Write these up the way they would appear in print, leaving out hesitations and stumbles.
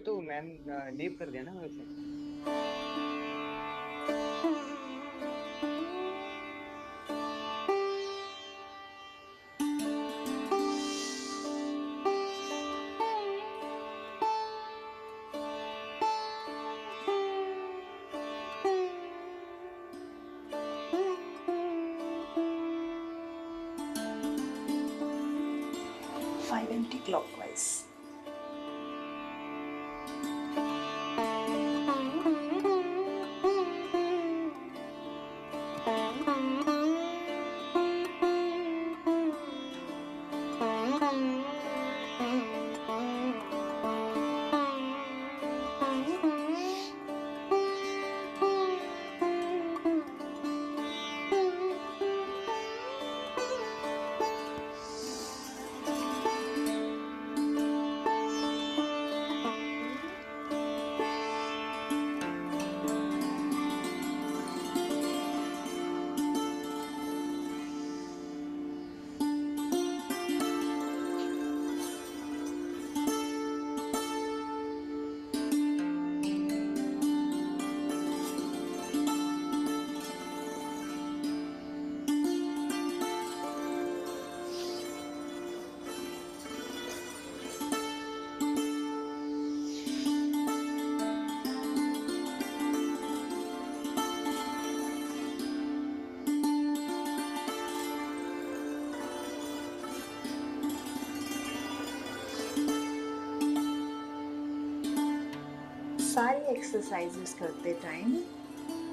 तो ma'am leave कर दिया ना मैं उसे। Five anti clockwise. सारी एक्सरसाइजेस करते टाइम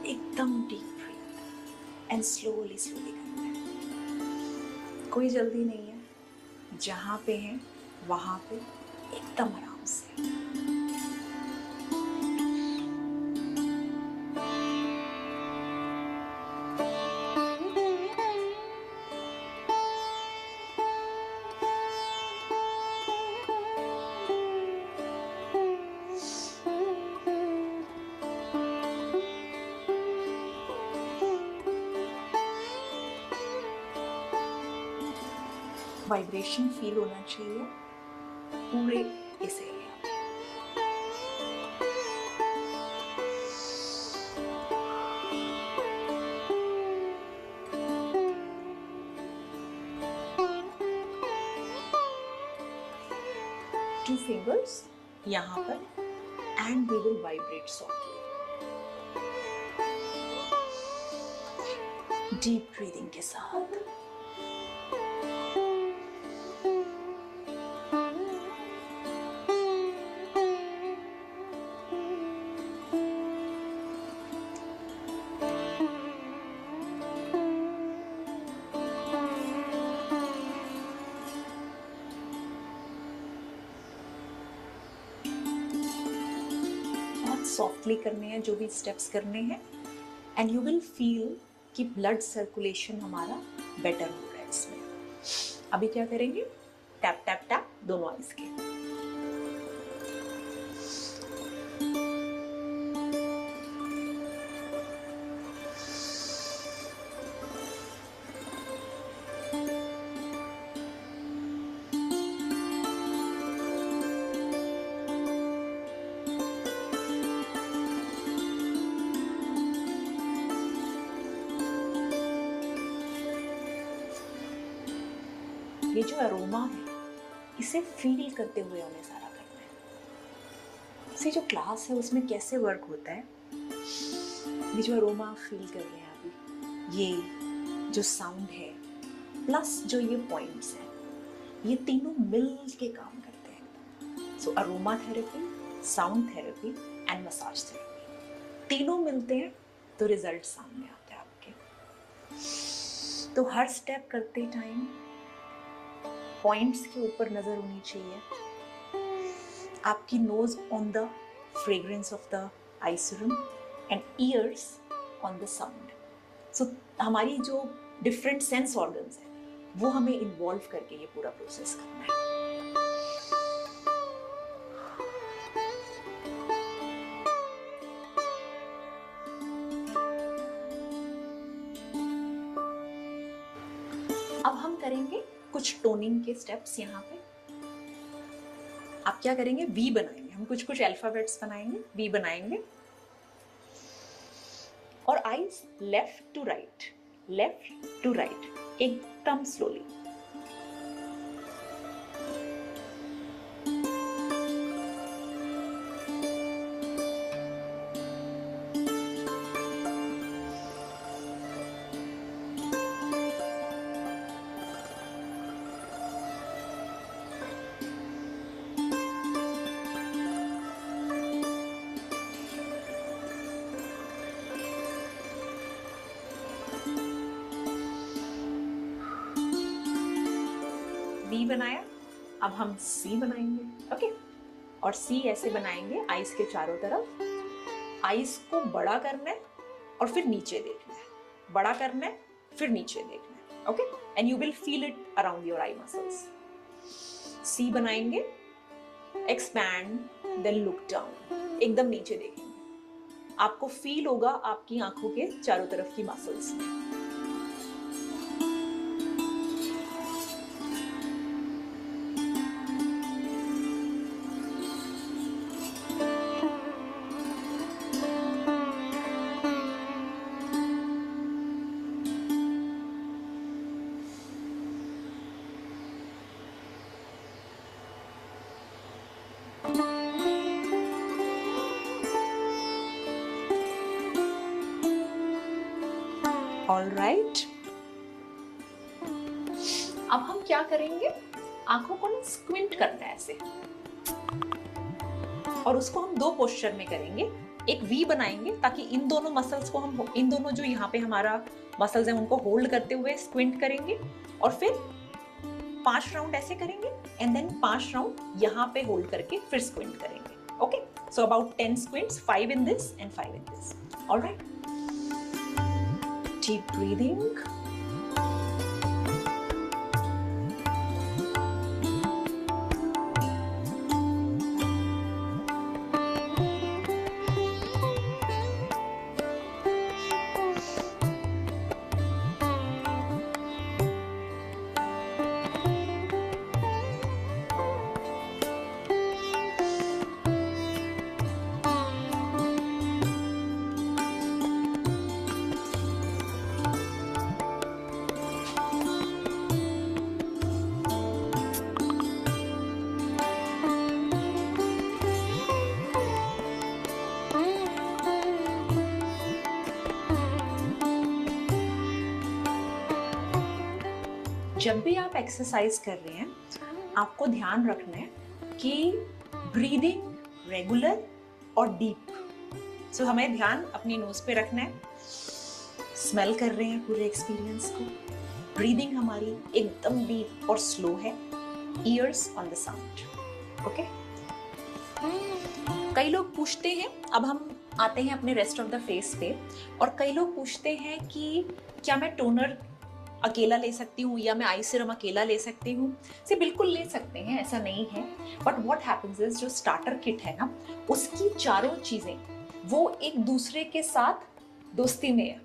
एकदम deep breath and slowly slowly करना है। कोई जल्दी नहीं है, जहां पे है वहां पे एकदम आराम से। वाइब्रेशन फील होना चाहिए पूरे इस एरिया में। टू फिंगर्स यहां पर and we will vibrate softly. Deep breathing के साथ। सॉफ्टली करने हैं जो भी स्टेप्स करने हैं एंड यू विल फील कि ब्लड सर्कुलेशन हमारा बेटर हो रहा है इसमें। अभी क्या करेंगे, टैप टैप टैप दोनों आइज के। ये जो अरोमा है इसे फील करते हुए हमें सारा करना है। इसे जो क्लास है उसमें कैसे वर्क होता है, ये जो अरोमा आप फील कर रहे हैं अभी, ये जो साउंड है प्लस जो ये पॉइंट्स हैं, ये तीनों मिल के काम करते हैं। So aroma therapy, sound therapy and massage therapy तीनों मिलते हैं तो रिजल्ट सामने आते हैं आपके। तो हर स्टेप करते टाइम पॉइंट्स के ऊपर नजर होनी चाहिए। आपकी nose on the fragrance of the ice room and ears on the sound. So हमारी जो डिफरेंट सेंस ऑर्गन्स हैं वो हमें इन्वॉल्व करके ये पूरा प्रोसेस करना है। अब हम करेंगे कुछ टोनिंग के स्टेप्स। यहाँ पे आप क्या करेंगे, वी बनाएंगे हम कुछ कुछ अल्फाबेट्स बनाएंगे, वी बनाएंगे। और आईज लेफ्ट टू राइट, एकदम स्लोली। बी बनाया, अब हम सी बनाएंगे, ओके। और सी ऐसे बनाएंगे आईज के चारों तरफ। आईज को बड़ा करना है और फिर नीचे देखना है, बड़ा करना है फिर नीचे देखना है, okay. And you will feel it around your eye muscles. C बनाएंगे, एक्सपैंड, देन लुक डाउन, एकदम नीचे देखेंगे। आपको फील होगा आपकी आंखों के चारों तरफ की मसल्स में। All right. अब हम क्या करेंगे, आंखों को ना स्क्विंट करना है ऐसे, और उसको हम दो पोस्चर में करेंगे। एक वी बनाएंगे ताकि इन दोनों मसल्स को हम, इन दोनों जो यहाँ पे हमारा मसल्स हैं उनको होल्ड करते हुए स्क्विंट करेंगे, और फिर 5 राउंड ऐसे करेंगे एंड देन 5 राउंड यहाँ पे होल्ड करके फिर स्क्विंट करेंगे, okay. So about 10 squints, 5 in this and 5 in this. All right. Deep breathing. जब भी आप एक्सरसाइज कर रहे हैं आपको ध्यान रखना है कि ब्रीदिंग रेगुलर और डीप। सो हमें ध्यान अपनी नोज पे रखना है, स्मेल कर रहे हैं पूरे एक्सपीरियंस को। ब्रीदिंग हमारी एकदम डीप और स्लो है, years on the sound, okay. कई लोग पूछते हैं, अब हम आते हैं अपने रेस्ट ऑफ द फेस पे, और कई लोग पूछते हैं कि क्या मैं टोनर अकेला ले सकती हूँ या मैं आई सीरम अकेला ले सकती हूँ। से बिल्कुल ले सकते हैं, ऐसा नहीं है। बट व्हाट हैपेंस इज, जो स्टार्टर किट है ना, उसकी चारों चीजें वो एक दूसरे के साथ दोस्ती में है।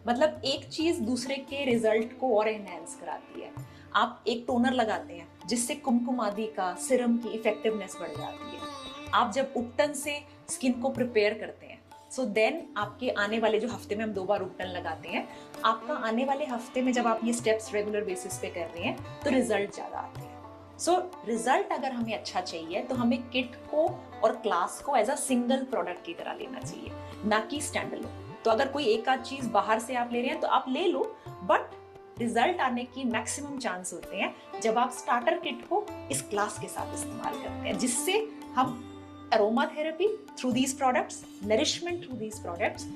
मतलब एक चीज दूसरे के रिजल्ट को और एनहांस कराती है। आप एक टोनर लगाते हैं जिससे कुमकुम आदि का सिरम की इफेक्टिवनेस बढ़ जाती है। आप जब उपटन से स्किन को प्रिपेयर करते हैं, सो देन आपके आने वाले, जो हफ्ते में हम 2 बार उपटन लगाते हैं, आपका आने वाले हफ्ते में जब आप ये स्टेप्स रेगुलर बेसिस पे कर रहे हैं तो रिजल्ट ज्यादा आते हैं। सो रिजल्ट अगर हमें अच्छा चाहिए तो हमें किट को और क्लास को एज अ सिंगल प्रोडक्ट की तरह लेना चाहिए, ना कि स्टैंड अलोन। तो अगर कोई एक आध चीज बाहर से आप ले रहे हैं तो आप ले लो, बट रिजल्ट आने की मैक्सिमम चांस होते हैं जब आप स्टार्टर किट को इस क्लास के साथ इस्तेमाल करते हैं, जिससे हम aromatherapy through these products, nourishment through these products,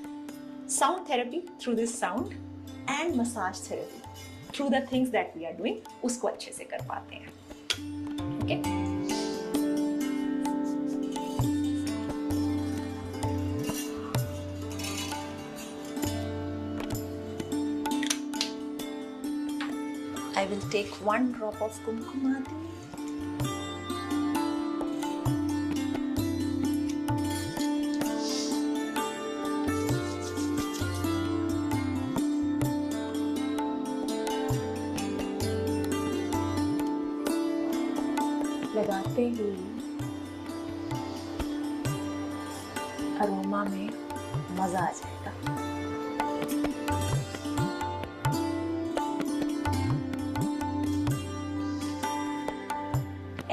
sound therapy through this sound, and massage therapy through the things that we are doing, उसको अच्छे से कर पाते हैं, okay? I will take 1 drop of kumkumadi. लगाते हुए अरोमा में मजा आ जाएगा।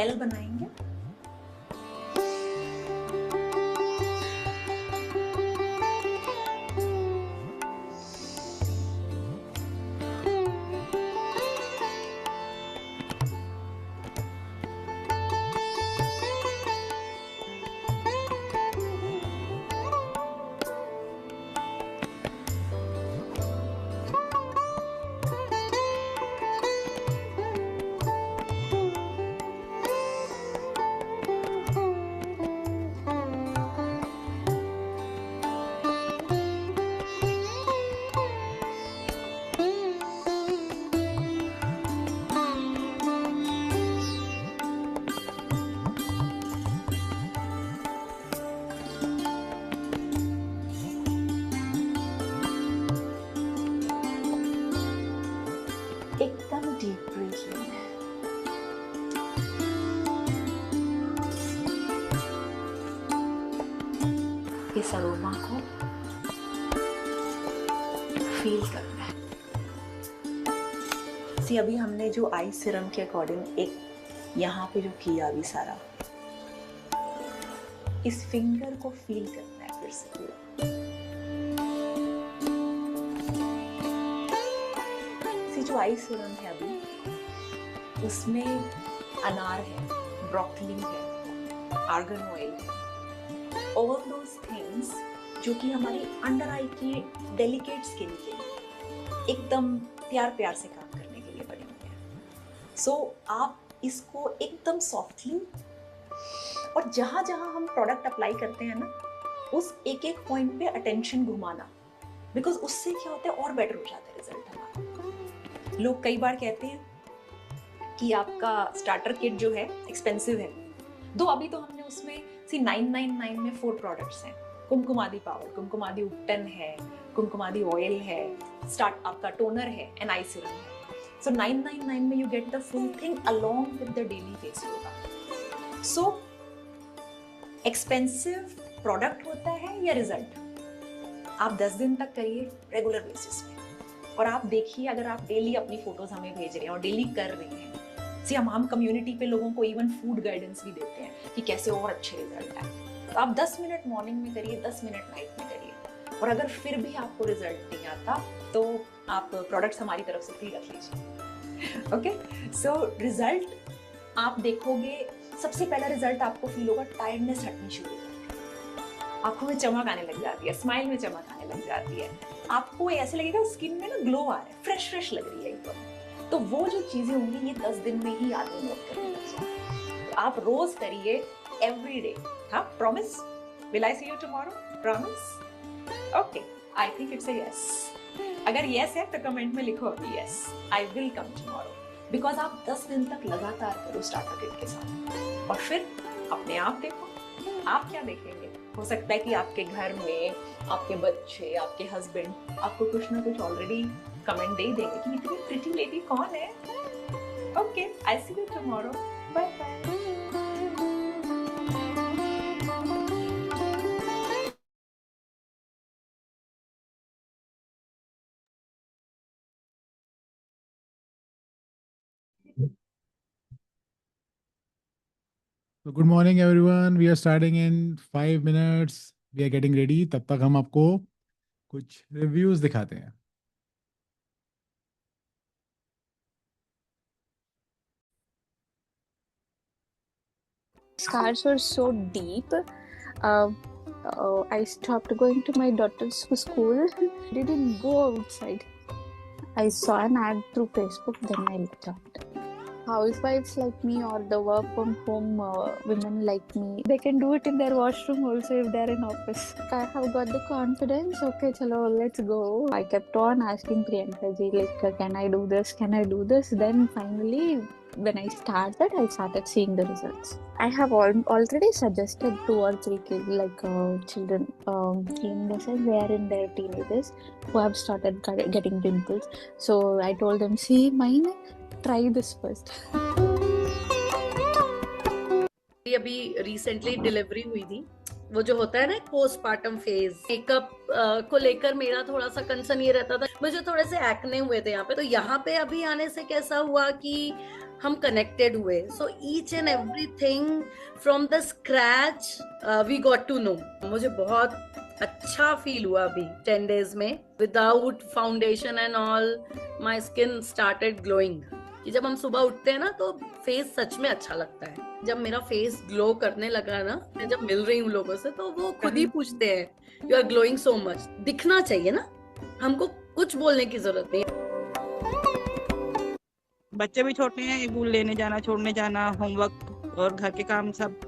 एल बनाएंगे। एकदम डीप ब्रीथ लेना है। इस अरोमा को फील करना है। सी अभी हमने जो आई सिरम के अकॉर्डिंग एक यहाँ पे जो किया अभी सारा, इस फिंगर को फील करना है फिर से पूरा। जो आई सिरम है अभी उसमें अनार है, ब्रोकली है, आर्गन ऑयल है, ऑल दोज थिंग्स जो कि हमारी अंडर आई की डेलिकेट स्किन के लिए एकदम प्यार प्यार से काम करने के लिए बने हुए हैं। सो आप इसको एकदम सॉफ्टली, और जहां जहां हम प्रोडक्ट अप्लाई करते हैं ना, उस एक एक पॉइंट पे अटेंशन घुमाना, बिकॉज उससे क्या होता है और बेटर हो जाता है रिजल्ट हमारा। लोग कई बार कहते हैं कि आपका स्टार्टर किट जो है एक्सपेंसिव है, दो अभी तो हमने उसमें 999 में 4 प्रोडक्ट्स हैं। कुमकुमादी पाउडर, कुमकुमादी उपटन है, कुमकुमादी ऑयल है, स्टार्ट आपका टोनर है, एंड आई सिरम है। सो 999 में you get the full thing along with the daily face yoga. So expensive product होता है या रिजल्ट? आप 10 दिन तक करिए रेगुलर बेसिस पे, और आप देखिए अगर आप डेली अपनी फोटोज हमें भेज रहे हैं और डेली कर रहे हैं, सी हम कम्युनिटी पे लोगों को इवन फूड गाइडेंस भी देते हैं कि कैसे और अच्छे रिजल्ट आए। तो आप 10 मिनट मॉर्निंग में करिए, 10 मिनट नाइट में करिए, और अगर फिर भी आपको रिजल्ट नहीं आता तो आप प्रोडक्ट्स हमारी तरफ से फ्री रख लीजिए। ओके, सो रिजल्ट आप देखोगे, सबसे पहला रिजल्ट आपको फील होगा, टायर्डनेस हटनी शुरू हो जाती है, आंखों में चमक आने लग जाती है, स्माइल में चमक आने लग जाती है, आपको ऐसे लगेगा स्किन में ना ग्लो आ रहा है, फ्रेश फ्रेश लग रही है एकदम। तो वो जो चीजें होंगी ये 10 दिन में ही आदमी नोट करने लग जाए। तो आप रोज करिए, एवरी डे। हाँ, promise? Will I see you tomorrow? Promise? Okay, I think it's a yes. अगर यस है तो कमेंट में लिखो अभी yes, I will come tomorrow. Because आप 10 दिन तक लगातार करो स्टार्टर किट के साथ, और फिर अपने आप देखो। आप क्या देखेंगे? हो सकता है कि आपके घर में आपके बच्चे, आपके हस्बैंड आपको कुछ ना कुछ ऑलरेडी कमेंट दे देंगे कि इतनी प्रिटी लेडी कौन है। Okay, I see you tomorrow, bye bye. So good morning everyone. We are starting in 5 minutes. We are getting ready. तब तक हम आपको कुछ रिव्यूज दिखाते हैं। Scars were so deep. I stopped going to my daughter's school. Didn't go outside. I saw an ad through Facebook, then I thought, housewives like me or the work from home women like me, they can do it in their washroom also if they're in office. I have got the confidence. Okay, chalo, let's go. I kept on asking Priyanka ji, like, can I do this? Can I do this? Then finally, when I started seeing the results. I have already suggested 2 or 3 kids, like children, in the sense they are in their teenagers who have started getting pimples. So I told them, see, mine, try this first. अभी recently delivery हुई थी, वो जो होता है ना postpartum phase, makeup को लेकर मेरा थोड़ा सा कंसर्न ये रहता था, मुझे थोड़े से एक्ने हुए थे यहाँ पे, तो यहाँ पे अभी आने से कैसा हुआ कि हम कनेक्टेड हुए। So each and everything from the scratch we got to know. मुझे बहुत अच्छा फील हुआ अभी 10 डेज में, without foundation and all my skin started glowing. कि जब हम सुबह उठते हैं ना तो फेस सच में अच्छा लगता है। जब मेरा फेस ग्लो करने लगा ना, मैं जब मिल रही हूँ लोगों से तो वो खुद ही पूछते हैं you are glowing so much. दिखना चाहिए ना, हमको कुछ बोलने की जरूरत नहीं। बच्चे भी छोटे हैं, स्कूल लेने जाना, छोड़ने जाना, होमवर्क और घर के काम सब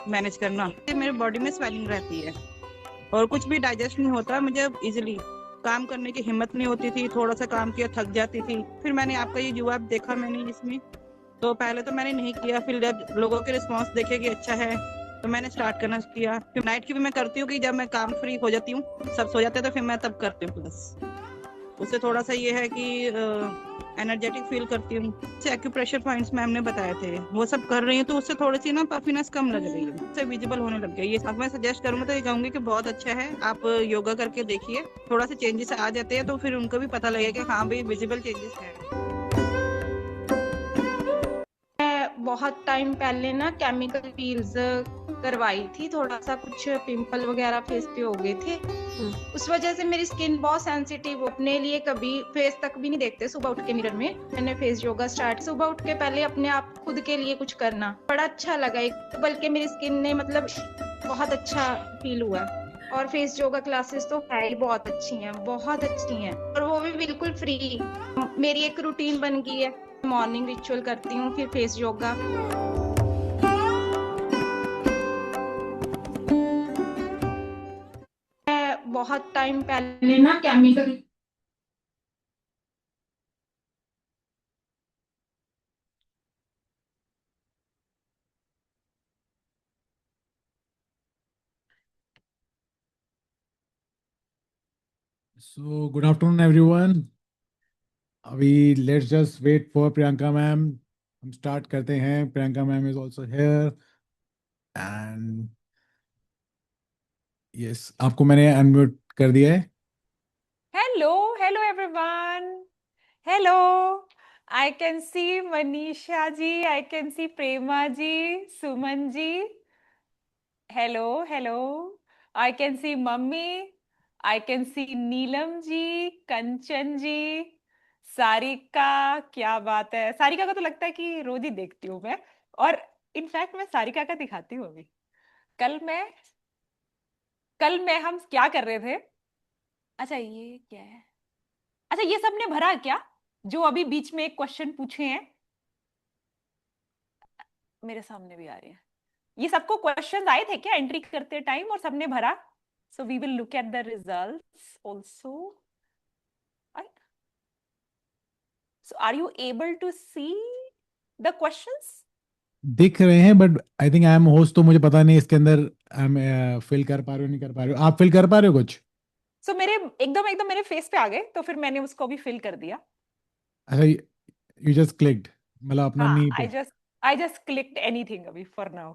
मैनेज करना। मेरे बॉडी में स्वेलिंग रहती है और कुछ भी डाइजेस्ट नहीं होता मुझे इजीली। काम करने की हिम्मत नहीं होती थी, थोड़ा सा काम किया थक जाती थी। फिर मैंने आपका ये जवाब देखा मैंने इसमें, तो पहले तो मैंने नहीं किया, फिर जब लोगों के रिस्पांस देखे कि अच्छा है तो मैंने स्टार्ट करना किया। फिर नाइट की भी मैं करती हूँ कि जब मैं काम फ्री हो जाती हूँ, सब सो जाते हैं, तो फिर मैं तब करती हूँ। प्लस उससे थोड़ा सा ये है कि एनर्जेटिक फील करती हूँ। एक्यूप्रेशर पॉइंट्स मैम ने बताए थे वो सब कर रही हूँ, तो उससे थोड़ी सी ना पफिनेस कम लग रही है, उससे विजिबल होने लग गई। ये अब मैं सजेस्ट करूंगा तो ये कहूंगी कि बहुत अच्छा है, आप योगा करके देखिए, थोड़ा सा चेंजेस आ जाते हैं तो फिर उनको भी पता लगेगा कि हाँ भाई विजिबल चेंजेस है। बहुत टाइम पहले ना केमिकल पील्स करवाई थी, थोड़ा सा कुछ पिंपल वगैरह फेस पे हो गए थे, उस वजह से मेरी स्किन बहुत सेंसिटिव। अपने लिए कभी फेस तक भी नहीं देखते सुबह उठ के मिरर में। मैंने फेस योगा स्टार्ट सुबह उठ के पहले अपने आप खुद के लिए कुछ करना, बड़ा अच्छा लगा। बल्कि मेरी स्किन ने मतलब बहुत अच्छा फील हुआ। और फेस योगा क्लासेस तो है ही बहुत अच्छी हैं, बहुत अच्छी हैं, और वो भी बिल्कुल फ्री। मेरी एक रूटीन बन गई है, मॉर्निंग रिचुअल करती हूँ, फिर फेस योगा। बहुत टाइम पहले ना chemical So, good afternoon, everyone. अभी let's just wait for Priyanka ma'am. हम start करते हैं. Priyanka ma'am is also here. And yes, आपको मैंने unmute कर दिया है. Hello, hello everyone. Hello. I can see Manisha ji, I can see Prema ji, Suman ji. Hello, hello. I can see Mummy. I can see Neelam ji, Kanchan जी, सारिका। क्या बात है, सारिका का तो लगता है कि रोज ही देखती हूँ मैं, और इनफैक्ट मैं सारिका का दिखाती हूँ अभी। कल मैं हम क्या कर रहे थे? अच्छा ये क्या है? अच्छा ये सबने भरा क्या, जो अभी बीच में एक क्वेश्चन पूछे हैं? मेरे सामने भी आ रहे हैं। ये सबको क्वेश्चंस आए थे क्या एंट्री करते टाइम, और सबने भरा? So we will look at the results also. So are you able to see the questions? दिख रहे हैं, but I think I am host, तो मुझे पता नहीं इसके अंदर आई एम फिल कर पा रहे हो नहीं कर पा रहे हो। आप फिल कर पा रहे हो कुछ? सो मेरे एकदम मेरे फेस पे आ गए, तो फिर मैंने उसको भी फिल कर दिया। अच्छा, यू जस्ट क्लिक्ड, मतलब अपना हाँ, नी आई पे जस्ट क्लिक्ड एनीथिंग अभी फॉर नाउ।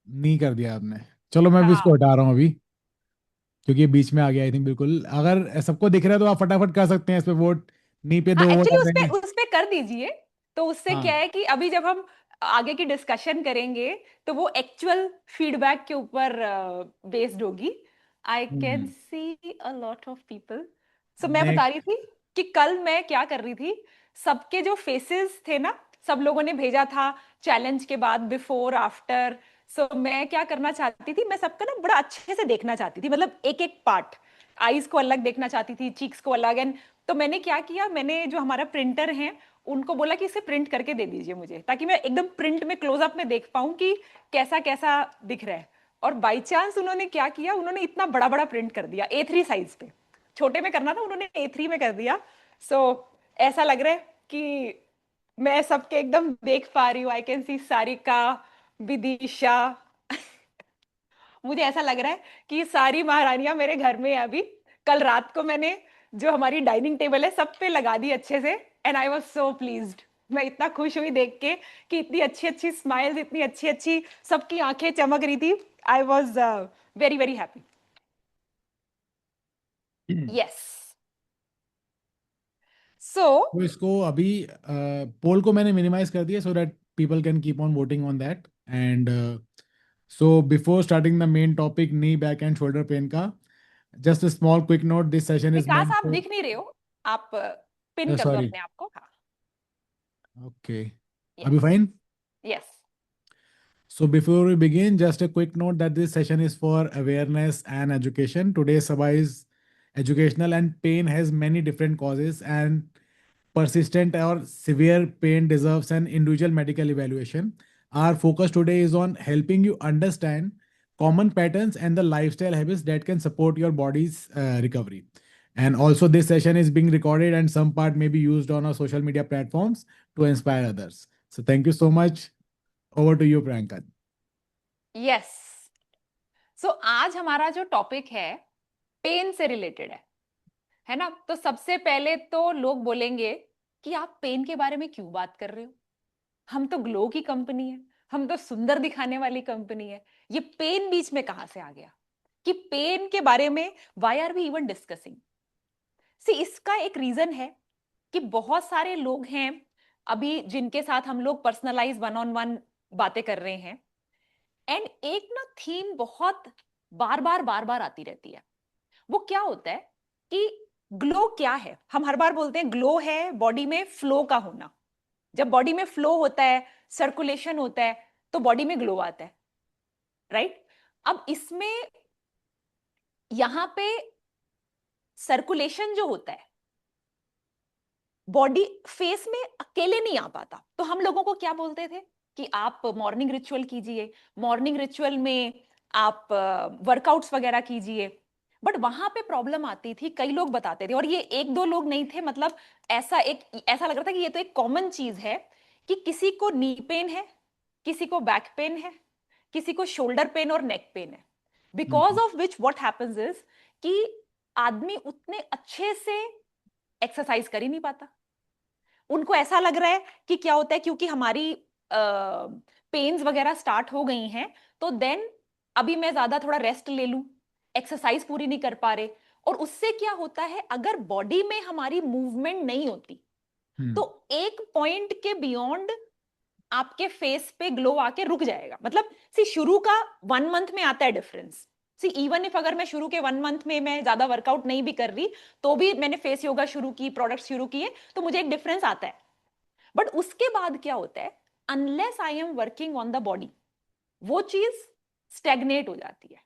नी कर दिया आपने। चलो मैं भी इसको हाँ हटा रहा हूँ अभी, क्योंकि ये बीच में आ गया आई थिंक। बिल्कुल, अगर सबको दिख रहा है तो आप फटाफट कर सकते हैं इस पे वोट। नी पे हाँ, 2 वोट एक्चुअली आ जाएंगे। उस पे कर दीजिए। तो उससे क्या हाँ। है कि अभी जब हम आगे की डिस्कशन करेंगे तो वो एक्चुअल फीडबैक के ऊपर बेस्ड होगी। I can hmm. See a lot of people. So मैं बता नेक्स्ट। रही थी कि कल मैं क्या कर रही थी, सबके जो फेसेस थे ना, सब लोगों ने भेजा था चैलेंज के बाद बिफोर आफ्टर। सो मैं क्या करना चाहती थी, मैं सबका ना बड़ा अच्छे से देखना चाहती थी, मतलब एक एक पार्ट, आईज को अलग देखना चाहती थी, चीक्स को अलग। एंड तो मैंने क्या किया, मैंने जो हमारा प्रिंटर है उनको बोला कि इसे प्रिंट करके दे दीजिए मुझे, ताकि मैं एकदम प्रिंट में क्लोजअप में देख पाऊं कि कैसा कैसा दिख रहा है। और बाई चांस उन्होंने क्या किया, उन्होंने इतना बड़ा बड़ा प्रिंट कर दिया A3 साइज पे। छोटे में करना था, उन्होंने A3 में कर दिया। सो ऐसा लग रहा है कि मैं सबके एकदम देख पा रही हूँ। I can see Sarika, Vidisha. मुझे ऐसा लग रहा है कि सारी महारानियां मेरे घर में है अभी। कल रात को मैंने जो हमारी डाइनिंग टेबल है सब पे लगा दी अच्छे से, and I was so pleased. मैं इतना खुश हुई देख के कि इतनी अच्छी अच्छी स्माइल्स, इतनी अच्छी अच्छी सबकी आंखें चमक रही थी। I was Very, very happy. Yes. So, तो इसको अभी पोल को मैंने मिनिमाइज कर दिया so that people can keep on voting on that. And so before starting the main topic, knee, back and shoulder pain का, just a small quick note, this session is Vikas meant आप for... दिख नहीं रहे हो, आप pin कर दो sorry. अपने आप को. हाँ. Okay. Yes. Abhi fine? Yes. So before we begin, just a quick note that this session is for awareness and education. Today's Sabha is educational and pain has many different causes and persistent or severe pain deserves an individual medical evaluation. Our focus today is on helping you understand common patterns and the lifestyle habits that can support your body's recovery. And also this session is being recorded and some part may be used on our social media platforms to inspire others. So thank you so much. Over to you, Priyanka. Yes. So आज हमारा जो topic है pen से related है ना? तो सबसे पहले तो लोग बोलेंगे कि आप पेन के बारे में क्यों बात कर रहे हो? हम तो ग्लो की कंपनी है, हम तो सुंदर दिखाने वाली कंपनी है, ये पेन बीच में कहां से आ गया? कि पेन के बारे में why are we even discussing? See इसका एक रीजन है कि बहुत सारे लोग हैं अभी जिनके साथ हम लोग पर्सनलाइज वन ऑन वन बातें कर रहे हैं, एंड एक ना थीम बहुत बार बार आती रहती है. वो क्या होता है कि ग्लो क्या है? हम हर बार बोलते हैं ग्लो है बॉडी में फ्लो का होना. जब बॉडी में फ्लो होता है, सर्कुलेशन होता है, तो बॉडी में ग्लो आता है, राइट? अब इसमें यहां पे सर्कुलेशन जो होता है बॉडी फेस में अकेले नहीं आ पाता. तो हम लोगों को क्या बोलते थे कि आप मॉर्निंग रिचुअल कीजिए, मॉर्निंग रिचुअल में आप वर्कआउट्स वगैरह कीजिए. बट वहां पे प्रॉब्लम आती थी, कई लोग बताते थे, और ये एक दो लोग नहीं थे, मतलब ऐसा लग रहा था कि ये तो एक कॉमन चीज है कि किसी को नी पेन है, किसी को बैक पेन है, किसी को शोल्डर पेन और नेक पेन है. Because of which what happens is कि आदमी उतने अच्छे से एक्सरसाइज कर ही नहीं पाता. उनको ऐसा लग रहा है कि क्या होता है, क्योंकि हमारी पेन्स वगैरह स्टार्ट हो गई हैं, तो देन अभी मैं ज्यादा थोड़ा रेस्ट ले लूं, एक्सरसाइज पूरी नहीं कर पा रहे. और उससे क्या होता है, अगर बॉडी में हमारी मूवमेंट नहीं होती तो एक पॉइंट के बियॉन्ड आपके फेस पे ग्लो आके रुक जाएगा. मतलब सी शुरू का 1 मंथ में आता है डिफरेंस. सी इवन इफ अगर मैं शुरू के 1 मंथ में मैं ज्यादा वर्कआउट नहीं भी कर रही, तो भी मैंने फेस योगा शुरू की, प्रोडक्ट शुरू किए, तो मुझे एक डिफरेंस आता है. बट उसके बाद क्या होता है, unless I am working on the body, वो चीज स्टेगनेट हो जाती है.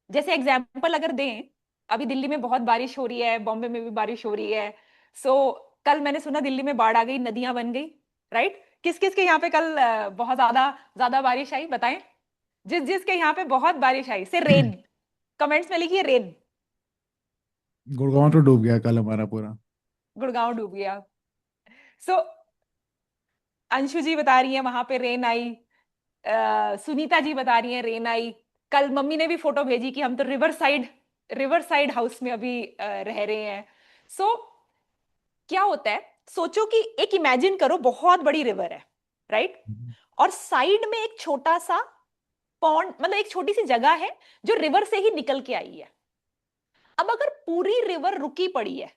जैसे एग्जाम्पल अगर दें, अभी दिल्ली में बहुत बारिश हो रही है, बॉम्बे में भी बारिश हो रही है. सो कल मैंने सुना दिल्ली में बाढ़ आ गई, नदियां बन गई, राइट? किस किस के यहाँ पे कल बहुत ज्यादा बारिश आई? बताएं. जिस के यहाँ पे बहुत बारिश आई से रेन, कमेंट्स में लिखिए रेन. गुड़गांव तो डूब गया कल हमारा पूरा. गुड़गांव डूब गया. सो अंशु जी बता रही है वहां पे रेन आई, सुनीता जी बता रही है रेन आई. कल मम्मी ने भी फोटो भेजी कि हम तो रिवर साइड हाउस में अभी रह रहे हैं. सो क्या होता है, सोचो कि एक इमेजिन करो बहुत बड़ी रिवर है, राइट? और साइड में एक छोटा सा पॉन्ड, मतलब एक छोटी सी जगह है जो रिवर से ही निकल के आई है. अब अगर पूरी रिवर रुकी पड़ी है,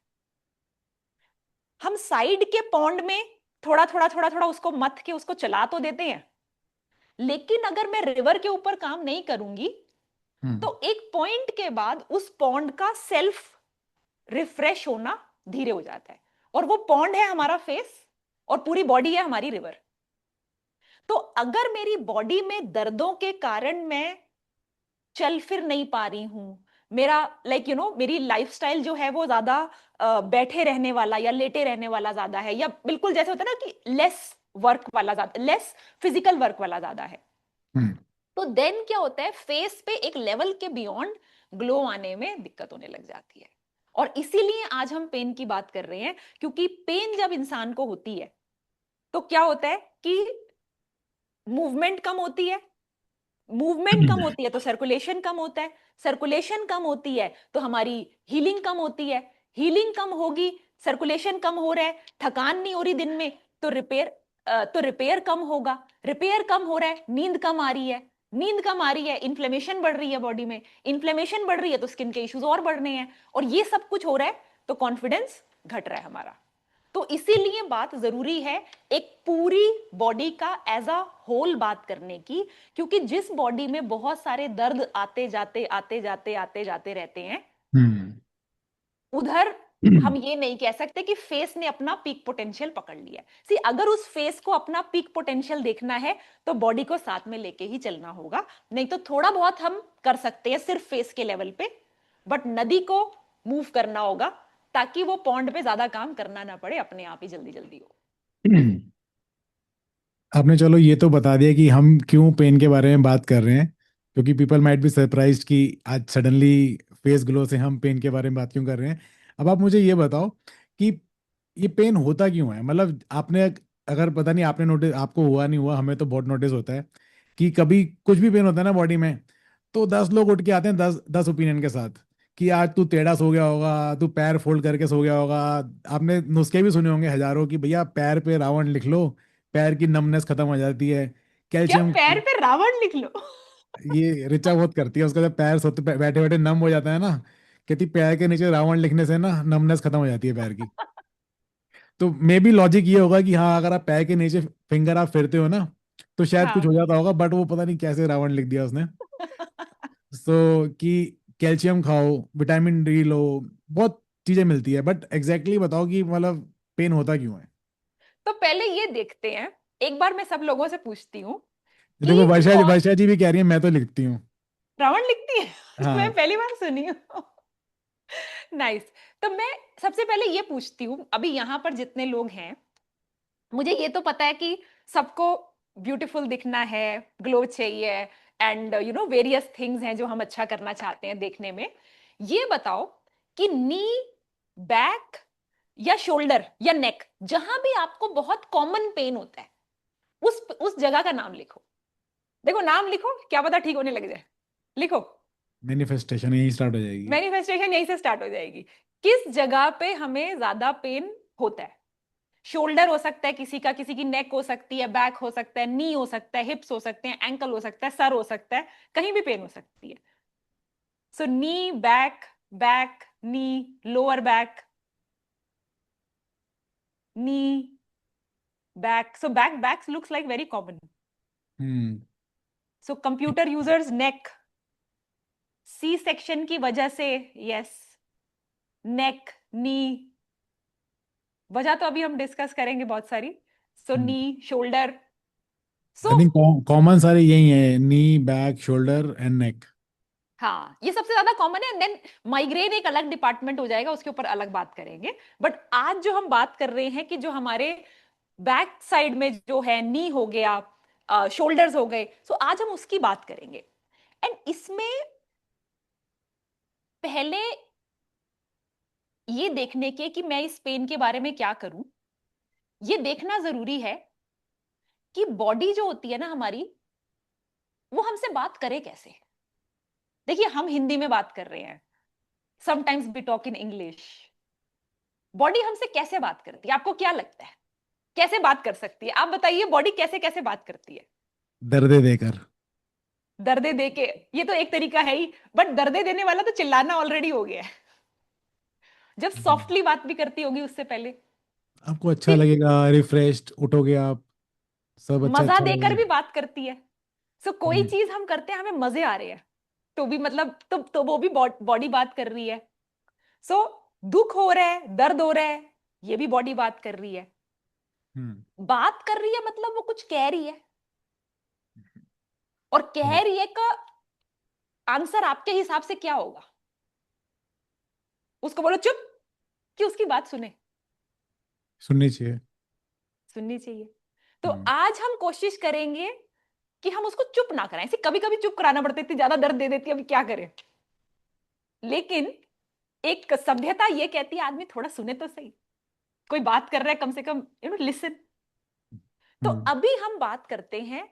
हम साइड के पॉन्ड में थोड़ा उसको मथ के उसको चला तो देते हैं, लेकिन अगर मैं रिवर के ऊपर काम नहीं करूंगी तो एक पॉइंट के बाद उस पॉन्ड का सेल्फ रिफ्रेश होना धीरे हो जाता है. और वो पॉन्ड है हमारा फेस और पूरी बॉडी है हमारी रिवर. तो अगर मेरी बॉडी में दर्दों के कारण मैं चल फिर नहीं पा रही हूं, मेरा मेरी लाइफस्टाइल जो है वो ज्यादा बैठे रहने वाला या लेटे रहने वाला ज्यादा है, या बिल्कुल जैसे होता है ना कि लेस फिजिकल वर्क वाला ज्यादा है, तो देन क्या होता है, फेस पे एक लेवल के बियॉन्ड ग्लो आने में दिक्कत होने लग जाती है. और इसीलिए आज हम पेन की बात कर रहे हैं, क्योंकि पेन जब इंसान को होती है तो क्या होता है कि मूवमेंट कम होती है, मूवमेंट कम होती है तो सर्कुलेशन कम होता है, सर्कुलेशन कम होती है तो हमारी हीलिंग कम होती है, हीलिंग कम होगी, सर्कुलेशन कम हो रहा है, थकान नहीं हो रही दिन में, तो रिपेयर कम होगा, रिपेयर कम हो रहा है, नींद कम आ रही है, नींद कम आ रही है, इन्फ्लेमेशन बढ़ रही है बॉडी में, इन्फ्लेमेशन बढ़ रही है तो स्किन के इश्यूज और बढ़ने हैं, और ये सब कुछ हो रहा है तो कॉन्फिडेंस घट रहा है हमारा। तो इसीलिए बात जरूरी है एक पूरी बॉडी का एज अ होल बात करने की, क्योंकि जिस बॉडी में बहुत सारे दर्द आते जाते रहते हैं, उधर हम ये नहीं कह सकते कि फेस ने अपना पीक पोटेंशियल पकड़ लिया। सी अगर उस फेस को अपना पीक पोटेंशियल देखना है तो बॉडी को साथ में लेके ही चलना होगा, नहीं तो थोड़ा बहुत हम कर सकते हैं सिर्फ फेस के लेवल पे, बट नदी को मूव करना होगा ताकि वो पॉन्ड पे ज्यादा काम करना ना पड़े, अपने आप ही जल्दी जल्दी हो। आपने चलो ये तो बता दिया कि हम क्यों पेन के बारे में बात कर रहे हैं, क्योंकि पीपल माइट बी सरप्राइज्ड कि आज सडनली फेस ग्लो से हम पेन के बारे में बात क्यों कर रहे हैं। अब आप मुझे ये बताओ कि ये पेन होता क्यों है। मतलब आपने, अगर पता नहीं आपने नोटिस, आपको हुआ नहीं हुआ, हमें तो बहुत नोटिस होता है कि कभी कुछ भी पेन होता है ना बॉडी में, तो 10 लोग उठ के आते हैं 10 10 ओपिनियन के साथ कि आज तू टेढ़ा सो गया होगा, तू पैर फोल्ड करके सो गया होगा। आपने नुस्खे भी सुने होंगे हजारों कि भैया पैर पे रावण लिख लो, पैर की नमनेस खत्म हो जाती है, क्या कैल्शियम। पैर पे रावण लिख लो? ये ऋचा बहुत करती है, उसका जब पैर सोते बैठे बैठे नम हो जाता है ना, कहती पैर के नीचे रावण लिखने से ना नमनेस खत्म हो जाती है पैर की। तो मे बी लॉजिक ये होगा कि हाँ, अगर आप पैर के नीचे फिंगर आप फेरते हो ना तो शायद कुछ हाँ। हो जाता होगा, बट वो पता नहीं कैसे रावण लिख दिया उसने। सो कि कैल्शियम खाओ, विटामिन डी लो, बहुत चीजें मिलती है, बट एग्जैक्टली बताओ कि मतलब पेन होता क्यों है। तो पहले ये देखते हैं, एक बार मैं सब लोगों से पूछती हूँ देखो कि वर्षा कौन वर्षा जी भी कह रही है मैं तो लिखती हूँ। रावण लिखती है? मैं हाँ। पहली बार सुनी हूँ। नाइस। तो मैं सबसे पहले ये पूछती हूँ, अभी यहाँ पर जितने लोग हैं, मुझे ये तो पता है कि सबको ब्यूटीफुल दिखना है, ग्लो चाहिए, and you know various things हैं जो हम अच्छा करना चाहते हैं देखने में। ये बताओ कि नी, बैक या शोल्डर या नेक, जहां भी आपको बहुत कॉमन पेन होता है, उस जगह का नाम लिखो। देखो नाम लिखो, क्या पता ठीक होने लग जाए। लिखो। मैनिफेस्टेशन यही स्टार्ट हो जाएगी। मैनिफेस्टेशन यहीं से स्टार्ट हो जाएगी। किस जगह पे हमें ज्यादा पेन होता है? शोल्डर हो सकता है किसी का, किसी की नेक हो सकती है, बैक हो सकता है, नी हो सकता है, हिप्स हो सकते हैं, एंकल हो सकता है, सर हो सकता है, कहीं भी पेन हो सकती है। So knee, back, back, knee, lower back, knee, back. So back looks like very common. So computer users neck, C section की वजह से यस, नेक, नी, वजह तो अभी हम डिस्कस करेंगे बहुत सारी। So knee, shoulder. So I think common सारे यही है, knee, back, shoulder and neck. हाँ, ये सबसे ज्यादा कॉमन है। देन माइग्रेन एक अलग डिपार्टमेंट हो जाएगा, उसके ऊपर अलग बात करेंगे। बट आज जो हम बात कर रहे हैं कि जो हमारे बैक साइड में जो है, नी हो गया, शोल्डर्स हो गए, सो आज हम उसकी बात करेंगे। एंड इसमें पहले ये देखने के कि मैं इस पेन के बारे में क्या करूं, ये देखना जरूरी है कि बॉडी जो होती है ना हमारी, वो हमसे बात करे कैसे। देखिए हम हिंदी में बात कर रहे हैं, sometimes we talk in English. Body हमसे कैसे बात करती है? आपको क्या लगता है कैसे बात कर सकती है? आप बताइए, बॉडी कैसे कैसे बात करती है? दर्दे देकर। दर्दे दे के, ये तो एक तरीका है ही, बट दर्दे देने वाला तो चिल्लाना ऑलरेडी हो गया है। जब सॉफ्टली बात भी करती होगी उससे पहले, आपको अच्छा फिर लगेगा, रिफ्रेश्ड उठोगे आप, सब अच्छा मजा अच्छा देकर लगेगा। भी बात करती है। सो कोई चीज हम करते हैं, हमें मजे आ रहे हैं, तो भी मतलब तो वो भी बॉडी बात कर रही है। सो दुख हो रहा है, दर्द हो रहा है, ये भी बॉडी बात कर रही है। बात कर रही है मतलब वो कुछ कह रही है, और कह रही है का आंसर आपके हिसाब से क्या होगा? उसको बोलो चुप, कि उसकी बात सुने? सुननी चाहिए। सुननी चाहिए। तो आज हम कोशिश करेंगे कि हम उसको चुप ना कराएं। ऐसे कभी कभी चुप कराना पड़ता है, इतनी ज्यादा दर्द दे देती है, अभी क्या करें। लेकिन एक सभ्यता ये कहती है आदमी थोड़ा सुने तो सही, कोई बात कर रहा है कम से कम लिसन। तो अभी हम बात करते हैं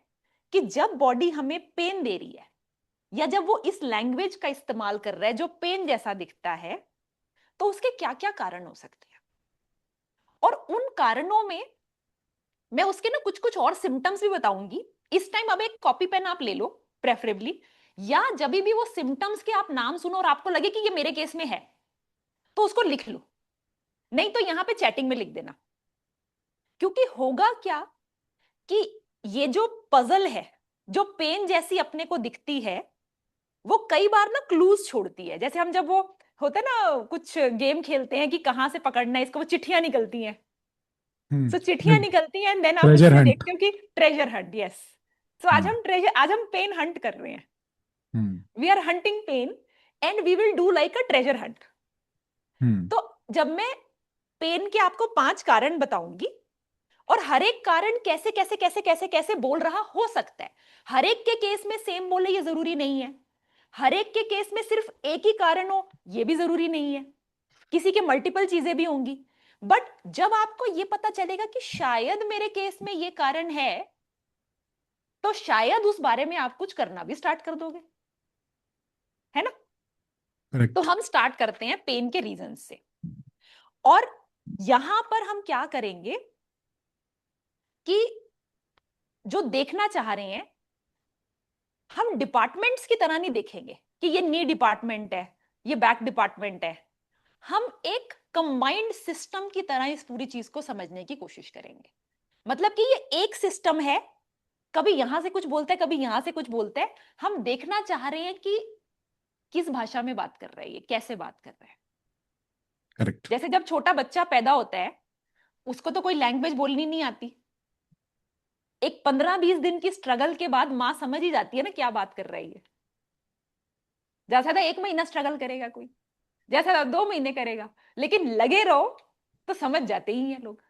कि जब बॉडी हमें पेन दे रही है, या जब वो इस लैंग्वेज का इस्तेमाल कर रहा है जो पेन जैसा दिखता है, तो उसके क्या क्या कारण हो सकते हैं। और उन कारणों में मैं उसके ना कुछ कुछ और सिम्टम्स भी बताऊंगी इस टाइम। अब एक कॉपी पेन आप ले लो, प्रेफरेबली, या जब भी वो सिम्टम्स के आप नाम सुनो और आपको लगे कि ये मेरे केस में है तो उसको लिख लो, नहीं तो यहां पे चैटिंग में लिख देना। क्योंकि होगा क्या कि ये जो पजल है, जो पेन जैसी अपने को दिखती है, वो कई बार ना क्लूज छोड़ती है। जैसे हम जब वो होता है ना कुछ गेम खेलते हैं कि कहां से पकड़ना है इसको, वो चिट्ठियां निकलती हैं, सो चिट्ठियां निकलती हैं, देन आप Treasure इसमें hunt. देखते हो कि ट्रेजर हंट, यस। सो आज हम पेन हंट कर रहे हैं, we are hunting pen and we will do like a treasure hunt. तो जब मैं पेन के आपको 5 कारण बताऊंगी और हर एक कारण कैसे कैसे कैसे कैसे कैसे बोल रहा हो सकता है, हर एक के केस में सेम बोले ये जरूरी नहीं है, हर एक के केस में सिर्फ एक ही कारण हो ये भी जरूरी नहीं है, किसी के मल्टीपल चीजें भी होंगी। बट जब आपको ये पता चलेगा कि शायद मेरे केस में ये कारण है, तो शायद उस बारे में आप कुछ करना भी स्टार्ट कर दोगे, है ना? Correct. तो हम स्टार्ट करते हैं पेन के रीजन से, और यहां पर हम क्या करेंगे कि जो देखना चाह रहे हैं हम डिपार्टमेंट्स की तरह नहीं देखेंगे कि ये नी डिपार्टमेंट है, ये बैक डिपार्टमेंट है, हम एक कंबाइंड सिस्टम की तरह इस पूरी चीज को समझने की कोशिश करेंगे। मतलब कि ये एक सिस्टम है, कभी यहां से कुछ बोलता है, कभी यहां से कुछ बोलता है, हम देखना चाह रहे हैं कि किस भाषा में बात कर रहा है, ये कैसे बात कर रहा है। Correct. जैसे जब छोटा बच्चा पैदा होता है उसको तो कोई लैंग्वेज बोलनी नहीं आती, एक 15-20 दिन की स्ट्रगल के बाद मां समझ ही जाती है ना क्या बात कर रही है। ज्यादा से ज्यादा 1 महीना स्ट्रगल करेगा कोई, ज्यादा से ज्यादा 2 महीने करेगा, लेकिन लगे रहो तो समझ जाते ही हैं लोग।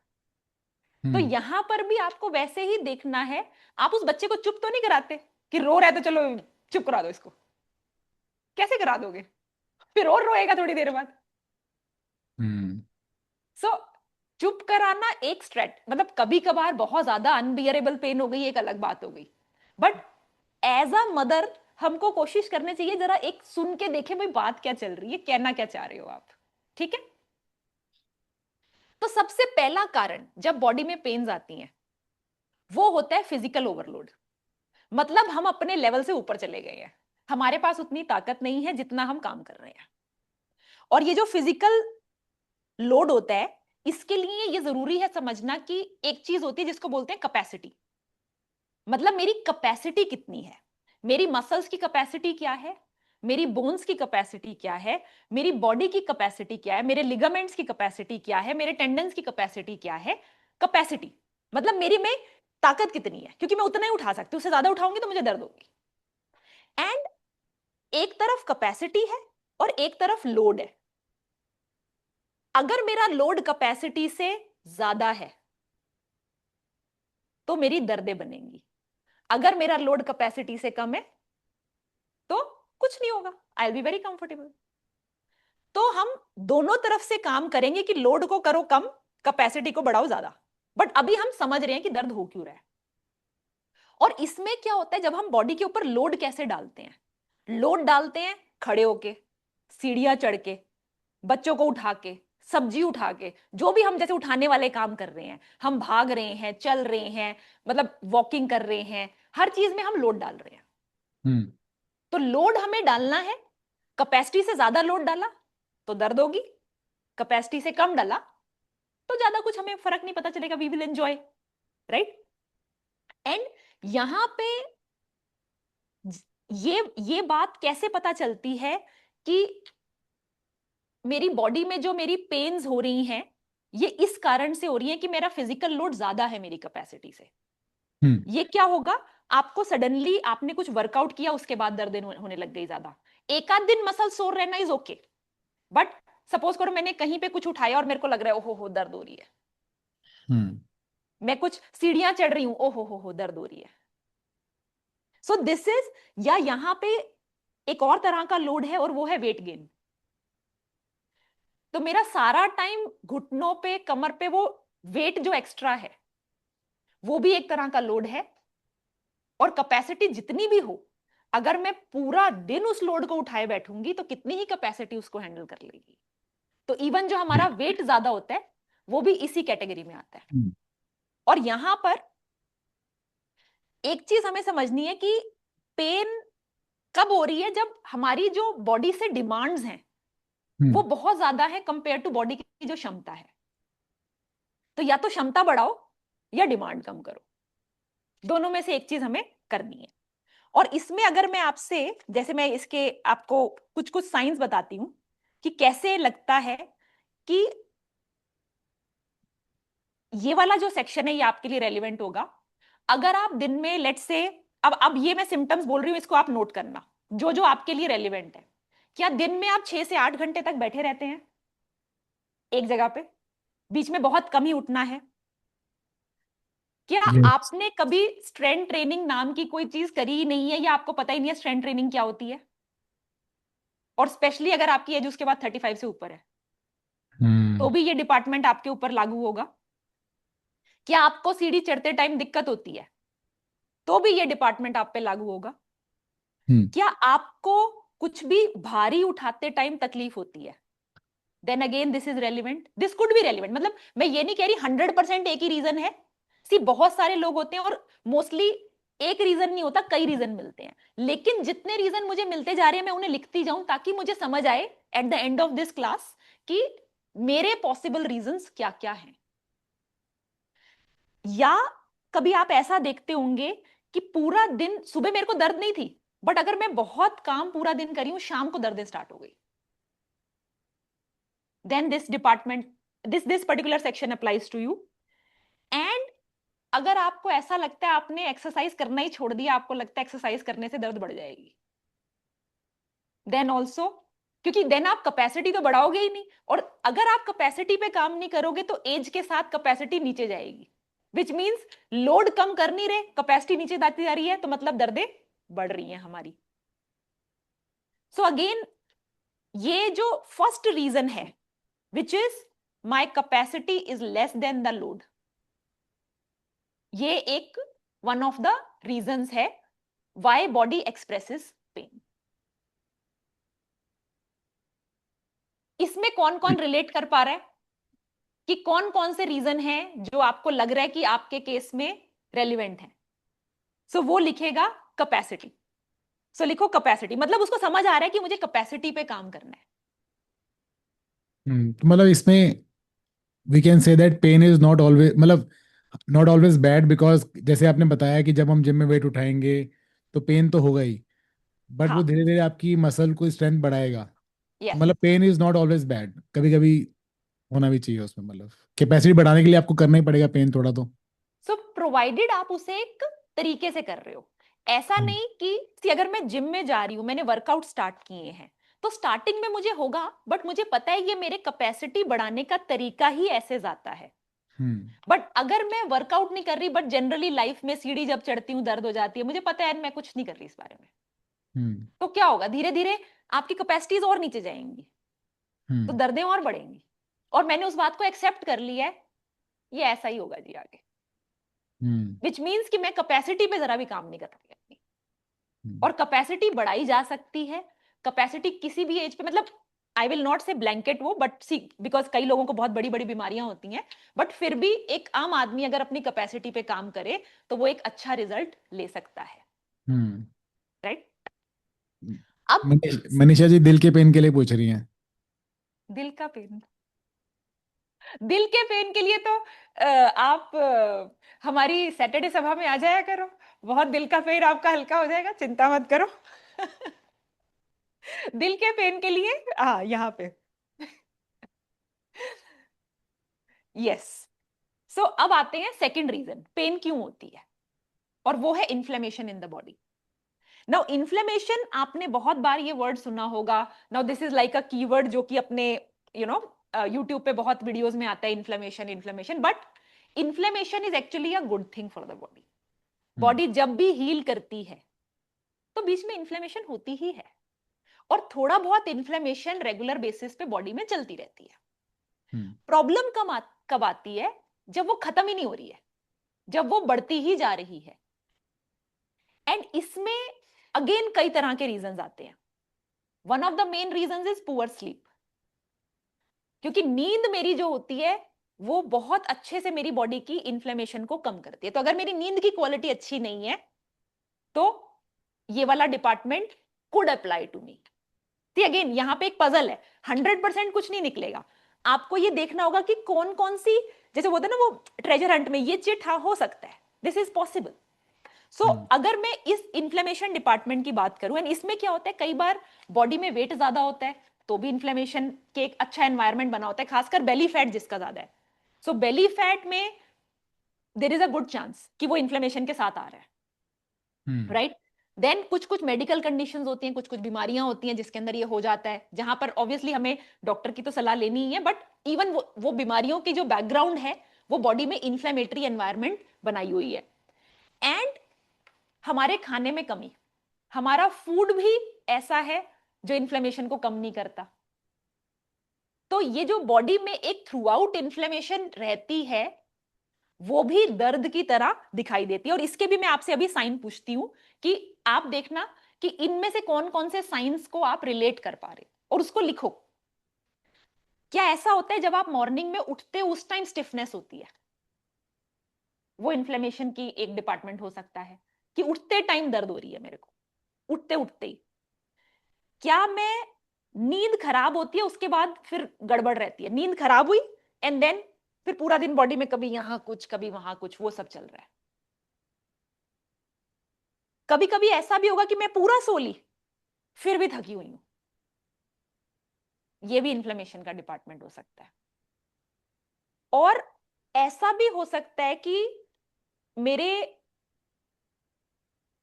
तो यहां पर भी आपको वैसे ही देखना है, आप उस बच्चे को चुप तो नहीं कराते कि रो रहा है तो चलो चुप करा दो इसको, कैसे करा दोगे, फिर और रोएगा थोड़ी देर बाद। सो चुप कराना एक स्ट्रेट, मतलब कभी कभार बहुत ज्यादा अनबियरेबल पेन हो गई एक अलग बात हो गई, बट एज अ मदर हमको कोशिश करनी चाहिए जरा एक सुन के देखे भाई बात क्या चल रही है, कहना क्या चाह रहे हो आप, ठीक है? तो सबसे पहला कारण जब बॉडी में पेन्स आती हैं वो होता है फिजिकल ओवरलोड। मतलब हम अपने लेवल से ऊपर चले गए हैं, हमारे पास उतनी ताकत नहीं है जितना हम काम कर रहे हैं। और ये जो फिजिकल लोड होता है इसके लिए ये जरूरी है समझना कि एक चीज होती है जिसको बोलते हैं कैपेसिटी। मतलब मेरी कैपेसिटी कितनी है, मेरी मसल्स की कैपेसिटी क्या है, मेरी बोन्स की कैपेसिटी क्या है, मेरी बॉडी की कैपेसिटी क्या है, मेरे लिगामेंट्स की कैपेसिटी क्या है, मेरे टेंडन्स की कैपेसिटी क्या है। कैपेसिटी मतलब मेरी में ताकत कितनी है, क्योंकि मैं उतना ही उठा सकती हूँ, उससे ज्यादा उठाऊंगी तो मुझे दर्द होगी। एंड एक तरफ कैपेसिटी है और एक तरफ लोड है। अगर मेरा लोड कैपेसिटी से ज्यादा है तो मेरी दर्दें बनेंगी, अगर मेरा लोड कैपेसिटी से कम है तो कुछ नहीं होगा, I will be very comfortable. तो हम दोनों तरफ से काम करेंगे कि लोड को करो कम, कैपेसिटी को बढ़ाओ ज्यादा। बट अभी हम समझ रहे हैं कि दर्द हो क्यों रहा है। और इसमें क्या होता है, जब हम बॉडी के ऊपर लोड कैसे डालते हैं, लोड डालते हैं खड़े होके, सीढ़ियां चढ़ के, बच्चों को उठा के, सब्जी उठा के, जो भी हम जैसे उठाने वाले काम कर रहे हैं, हम भाग रहे हैं, चल रहे हैं, मतलब वॉकिंग कर रहे हैं, हर चीज में हम लोड डाल रहे हैं। तो लोड हमें डालना है, कैपेसिटी से ज्यादा लोड डाला तो दर्द होगी, कैपेसिटी से कम डाला तो ज्यादा कुछ हमें फर्क नहीं पता चलेगा, we will enjoy, right? And यहां पे ये बात कैसे पता चलती है कि मेरी बॉडी में जो मेरी पेन्स हो रही हैं ये इस कारण से हो रही है कि मेरा फिजिकल लोड ज्यादा है मेरी कैपेसिटी से। ये क्या होगा, आपको सडनली आपने कुछ वर्कआउट किया उसके बाद दर्द होने लग गई ज्यादा, एक आध दिन मसल सोर रहना इज ओके, बट सपोज करो मैंने कहीं पे कुछ उठाया और मेरे को लग रहा है ओहो हो दर्द हो रही है, मैं कुछ सीढ़ियां चढ़ रही हूं, ओहो हो दर्द हो रही है। सो दिस इज, या यहां पे एक और तरह का लोड है और वो है वेट गेन। तो मेरा सारा टाइम घुटनों पे, कमर पे वो वेट जो एक्स्ट्रा है वो भी एक तरह का लोड है। और कैपेसिटी जितनी भी हो, अगर मैं पूरा दिन उस लोड को उठाए बैठूंगी तो कितनी ही कैपेसिटी उसको हैंडल कर लेगी। तो इवन जो हमारा वेट ज्यादा होता है वो भी इसी कैटेगरी में आता है। और यहां पर एक चीज हमें समझनी है कि पेन कब हो रही है? जब हमारी जो बॉडी से डिमांड्स हैं वो बहुत ज्यादा है कंपेयर टू बॉडी की जो क्षमता है। तो या तो क्षमता बढ़ाओ या डिमांड कम करो, दोनों में से एक चीज हमें करनी है। और इसमें अगर मैं आपसे, जैसे मैं इसके आपको कुछ कुछ साइंस बताती हूं कि कैसे लगता है कि ये वाला जो सेक्शन है ये आपके लिए रेलिवेंट होगा। अगर आप दिन में लेट्स से, अब ये मैं सिम्टम्स बोल रही हूं, इसको आप नोट करना जो जो आपके लिए रेलिवेंट है। क्या दिन में आप 6 से 8 घंटे तक बैठे रहते हैं एक जगह पे? बीच में बहुत कम ही उठना है? क्या Yes. आपने कभी स्ट्रेंथ ट्रेनिंग नाम की कोई चीज करी ही नहीं है, या आपको पता ही नहीं है स्ट्रेंथ ट्रेनिंग क्या होती है? और स्पेशली अगर आपकी एज उसके बाद 35 से ऊपर है तो भी ये डिपार्टमेंट आपके ऊपर लागू होगा। क्या आपको सीढ़ी चढ़ते टाइम दिक्कत होती है तो भी ये डिपार्टमेंट आप पे लागू होगा। क्या आपको कुछ भी भारी उठाते टाइम तकलीफ होती है? Then again this is relevant, this could be relevant. मतलब मैं ये नहीं कह रही 100% एक ही रीजन है। सी बहुत सारे लोग होते हैं और मोस्टली एक रीजन नहीं होता, कई रीजन मिलते हैं। लेकिन जितने रीजन मुझे मिलते जा रहे हैं मैं उन्हें लिखती जाऊं ताकि मुझे समझ आए at the end of this class कि मेरे पॉसिबल रीजंस क्या क्या हैं। या कभी आप ऐसा देखते होंगे कि पूरा दिन, सुबह मेरे को दर्द नहीं थी बट अगर मैं बहुत काम पूरा दिन करी हूं शाम को दर्द स्टार्ट हो गई, then this department, this particular section applies to you. And अगर आपको ऐसा लगता है आपने एक्सरसाइज करना ही छोड़ दिया, आपको लगता है एक्सरसाइज करने से दर्द बढ़ जाएगी, देन ऑल्सो, क्योंकि देन आप कैपेसिटी तो बढ़ाओगे ही नहीं, और अगर आप कैपेसिटी पे काम नहीं करोगे तो एज के साथ कैपेसिटी नीचे जाएगी, विच मीन्स लोड कम कर नहीं रहे, कैपेसिटी नीचे जाती जा रही है, तो मतलब दर्दें बढ़ रही हैं हमारी। सो अगेन ये जो फर्स्ट रीजन है which is my capacity is less than the load, ये एक one of the reasons है why body expresses pain। इसमें कौन कौन रिलेट कर पा रहा है कि कौन कौन से रीजन है जो आपको लग रहा है कि आपके केस में रेलिवेंट है? सो वो लिखेगा कैपेसिटी। सो लिखो कैपेसिटी, मतलब उसको समझ आ रहा है कि मुझे कैपेसिटी पे काम करना है। मतलब इसमें we can say that pain is not always, मतलब नॉट ऑलवेज बैड, बिकॉज जैसे आपने बताया कि जब हम जिम में वेट उठाएंगे तो पेन तो होगा ही, बट वो हाँ। धीरे धीरे आपकी मसल को स्ट्रेंथ बढ़ाएगा। Yes. मतलब pain is not always bad, कभी कभी होना भी चाहिए उसमें, मतलब कैपेसिटी बढ़ाने के लिए आपको करना ही पड़ेगा पेन थोड़ा तो। सो प्रोवाइडेड आप उसे एक तरीके से कर रहे हो, ऐसा नहीं कि अगर मैं जिम में जा रही हूं, मैंने वर्कआउट स्टार्ट किए हैं तो स्टार्टिंग में मुझे होगा, बट मुझे पता है ये मेरे कैपेसिटी बढ़ाने का तरीका ही ऐसे जाता है। बट अगर मैं वर्कआउट नहीं कर रही बट जनरली लाइफ में सीढ़ी जब चढ़ती हूँ दर्द हो जाती है, मुझे पता है मैं कुछ नहीं कर रही इस बारे में, तो क्या होगा, धीरे धीरे आपकी कैपेसिटीज और नीचे जाएंगी, तो दर्दें और बढ़ेंगी। और मैंने उस बात को एक्सेप्ट कर लिया है, ये ऐसा ही होगा जी आगे, विच मीन्स कि मैं कैपेसिटी पे जरा भी काम नहीं कर रही अपनी। और कैपेसिटी बढ़ाई जा सकती है, कैपेसिटी किसी भी एज पे, मतलब आई विल नॉट से ब्लैंकेट वो, बट सी बिकॉज कई लोगों को बहुत बड़ी बड़ी बीमारियां होती हैं, बट फिर भी एक आम आदमी अगर अपनी कैपेसिटी पे काम करे तो वो एक अच्छा रिजल्ट ले सकता है, राइट? अब मनीषा जी दिल के पेन के लिए पूछ रही हैं। दिल का पेन, दिल के पेन के लिए तो आप हमारी सैटरडे सभा में आ जाया करो, बहुत दिल का पेन आपका हल्का हो जाएगा, चिंता मत करो। दिल के पेन के लिए यहाँ पे यस। सो अब आते हैं सेकंड रीजन पेन क्यों होती है, और वो है inflammation in the body. Now inflammation, आपने बहुत बार ये वर्ड सुना होगा। Now this is like a keyword जो कि अपने यूट्यूब पे बहुत वीडियोस में आता है, inflammation inflammation, but inflammation is actually a good thing for the body. Body जब भी हील करती है तो बीच में इन्फ्लेमेशन होती ही है, और थोड़ा बहुत इन्फ्लेमेशन रेगुलर बेसिस पे बॉडी में चलती रहती है। प्रॉब्लम कब आती है? जब वो खत्म ही नहीं हो रही है, जब वो बढ़ती ही जा रही है। एंड इसमें अगेन कई तरह के रीजंस आते हैं। One of the main reasons is poor sleep, क्योंकि नींद मेरी जो होती है वो बहुत अच्छे से मेरी बॉडी की इन्फ्लेमेशन को कम करती है। तो अगर मेरी नींद की क्वालिटी अच्छी नहीं है तो ये वाला department could apply to me. Again यहाँ पे एक पजल है, 100% कुछ नहीं निकलेगा। आपको ये देखना होगा कि कौन कौन सी, जैसे बोलते हैं ना वो ट्रेजर हंट में, ये चिट हाँ हो सकता है, दिस इज पॉसिबल। सो अगर मैं इस इन्फ्लेमेशन डिपार्टमेंट की बात करूं, एंड इसमें क्या होता है, कई बार बॉडी में वेट ज्यादा होता है तो भी इन्फ्लेमेशन के एक अच्छा एनवायरमेंट बना होता है, खासकर बेली फैट जिसका ज्यादा है। सो बेली फैट में there is a good chance कि वो इन्फ्लेमेशन के साथ आ रहा है, राइट। देन कुछ कुछ मेडिकल कंडीशंस होती हैं, कुछ कुछ बीमारियां होती हैं जिसके अंदर ये हो जाता है, जहां पर ऑब्वियसली हमें डॉक्टर की तो सलाह लेनी ही है, बट इवन वो बीमारियों की जो बैकग्राउंड है वो बॉडी में इन्फ्लेमेटरी एनवायरमेंट बनाई हुई है। एंड हमारे खाने में कमी, हमारा फूड भी ऐसा है जो इन्फ्लेमेशन को कम नहीं करता। तो ये जो बॉडी में एक थ्रू आउट इन्फ्लेमेशन रहती है वो भी दर्द की तरह दिखाई देती है। और इसके भी मैं आपसे अभी साइन पूछती हूं कि आप देखना कि इनमें से कौन कौन से साइंस को आप रिलेट कर पा रहे और उसको लिखो। क्या ऐसा होता है जब आप मॉर्निंग में उठते हो उस टाइम स्टिफनेस होती है, वो इन्फ्लेमेशन की एक डिपार्टमेंट हो सकता है कि उठते टाइम दर्द हो रही है मेरे को, उठते उठते ही। क्या मैं नींद खराब होती है उसके बाद फिर गड़बड़ रहती है, नींद खराब हुई एंड देन फिर पूरा दिन बॉडी में कभी यहां कुछ कभी वहां कुछ, वो सब चल रहा है। कभी कभी ऐसा भी होगा कि मैं पूरा सो ली फिर भी थकी हुई हूं, ये भी इन्फ्लेमेशन का डिपार्टमेंट हो सकता है। और ऐसा भी हो सकता है कि मेरे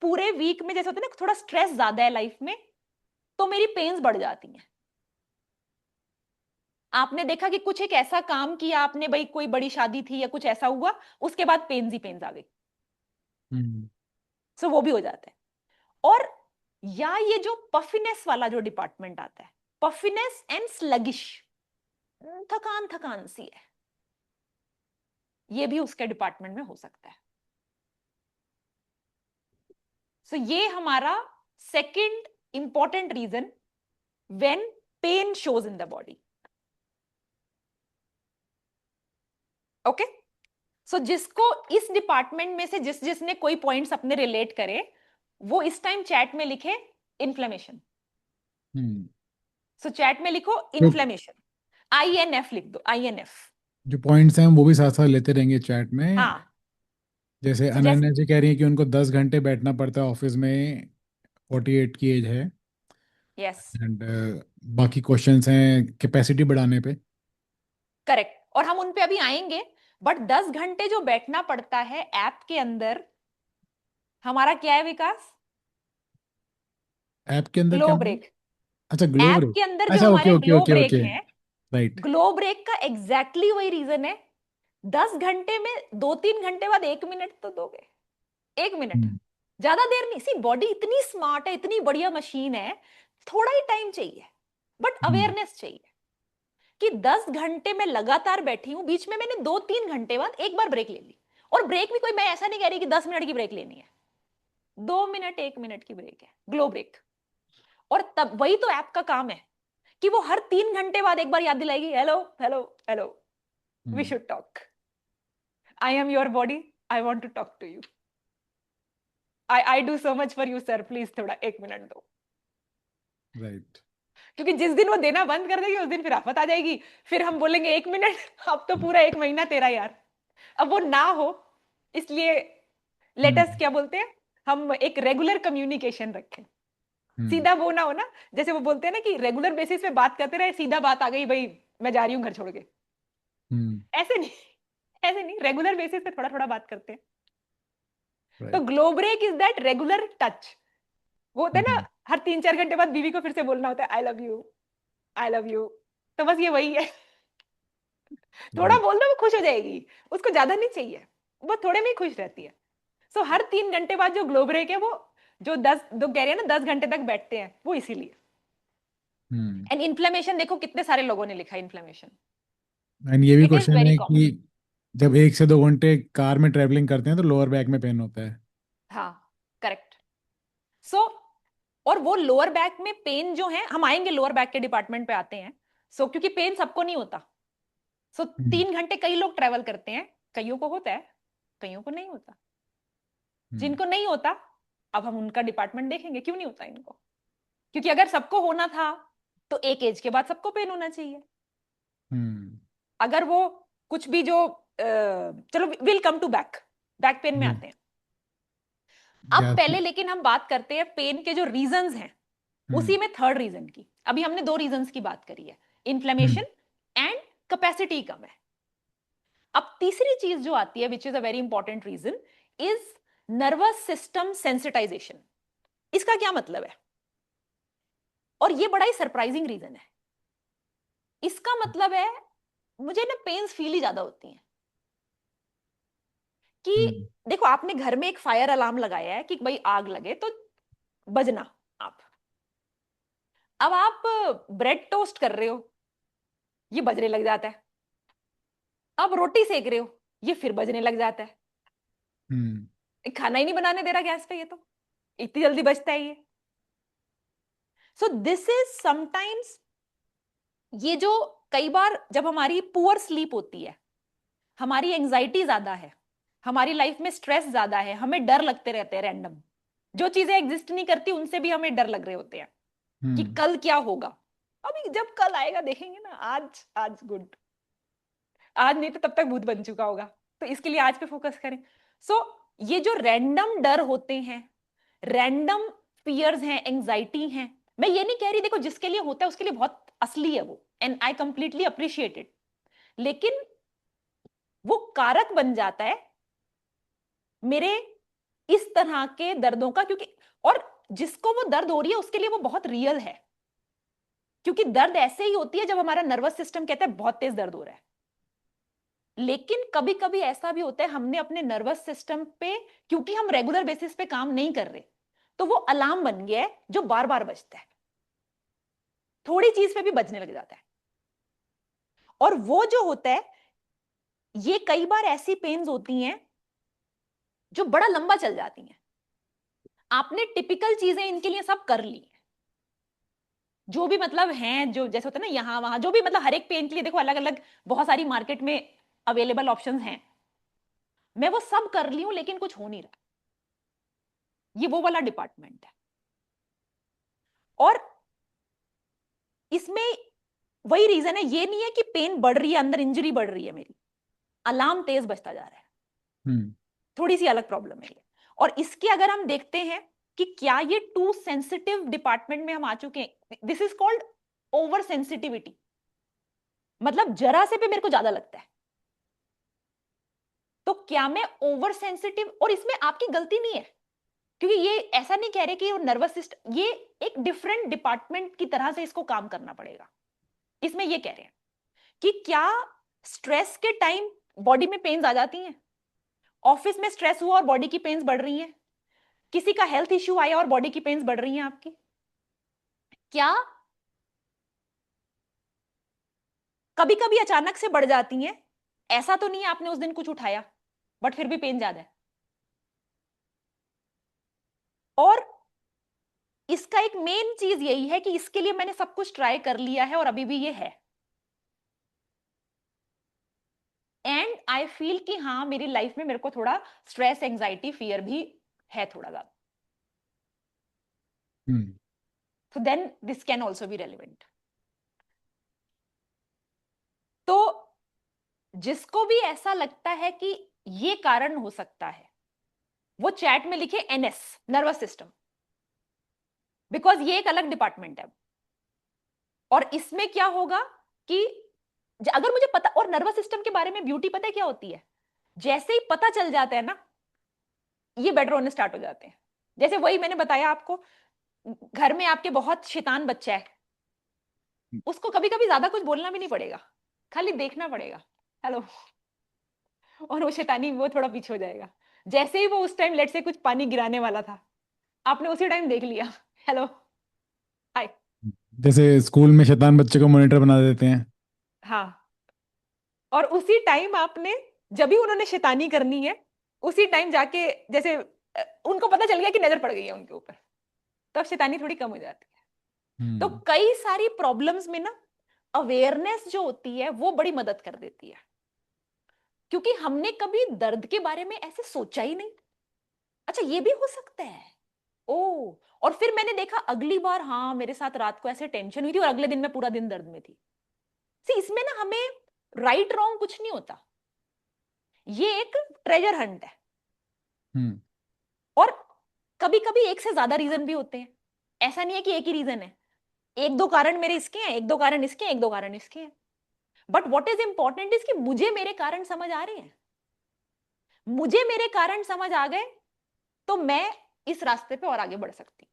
पूरे वीक में जैसे होता है ना थोड़ा स्ट्रेस ज्यादा है लाइफ में, तो मेरी पेन्स बढ़ जाती हैं। आपने देखा कि कुछ एक ऐसा काम किया आपने, भाई कोई बड़ी शादी थी या कुछ ऐसा हुआ, उसके बाद पेन्स ही पेन्स आ गई, सो वो भी हो जाता है। और या ये जो पफिनेस वाला जो डिपार्टमेंट आता है, पफिनेस एंड स्लगिश, थकान थकान सी है, ये भी उसके डिपार्टमेंट में हो सकता है। सो ये हमारा second important reason when pain shows in the body. Okay, so जिसको इस डिपार्टमेंट में से जिसने कोई पॉइंट्स अपने रिलेट करे वो इस टाइम चैट में लिखे इन्फ्लेमेशन। सो चैट में लिखो इन्फ्लेमेशन, INF लिख दो, INF। जो पॉइंट्स हैं वो भी साथ साथ लेते रहेंगे चैट में। हाँ, जैसे अनन्या जी कह रही है कि उनको 10 घंटे बैठना पड़ता है ऑफिस में, 48 की एज है। यस, एंड बाकी क्वेश्चंस हैं कैपेसिटी बढ़ाने पे। करेक्ट, और हम उन पे अभी आएंगे। बट 10 घंटे जो बैठना पड़ता है ऐप के अंदर, हमारा क्या है विकास? ऐप के अंदर ग्लो क्या? ब्रेक। अच्छा, ग्लो ऐप ब्रेक। के अंदर जो अच्छा, ओके हमारे okay glow okay break okay, हैं, राइट। ग्लो ब्रेक का एग्जैक्टली वही रीजन है। 10 घंटे में 2-3 घंटे बाद 1 मिनट तो दोगे, 1 मिनट, ज्यादा देर नहीं। सी बॉडी इतनी स्मार्ट है, इतनी बढ़िया मशीन है, थोड़ा ही टाइम चाहिए, बट अवेयरनेस चाहिए कि 10 घंटे में लगातार बैठी हूं, बीच में मैंने 2-3 घंटे बाद एक बार ब्रेक ले ली। और ब्रेक भी कोई, मैं ऐसा नहीं कह रही कि 10 मिनट की ब्रेक लेनी है, 2 मिनट 1 मिनट की ब्रेक है, ग्लो ब्रेक। और तब वही तो ऐप का काम है कि वो हर 3 घंटे बाद एक बार याद दिलाएगी, hello hello hello, we should talk, I am your body, I want to talk to you, I do so much for you sir, please थोड़ा 1 मिनट दो। राइट। क्योंकि जिस दिन वो देना बंद कर देगी उस दिन फिर आफत आ जाएगी, फिर हम बोलेंगे 1 मिनट, अब तो पूरा 1 महीना तेरा यार। अब वो ना हो, इसलिए लेटस क्या बोलते हैं, हम एक रेगुलर कम्युनिकेशन रखें। सीधा वो ना हो ना, जैसे वो बोलते हैं ना कि रेगुलर बेसिस पे बात करते रहे, सीधा बात आ गई भाई मैं जा रही हूँ घर छोड़ के, ऐसे नहीं, ऐसे नहीं, रेगुलर बेसिस पे थोड़ा थोड़ा बात करते हैं। तो glow break is that regular touch. वो होता है ना, हर 3-4 घंटे बाद बीवी को फिर से बोलना होता है I love you, I love you. तो बस ये वही है, थोड़ा बोल दो वो खुश हो जाएगी, उसको ज्यादा नहीं चाहिए, वो थोड़े में ही खुश रहती है। सो हर 3 घंटे बाद जो ग्लो ब्रेक है, वो जो 10 दो कह रहे हैं ना 10 घंटे तक बैठते हैं, वो इसीलिए। एंड इन्फ्लेमेशन देखो कितने सारे लोगों ने लिखा है इन्फ्लेमेशन। एंड ये भी इट इज क्वेश्चन वेरी है कॉमन। कि जब 1 से 2 घंटे कार में ट्रेवलिंग करते हैं तो लोअर बैक में पेन होता है। हाँ, करेक्ट। सो और वो लोअर बैक में पेन जो है, हम आएंगे लोअर बैक के डिपार्टमेंट पे आते हैं। सो क्योंकि पेन सबको नहीं होता। सो 3 घंटे कई लोग ट्रेवल करते हैं, कईयों को होता है, कईयों को नहीं होता। जिनको नहीं होता अब हम उनका डिपार्टमेंट देखेंगे, क्यों नहीं होता इनको? क्योंकि अगर सबको होना था तो एक एज के बाद सबको पेन होना चाहिए। अगर वो कुछ भी जो चलो will come to back pain में आते हैं। अब पहले लेकिन हम बात करते हैं पेन के जो रीजंस हैं, उसी में थर्ड रीजन की। अभी हमने 2 रीजंस की बात करी है, इन्फ्लेमेशन एंड कैपेसिटी कम है। अब तीसरी चीज जो आती है which is a very important reason is nervous system sensitization. इसका क्या मतलब है? और ये बड़ा ही सरप्राइजिंग रीजन है। इसका मतलब है मुझे ना पेन्स फील ही ज्यादा होती हैं कि देखो आपने घर में एक फायर अलार्म लगाया है कि भाई आग लगे तो बजना। अब आप ब्रेड टोस्ट कर रहे हो, ये बजने लग जाता है। अब रोटी सेक रहे हो, ये फिर बजने लग जाता है। खाना ही नहीं बनाने दे रहा गैस पे, ये तो इतनी जल्दी बजता है ये। सो दिस इज समटाइम्स, ये जो कई बार जब हमारी पुअर स्लीप होती है, हमारी एंजाइटी ज्यादा है, हमारी लाइफ में स्ट्रेस ज्यादा है, हमें डर लगते रहते हैं रैंडम, जो चीजें एग्जिस्ट नहीं करती उनसे भी हमें डर लग रहे होते हैं कि कल क्या होगा। अभी जब कल आएगा देखेंगे ना, आज गुड, आज नहीं तो तब तक भूत बन चुका होगा, तो इसके लिए आज पे फोकस करें। सो ये जो रैंडम डर होते हैं, रैंडम फियर्स हैं, एंजाइटी हैं, मैं ये नहीं कह रही, देखो जिसके लिए होता है उसके लिए बहुत असली है वो, and I completely appreciate it, लेकिन वो कारक बन जाता है मेरे इस तरह के दर्दों का, क्योंकि और जिसको वो दर्द हो रही है उसके लिए वो बहुत रियल है, क्योंकि दर्द ऐसे ही होती है जब हमारा नर्वस सिस्टम कहता है बहुत तेज दर्द हो रहा है। लेकिन कभी कभी ऐसा भी होता है हमने अपने नर्वस सिस्टम पे, क्योंकि हम रेगुलर बेसिस पे काम नहीं कर रहे, तो वो अलार्म बन गया है जो बार बार बजता है, थोड़ी चीज पे भी बजने लग जाता है। और वो जो होता है, ये कई बार ऐसी पेन्स होती हैं जो बड़ा लंबा चल जाती हैं। आपने टिपिकल चीजें इनके लिए सब कर ली, जो भी मतलब हैं, जो जैसे होता है ना यहां वहां, जो भी मतलब हर एक पेन के लिए देखो अलग अलग बहुत सारी मार्केट में अवेलेबल ऑप्शंस हैं, मैं वो सब कर ली हूं लेकिन कुछ हो नहीं रहा। ये वो वाला डिपार्टमेंट है। और इसमें वही रीजन है, ये नहीं है कि पेन बढ़ रही है, अंदर इंजरी बढ़ रही है मेरी, अलार्म तेज बजता जा रहा है। थोड़ी सी अलग प्रॉब्लम है ये। और इसके अगर हम देखते हैं कि क्या ये टू सेंसिटिव डिपार्टमेंट में हम आ चुके हैं, this is called over sensitivity, मतलब जरा से पे मेरे को ज्यादा लगता है, तो क्या मैं ओवर सेंसिटिव, और इसमें आपकी गलती नहीं है, क्योंकि ये ऐसा नहीं कह रहे कि नर्वस सिस्टम, ये एक डिफरेंट डिपार्टमेंट की तरह से इसको काम करना पड़ेगा। इसमें ये कह रहे हैं कि क्या स्ट्रेस के टाइम बॉडी में पेन्स आ जाती हैं, ऑफिस में स्ट्रेस हुआ और बॉडी की पेन्स बढ़ रही हैं, किसी का हेल्थ इश्यू आया और बॉडी की पेन्स बढ़ रही हैं आपकी, क्या कभी कभी अचानक से बढ़ जाती हैं, ऐसा तो नहीं है आपने उस दिन कुछ उठाया बट फिर भी पेन ज्यादा है। और इसका एक मेन चीज यही है कि इसके लिए मैंने सब कुछ ट्राई कर लिया है और अभी भी ये है, एंड आई फील कि हाँ मेरी लाइफ में मेरे को थोड़ा स्ट्रेस, एंजाइटी, फियर भी है थोड़ा ज्यादा, so then this can also be relevant। तो जिसको भी ऐसा लगता है कि ये कारण हो सकता है, वो चैट में लिखे NS, नर्वस सिस्टम, बिकॉज ये एक अलग डिपार्टमेंट है। और इसमें क्या होगा कि अगर मुझे पता, और नर्वस सिस्टम के बारे में ब्यूटी पता है क्या होती है, जैसे ही पता चल जाता है ना, ये बेटर होने स्टार्ट हो जाते हैं। जैसे वही मैंने बताया आपको, घर में आपके बहुत शैतान बच्चा है, उसको कभी कभी ज्यादा कुछ बोलना भी नहीं पड़ेगा, खाली देखना पड़ेगा, हेलो, और वो शैतानी वो थोड़ा पीछे हो जाएगा। जैसे ही वो उस टाइम लेट से कुछ पानी गिराने वाला था, आपने उसी टाइम देख लिया, हेलो हाय। जैसे स्कूल में शैतान बच्चे को मॉनिटर बना देते हैं। हाँ, और उसी टाइम आपने, जब भी उन्होंने शैतानी करनी है, उसी टाइम जाके, जैसे उनको पता चल गया कि नजर पड़ गई है उनके ऊपर, तब शैतानी थोड़ी कम हो जाती है। तो कई सारी प्रॉब्लम्स में ना अवेयरनेस जो होती है वो बड़ी मदद कर देती है, क्योंकि हमने कभी दर्द के बारे में ऐसे सोचा ही नहीं, अच्छा ये भी हो सकता है, ओ, और फिर मैंने देखा अगली बार, हाँ मेरे साथ रात को ऐसे टेंशन हुई थी और अगले दिन मैं पूरा दिन दर्द में थी। सी इसमें ना हमें राइट रॉन्ग कुछ नहीं होता, ये एक ट्रेजर हंट है। हम्म और कभी कभी एक से ज्यादा रीजन भी होते हैं, ऐसा नहीं है कि एक ही रीजन है, एक दो कारण मेरे इसके हैं, एक दो कारण इसके हैं, एक दो कारण इसके हैं। But what is important is कि मुझे मेरे कारण समझ आ रहे हैं, मुझे मेरे कारण समझ आ गए तो मैं इस रास्ते पे और आगे बढ़ सकती।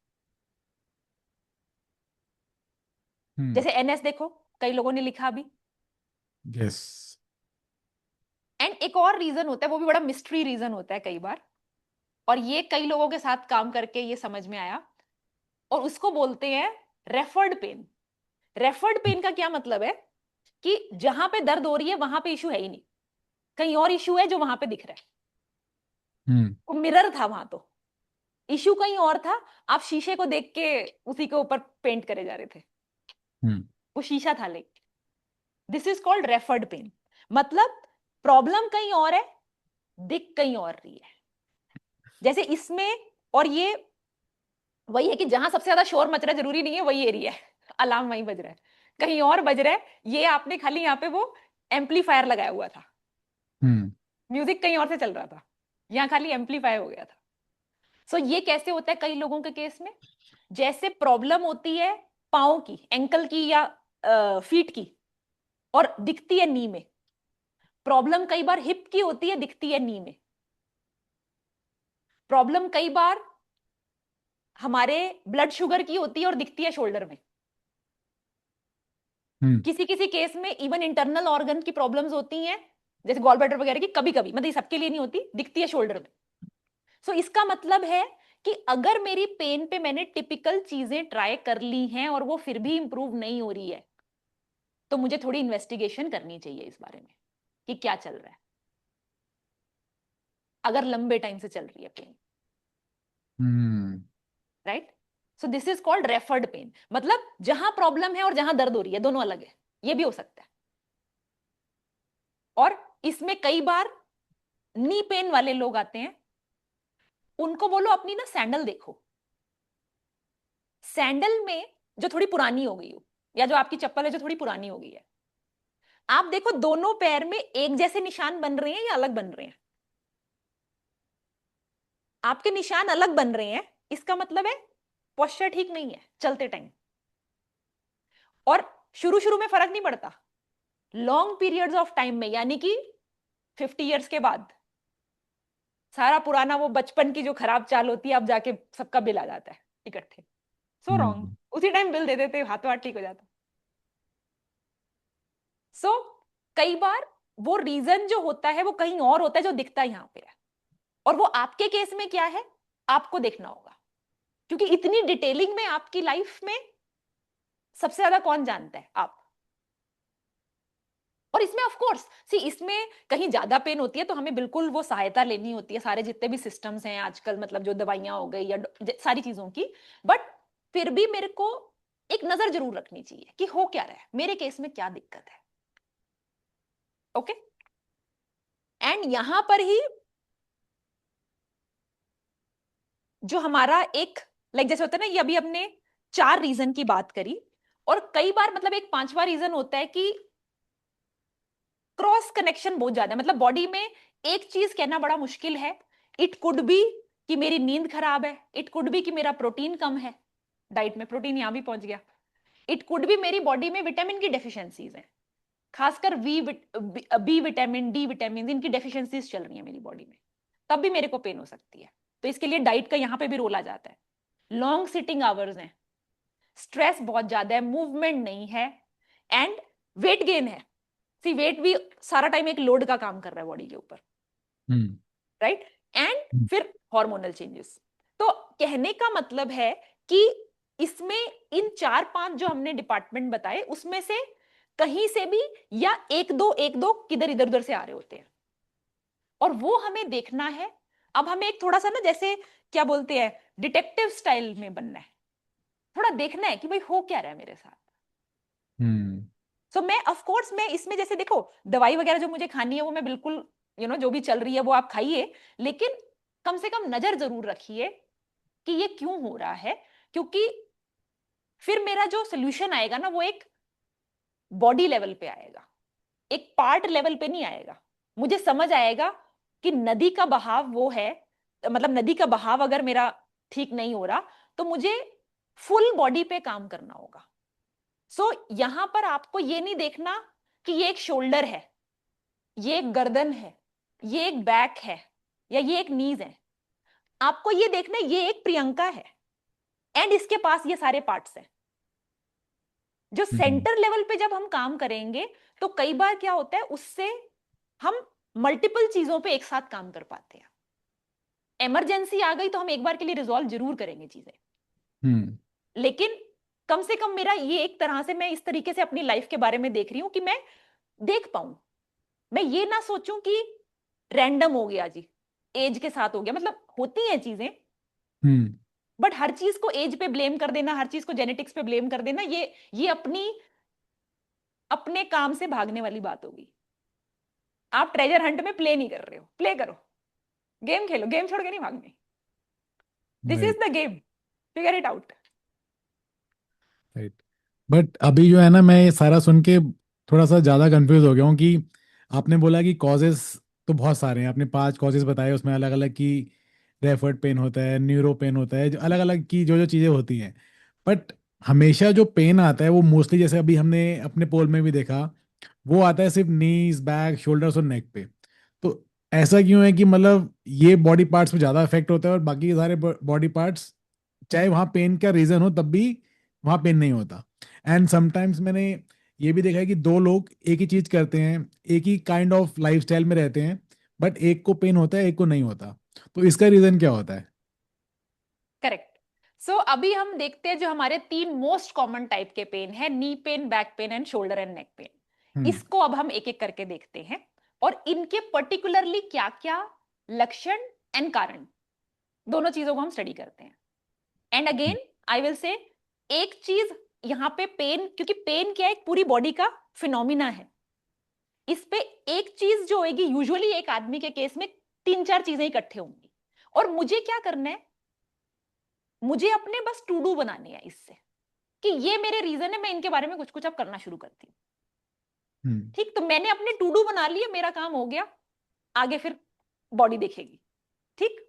जैसे एनएस देखो, कई लोगों ने लिखा अभी। यस। एंड एक और रीजन होता है, वो भी बड़ा मिस्ट्री रीजन होता है कई बार, और ये कई लोगों के साथ काम करके ये समझ में आया, और उसको बोलते हैं रेफर्ड पेन। रेफर्ड पेन का क्या मतलब है कि जहां पे दर्द हो रही है वहां पे इशू है ही नहीं, कहीं और इशू है जो वहां पे दिख रहा है। वो मिरर था वहां, तो इशू कहीं और था, आप शीशे को देख के उसी के ऊपर पेंट करे जा रहे थे, वो शीशा था। लेकिन this is called referred pain, मतलब प्रॉब्लम कहीं और है, दिख कहीं और रही है। जैसे इसमें, और ये वही है कि जहां सबसे ज्यादा शोर मच रहा है जरूरी नहीं है वही एरिया है, अलार्म वहीं बज रहा है, कहीं और बज रहा है। ये आपने खाली यहाँ पे वो एम्पलीफायर लगाया हुआ था, म्यूजिक कहीं और से चल रहा था, यहाँ खाली एम्पलीफाई हो गया था। सो ये कैसे होता है कई लोगों के केस में, जैसे प्रॉब्लम होती है पाँव की, एंकल की या फीट की, और दिखती है नी में। प्रॉब्लम कई बार हिप की होती है, दिखती है नी में। प्रॉब्लम कई बार हमारे ब्लड शुगर की होती है और दिखती है शोल्डर में। किसी किसी केस में इवन इंटरनल ऑर्गन की प्रॉब्लम्स होती हैं, जैसे गॉल ब्लैडर वगैरह की, कभी कभी, मतलब सबके लिए नहीं होती, दिखती है शोल्डर में। सो इसका मतलब है कि अगर मेरी पेन पे मैंने टिपिकल चीजें ट्राई कर ली हैं और वो फिर भी इंप्रूव नहीं हो रही है, तो मुझे थोड़ी इन्वेस्टिगेशन करनी चाहिए इस बारे में कि क्या चल रहा है, अगर लंबे टाइम से चल रही है pain. Right? So this is called referred pain, मतलब जहां प्रॉब्लम है और जहां दर्द हो रही है दोनों अलग है, ये भी हो सकता है। और इसमें कई बार नी पेन वाले लोग आते हैं, उनको बोलो अपनी ना सैंडल देखो, सैंडल में जो थोड़ी पुरानी हो गई हो, या जो आपकी चप्पल है जो थोड़ी पुरानी हो गई है, आप देखो दोनों पैर में एक जैसे निशान बन रहे हैं या अलग बन रहे हैं? आपके निशान अलग बन रहे हैं, इसका मतलब है पोस्चर ठीक नहीं है चलते टाइम। और शुरू शुरू में फर्क नहीं पड़ता, लॉन्ग पीरियड्स ऑफ टाइम में, यानी कि 50 इयर्स के बाद सारा पुराना वो बचपन की जो खराब चाल होती है, अब जाके सबका बिल आ जाता है इकट्ठे। सो रॉन्ग, उसी टाइम बिल दे देते, हाथों हाथ ठीक हो जाता। सो कई बार वो रीजन जो होता है वो कहीं और होता है जो दिखता है यहाँ पे है, और वो आपके केस में क्या है आपको देखना होगा, क्योंकि इतनी डिटेलिंग में आपकी लाइफ में सबसे ज्यादा कौन जानता है? आप। और इसमें ऑफ कोर्स सी, इसमें कहीं ज्यादा पेन होती है तो हमें बिल्कुल वो सहायता लेनी होती है, सारे जितने भी सिस्टम्स हैं आजकल, मतलब जो दवाइयां हो गई या सारी चीजों की। बट फिर भी मेरे को एक नजर जरूर रखनी चाहिए कि हो क्या रहा है, मेरे केस में क्या दिक्कत है। ओके? एंड यहां पर ही जो हमारा एक जैसे होता है ना, ये अभी हमने 4 रीजन की बात करी, और कई बार मतलब एक 5वां रीजन होता है कि क्रॉस कनेक्शन बहुत ज्यादा है, मतलब बॉडी में एक चीज कहना बड़ा मुश्किल है। इट कुड बी कि मेरी नींद खराब है, इट कुड बी कि मेरा प्रोटीन कम है, डाइट में प्रोटीन यहां भी पहुंच गया, इट कुड बी मेरी बॉडी में विटामिन की डेफिशिएंसीज हैं, खासकर बी विटामिन, डी विटामिन, इनकी डेफिशिएंसीज चल रही है मेरी बॉडी में, तब भी मेरे को पेन हो सकती है। तो इसके लिए डाइट का यहां पे भी रोल आ जाता है। लॉन्ग सिटिंग आवर्स हैं, स्ट्रेस बहुत ज्यादा है, मूवमेंट नहीं है, एंड वेट गेन है। सी वेट भी सारा टाइम एक लोड का काम कर रहा है बॉडी के ऊपर, राइट? एंड फिर हार्मोनल चेंजेस। तो कहने का मतलब है कि इसमें इन 4-5 जो हमने डिपार्टमेंट बताए उसमें से कहीं से भी या एक दो किधर इधर उधर से आ रहे होते हैं, और वो हमें देखना है। अब हमें एक थोड़ा सा ना, जैसे क्या बोलते हैं, डिटेक्टिव स्टाइल में बनना है, थोड़ा देखना है कि भाई हो क्या रहा है मेरे साथ। सो मैं ऑफ कोर्स मैं इसमें, जैसे देखो दवाई वगैरह जो मुझे खानी है वो मैं बिल्कुल जो भी चल रही है वो आप खाइए, लेकिन कम से कम नजर जरूर रखिए कि ये क्यों हो रहा है, क्योंकि फिर मेरा जो सोल्यूशन आएगा ना वो एक बॉडी लेवल पे आएगा, एक पार्ट लेवल पे नहीं आएगा। मुझे समझ आएगा कि नदी का बहाव वो है, मतलब नदी का बहाव अगर मेरा ठीक नहीं हो रहा तो मुझे फुल बॉडी पे काम करना होगा। सो यहां पर आपको ये नहीं देखना कि ये एक शोल्डर है, ये एक गर्दन है, ये एक बैक है या ये एक नीज है। आपको ये देखना है ये एक प्रियंका है एंड इसके पास ये सारे पार्ट्स हैं। जो सेंटर लेवल पे जब हम काम करेंगे तो कई बार क्या होता है, उससे हम मल्टीपल चीजों पे एक साथ काम कर पाते हैं। इमरजेंसी आ गई तो हम एक बार के लिए रिजॉल्व जरूर करेंगे चीजें, लेकिन कम से कम मेरा ये एक तरह से मैं इस तरीके से अपनी लाइफ के बारे में देख रही हूं कि मैं देख पाऊं, मैं ये ना सोचूं कि रैंडम हो गया जी, एज के साथ हो गया। मतलब होती हैं चीजें, बट हर चीज को एज पे ब्लेम कर देना, हर चीज को जेनेटिक्स पे ब्लेम कर देना, ये अपने काम से भागने वाली बात होगी। आप ट्रेजर हंट में प्ले नहीं कर रहे हो, प्ले करो, गेम खेलो, गेम छोड़ के नहीं भागने। This is the game, figure it out. Right. But अभी जो है ना, मैं ये सारा सुन के थोड़ा सा ज़्यादा कंफ्यूज हो गया हूँ कि आपने बोला कि कॉजेस तो बहुत सारे हैं, आपने 5 कॉजेस बताए, उसमें अलग अलग की रेफर्ड पेन होता है, न्यूरो पेन होता है, जो अलग अलग की जो जो चीज़ें होती हैं। बट हमेशा जो पेन आता है वो मोस्टली, जैसे अभी हमने अपने पोल में भी देखा, वो आता है सिर्फ नीज, बैक, शोल्डर्स और नेक पे। तो ऐसा क्यों है कि मतलब ये बॉडी पार्ट्स पे ज़्यादा इफेक्ट होता है और बाकी के सारे बॉडी पार्ट्स, चाहे वहाँ पेन का रीज़न हो तब भी वहाँ पेन नहीं होता। एंड समटाइम्स मैंने ये भी देखा है कि 2 लोग एक ही चीज़ करते हैं, एक ही काइंड ऑफ लाइफस्टाइल में रहते हैं, बट एक को पेन होता है, एक को नहीं होता। तो इसका रीज़न क्या होता है? करेक्ट। सो अभी हम देखते हैं जो हमारे 3 मोस्ट कॉमन टाइप के पेन है, knee pain, back pain and shoulder and neck pain. इसको अब हम एक एक करके देखते हैं और इनके पर्टिकुलरली क्या क्या लक्षण एंड कारण, दोनों चीजों को हम स्टडी करते हैं। And again I will say, एक चीज यहां पे पेन, क्योंकि पेन क्या है, एक पूरी बॉडी का फिनोमिना है, इस पे एक चीज जो होगी, यूजुअली एक आदमी के केस में 3-4 चीजें इकट्ठे होंगी, और मुझे क्या करना है, मुझे अपने बस टू डू बनाने हैं इससे, कि ये मेरे रीजन है, मैं इनके बारे में कुछ कुछ अब करना शुरू करती हूँ। ठीक, तो मैंने अपने टू डू बना लिए, मेरा काम हो गया, आगे फिर बॉडी देखेगी। ठीक,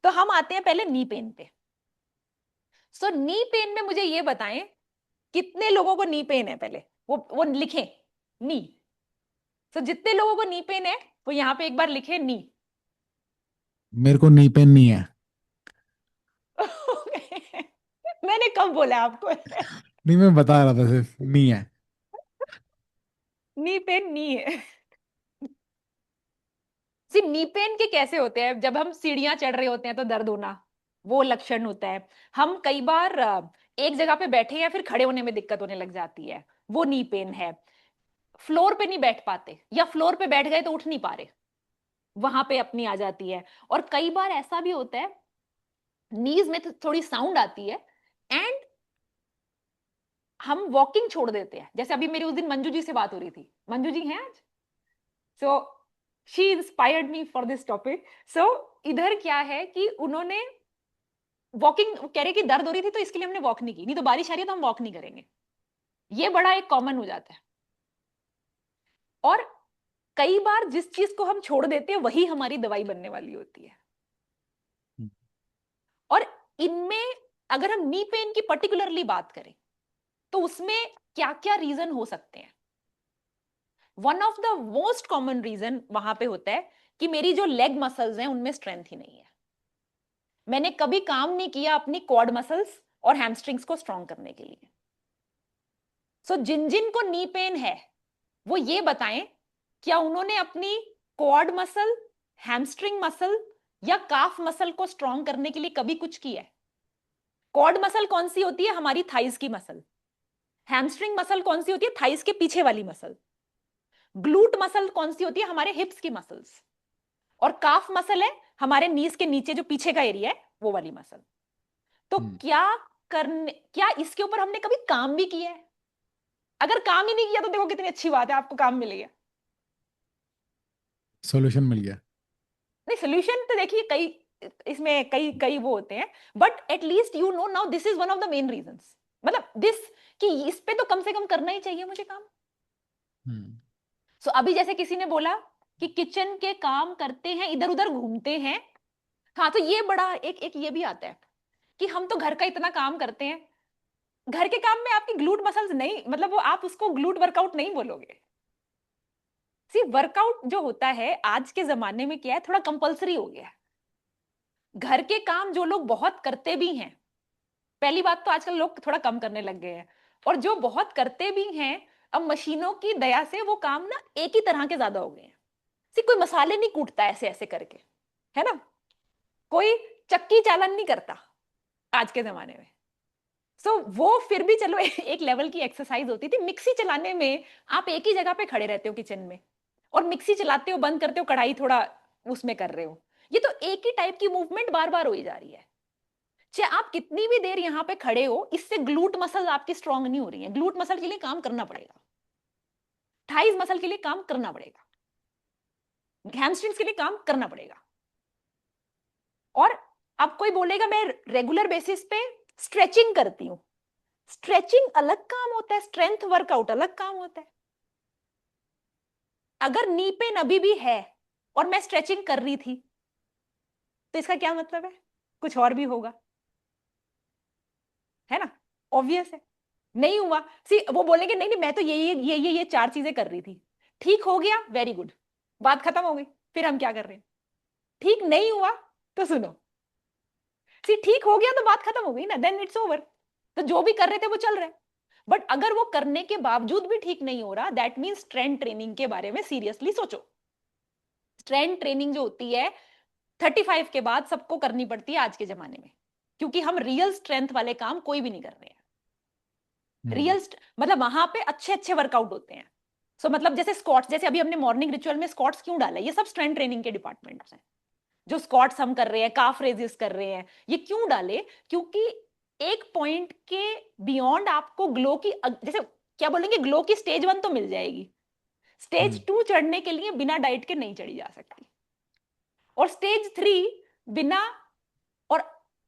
तो हम आते हैं पहले नी पेन पे। सो नी पेन में मुझे ये बताएं कितने लोगों को नी पेन है, पहले वो लिखें नी। सो जितने लोगों को नी पेन है वो यहां पे एक बार लिखे नी। मेरे को नी पेन नहीं है। मैंने कब बोला आपको? नहीं, मैं बता रहा था सिर्फ नी है। नी पेन नी है। सी नी पेन के कैसे होते हैं, जब हम सीढ़ियां चढ़ रहे होते हैं तो दर्द होना, वो लक्षण होता है। हम कई बार एक जगह पे बैठे या फिर खड़े होने में दिक्कत होने लग जाती है, वो नी पेन है। फ्लोर पे नहीं बैठ पाते या फ्लोर पे बैठ गए तो उठ नहीं पा रहे, वहां पे अपनी आ जाती है। और कई बार ऐसा भी होता है, नीज में थोड़ी साउंड आती है एंड हम वॉकिंग छोड़ देते हैं। जैसे अभी मेरी उस दिन मंजू जी से बात हो रही थी, मंजू जी हैं आज, so she inspired me for this topic. So इधर क्या है कि उन्होंने वॉकिंग कह रहे कि दर्द हो रही थी तो इसके लिए हमने वॉक नहीं की, नहीं तो बारिश आ रही है तो हम वॉक नहीं करेंगे। ये बड़ा एक कॉमन हो जाता है। और कई बार जिस चीज को हम छोड़ देते हैं वही हमारी दवाई बनने वाली होती है। और इनमें अगर हम नी पेन की पर्टिकुलरली बात करें तो उसमें क्या क्या रीजन हो सकते हैं। One of the most common reason वहां पे होता है कि मेरी जो लेग मसल्स हैं उनमें स्ट्रेंथ ही नहीं है। मैंने कभी काम नहीं किया अपनी क्वाड मसल्स और हैमस्ट्रिंग्स को स्ट्रॉन्ग करने के लिए। सो जिन जिन को नी पेन है वो ये बताएं, क्या उन्होंने अपनी क्वाड मसल, हैमस्ट्रिंग मसल या काफ मसल को स्ट्रॉन्ग करने के लिए कभी कुछ किया है? क्वाड मसल कौन सी होती है? हमारी थाइस की मसल। हैमस्ट्रिंग मसल कौन सी होती है? थाइस के पीछे वाली मसल। ग्लूट मसल कौन सी होती है? हमारे हिप्स की मसल्स। और काफ मसल है हमारे नीज के नीचे जो पीछे का एरिया है, वो वाली मसल। तो क्या इसके ऊपर हमने कभी काम भी किया है? अगर काम ही नहीं किया तो देखो कितनी अच्छी बात है, आपको काम मिल गया, सॉल्यूशन मिल गया। नहीं सोल्यूशन तो देखिए, कई इसमें कई कई वो होते हैं, but at least you know now this is one of the main reasons, मतलब दिस कि इस पे तो कम से कम करना ही चाहिए मुझे काम। सो अभी जैसे किसी ने बोला कि किचन के काम करते हैं, इधर उधर घूमते हैं, हाँ तो ये बड़ा एक ये भी आता है कि हम तो घर का इतना काम करते हैं, घर के काम में आपकी ग्लूट मसल्स नहीं, मतलब वो आप उसको ग्लूट वर्कआउट नहीं बोलोगे। सी वर्कआउट जो होता है आज के जमाने में क्या है, थोड़ा कंपलसरी हो गया है। घर के काम जो लोग बहुत करते भी हैं, पहली बात तो आजकल लोग थोड़ा कम करने लग गए हैं, और जो बहुत करते भी हैं अब मशीनों की दया से वो काम ना एक ही तरह के ज्यादा हो गए हैं। सी कोई मसाले नहीं कूटता ऐसे ऐसे करके, है ना, कोई चक्की चालन नहीं करता आज के जमाने में। सो वो फिर भी चलो एक लेवल की एक्सरसाइज होती थी। मिक्सी चलाने में आप एक ही जगह पे खड़े रहते हो किचन में, और मिक्सी चलाते हो, बंद करते हो, कढ़ाई थोड़ा उसमें कर रहे हो, ये तो एक ही टाइप की मूवमेंट बार बार हो ही जा रही है। चाहे आप कितनी भी देर यहाँ पे खड़े हो, इससे ग्लूट मसल आपकी स्ट्रांग नहीं हो रही है। ग्लूट मसल के लिए काम करना पड़ेगा, थाइज मसल के लिए काम करना पड़ेगा, हैमस्ट्रिंग्स के लिए काम करना पड़ेगा। और अब कोई बोलेगा मैं रेगुलर बेसिस पे स्ट्रेचिंग करती हूं, स्ट्रेचिंग अलग काम होता है, स्ट्रेंथ वर्कआउट अलग काम होता है। अगर नी पेन अभी भी है और मैं स्ट्रेचिंग कर रही थी तो इसका क्या मतलब है, कुछ और भी होगा, है ना, ऑब्वियस है। नहीं हुआ, सी वो बोलेंगे नहीं नहीं मैं तो ये 4 चीजें कर रही थी, ठीक हो गया, वेरी गुड, बात खत्म हो गई। फिर हम क्या कर रहे हैं, ठीक नहीं हुआ तो सुनो, सी ठीक हो गया तो बात खत्म हो गई ना, देन इट्स ओवर। तो जो भी कर रहे थे वो चल रहे हैं। बट अगर वो करने के बावजूद भी ठीक नहीं हो रहा, दैट मीन्स स्ट्रेंथ ट्रेनिंग के बारे में सीरियसली सोचो। स्ट्रेंथ ट्रेनिंग जो होती है 35 के बाद सबको करनी पड़ती है आज के जमाने में, क्योंकि हम रियल स्ट्रेंथ वाले काम कोई भी नहीं कर रहे हैं। रियल मतलब वहां पे अच्छे अच्छे वर्कआउट होते हैं। सो मतलब जैसे स्क्वाट्स, जैसे अभी हमने मॉर्निंग रिचुअल में स्क्वाट्स क्यों डाला, ये सब स्ट्रेंथ ट्रेनिंग के डिपार्टमेंट्स हैं। जो स्क्वाट्स हम कर रहे हैं, काफ रेजिस कर रहे हैं, ये क्यों डाले, क्योंकि एक पॉइंट के बियॉन्ड आपको ग्लो की, जैसे क्या बोलेंगे, ग्लो की स्टेज 1 तो मिल जाएगी, स्टेज 2 चढ़ने के लिए बिना डाइट के नहीं चढ़ी जा सकती, और स्टेज 3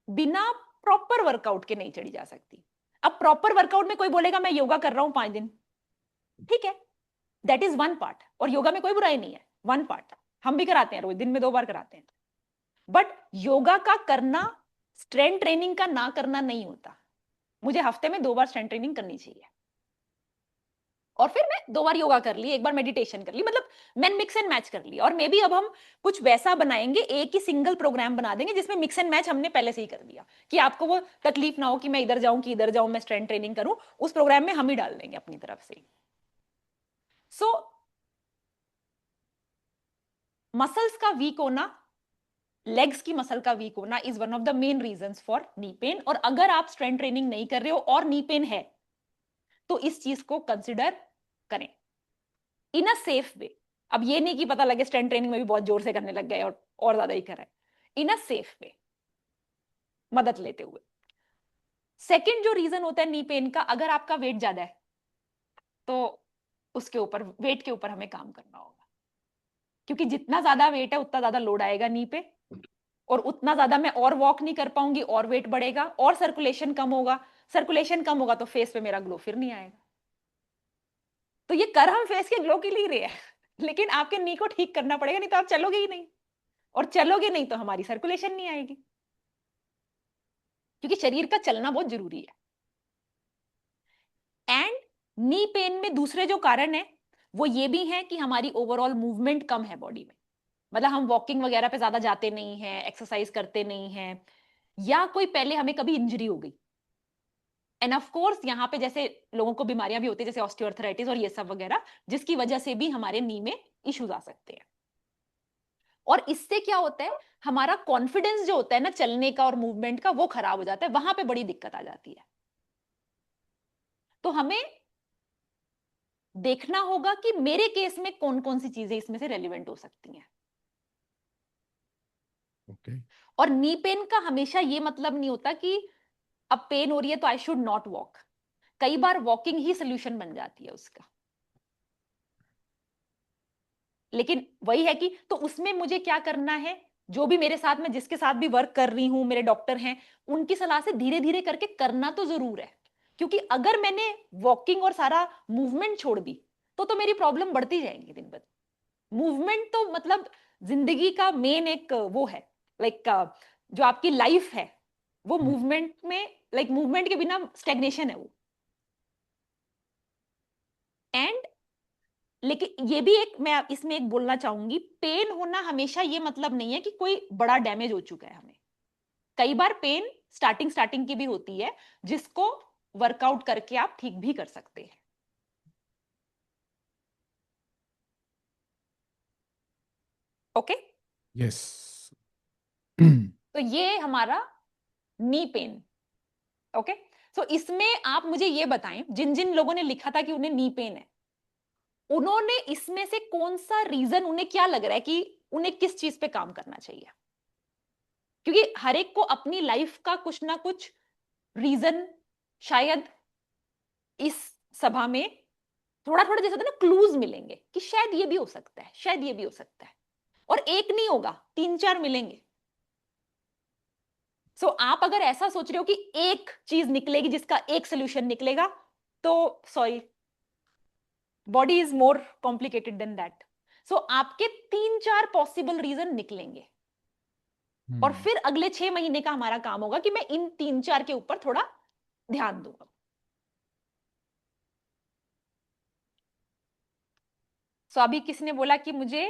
बिना प्रॉपर वर्कआउट के नहीं चढ़ी जा सकती। अब प्रॉपर वर्कआउट में कोई बोलेगा मैं योगा कर रहा हूं 5 दिन, ठीक है, दैट इज वन पार्ट, और योगा में कोई बुराई नहीं है, वन पार्ट हम भी कराते हैं, रोज दिन में 2 बार कराते हैं। बट योगा का करना स्ट्रेंथ ट्रेनिंग का ना करना नहीं होता। मुझे हफ्ते में 2 बार स्ट्रेंथ ट्रेनिंग करनी चाहिए, और फिर मैं 2 बार योगा कर ली, 1 बार मेडिटेशन कर ली, मतलब मैंने मिक्स एंड मैच कर ली। और मे बी अब हम कुछ वैसा बनाएंगे, एक ही सिंगल प्रोग्राम बना देंगे जिसमें मिक्स एंड मैच हमने पहले से ही कर दिया, कि आपको वो तकलीफ ना हो कि मैं इधर जाऊं कि इधर जाऊं, मैं स्ट्रेंथ ट्रेनिंग करूं, उस प्रोग्राम में हम ही डाल देंगे अपनी तरफ से। सो मसल्स का वीक होना, लेग्स की मसल का वीक होना is one of the main reasons for knee pain. और अगर आप स्ट्रेंथ ट्रेनिंग नहीं कर रहे हो और नी पेन है तो इस चीज को कंसिडर करें इन अ सेफ वे। अब ये नहीं कि पता लगे स्ट्रेंथ ट्रेनिंग में भी बहुत जोर से करने लग गए और ज्यादा ही कर रहे हैं, इन अ सेफ वे, मदद लेते हुए। सेकंड जो रीजन होता है नी पेन का, अगर आपका वेट ज्यादा है तो उसके ऊपर, वेट के ऊपर हमें काम करना होगा, क्योंकि जितना ज्यादा वेट है उतना ज्यादा लोड आएगा नी पे, और उतना ज्यादा मैं और वॉक नहीं कर पाऊंगी, और वेट बढ़ेगा, और सर्कुलेशन कम होगा। सर्कुलेशन कम होगा तो फेस पे मेरा ग्लो फिर नहीं आएगा। तो ये कर हम फेस के ग्लो के लिए रहे हैं, लेकिन आपके नी को ठीक करना पड़ेगा, नहीं तो आप चलोगे ही नहीं, और चलोगे नहीं तो हमारी सर्कुलेशन नहीं आएगी, क्योंकि शरीर का चलना बहुत जरूरी है। एंड नी पेन में दूसरे जो कारण है वो ये भी है कि हमारी ओवरऑल मूवमेंट कम है बॉडी में, मतलब हम वॉकिंग वगैरह पे ज्यादा जाते नहीं हैं, एक्सरसाइज करते नहीं हैं, या कोई पहले हमें कभी इंजरी हो गई। एंड ऑफ कोर्स यहाँ पे जैसे लोगों को बीमारियां भी होती है जैसे ऑस्टियोआर्थराइटिस और ये सब वगैरह, जिसकी वजह से भी हमारे नी में इश्यूज आ सकते हैं। और इससे क्या होता है, हमारा कॉन्फिडेंस जो होता है ना चलने का और मूवमेंट का, वो खराब हो जाता है, वहां पे बड़ी दिक्कत आ जाती है। तो हमें देखना होगा कि मेरे केस में कौन कौन सी चीजें इसमें से रेलिवेंट हो सकती हैं। और नी पेन का हमेशा ये मतलब नहीं होता कि अब पेन हो रही है तो आई शुड नॉट वॉक। कई बार वॉकिंग ही सोल्यूशन बन जाती है उसका। लेकिन वही है कि तो उसमें मुझे क्या करना है, जो भी मेरे साथ में जिसके साथ भी वर्क कर रही हूं, मेरे डॉक्टर हैं, उनकी सलाह से धीरे धीरे करके करना तो जरूर है, क्योंकि अगर मैंने वॉकिंग और सारा मूवमेंट छोड़ दी तो मेरी प्रॉब्लम बढ़ती जाएंगी दिन ब मूवमेंट तो मतलब जिंदगी का मेन एक वो है, लाइक जो आपकी लाइफ है वो मूवमेंट में, लाइक मूवमेंट के बिना स्टेग्नेशन है वो। एंड लेकिन ये भी एक मैं इसमें एक बोलना चाहूंगी, पेन होना हमेशा ये मतलब नहीं है कि कोई बड़ा डैमेज हो चुका है हमें। कई बार पेन स्टार्टिंग की भी होती है, जिसको वर्कआउट करके आप ठीक भी कर सकते हैं। Okay, Yes. तो ये हमारा नी पेन। ओके, सो इसमें आप मुझे ये बताएं, जिन जिन लोगों ने लिखा था कि उन्हें नी पेन है, उन्होंने इसमें से कौन सा रीजन, उन्हें क्या लग रहा है कि उन्हें किस चीज पे काम करना चाहिए? क्योंकि हर एक को अपनी लाइफ का कुछ ना कुछ रीजन शायद इस सभा में थोड़ा थोड़ा जैसे होता है ना, क्लूज मिलेंगे कि शायद ये भी हो सकता है, शायद ये भी हो सकता है, और एक नहीं होगा, 3-4 मिलेंगे। सो आप अगर ऐसा सोच रहे हो कि एक चीज निकलेगी जिसका एक सोल्यूशन निकलेगा, तो sorry, body is more complicated than that. So आपके 3-4 पॉसिबल रीजन निकलेंगे, और फिर अगले 6 महीने का हमारा काम होगा कि मैं इन 3-4 के ऊपर थोड़ा ध्यान दूंगा। सो अभी किसी ने बोला कि मुझे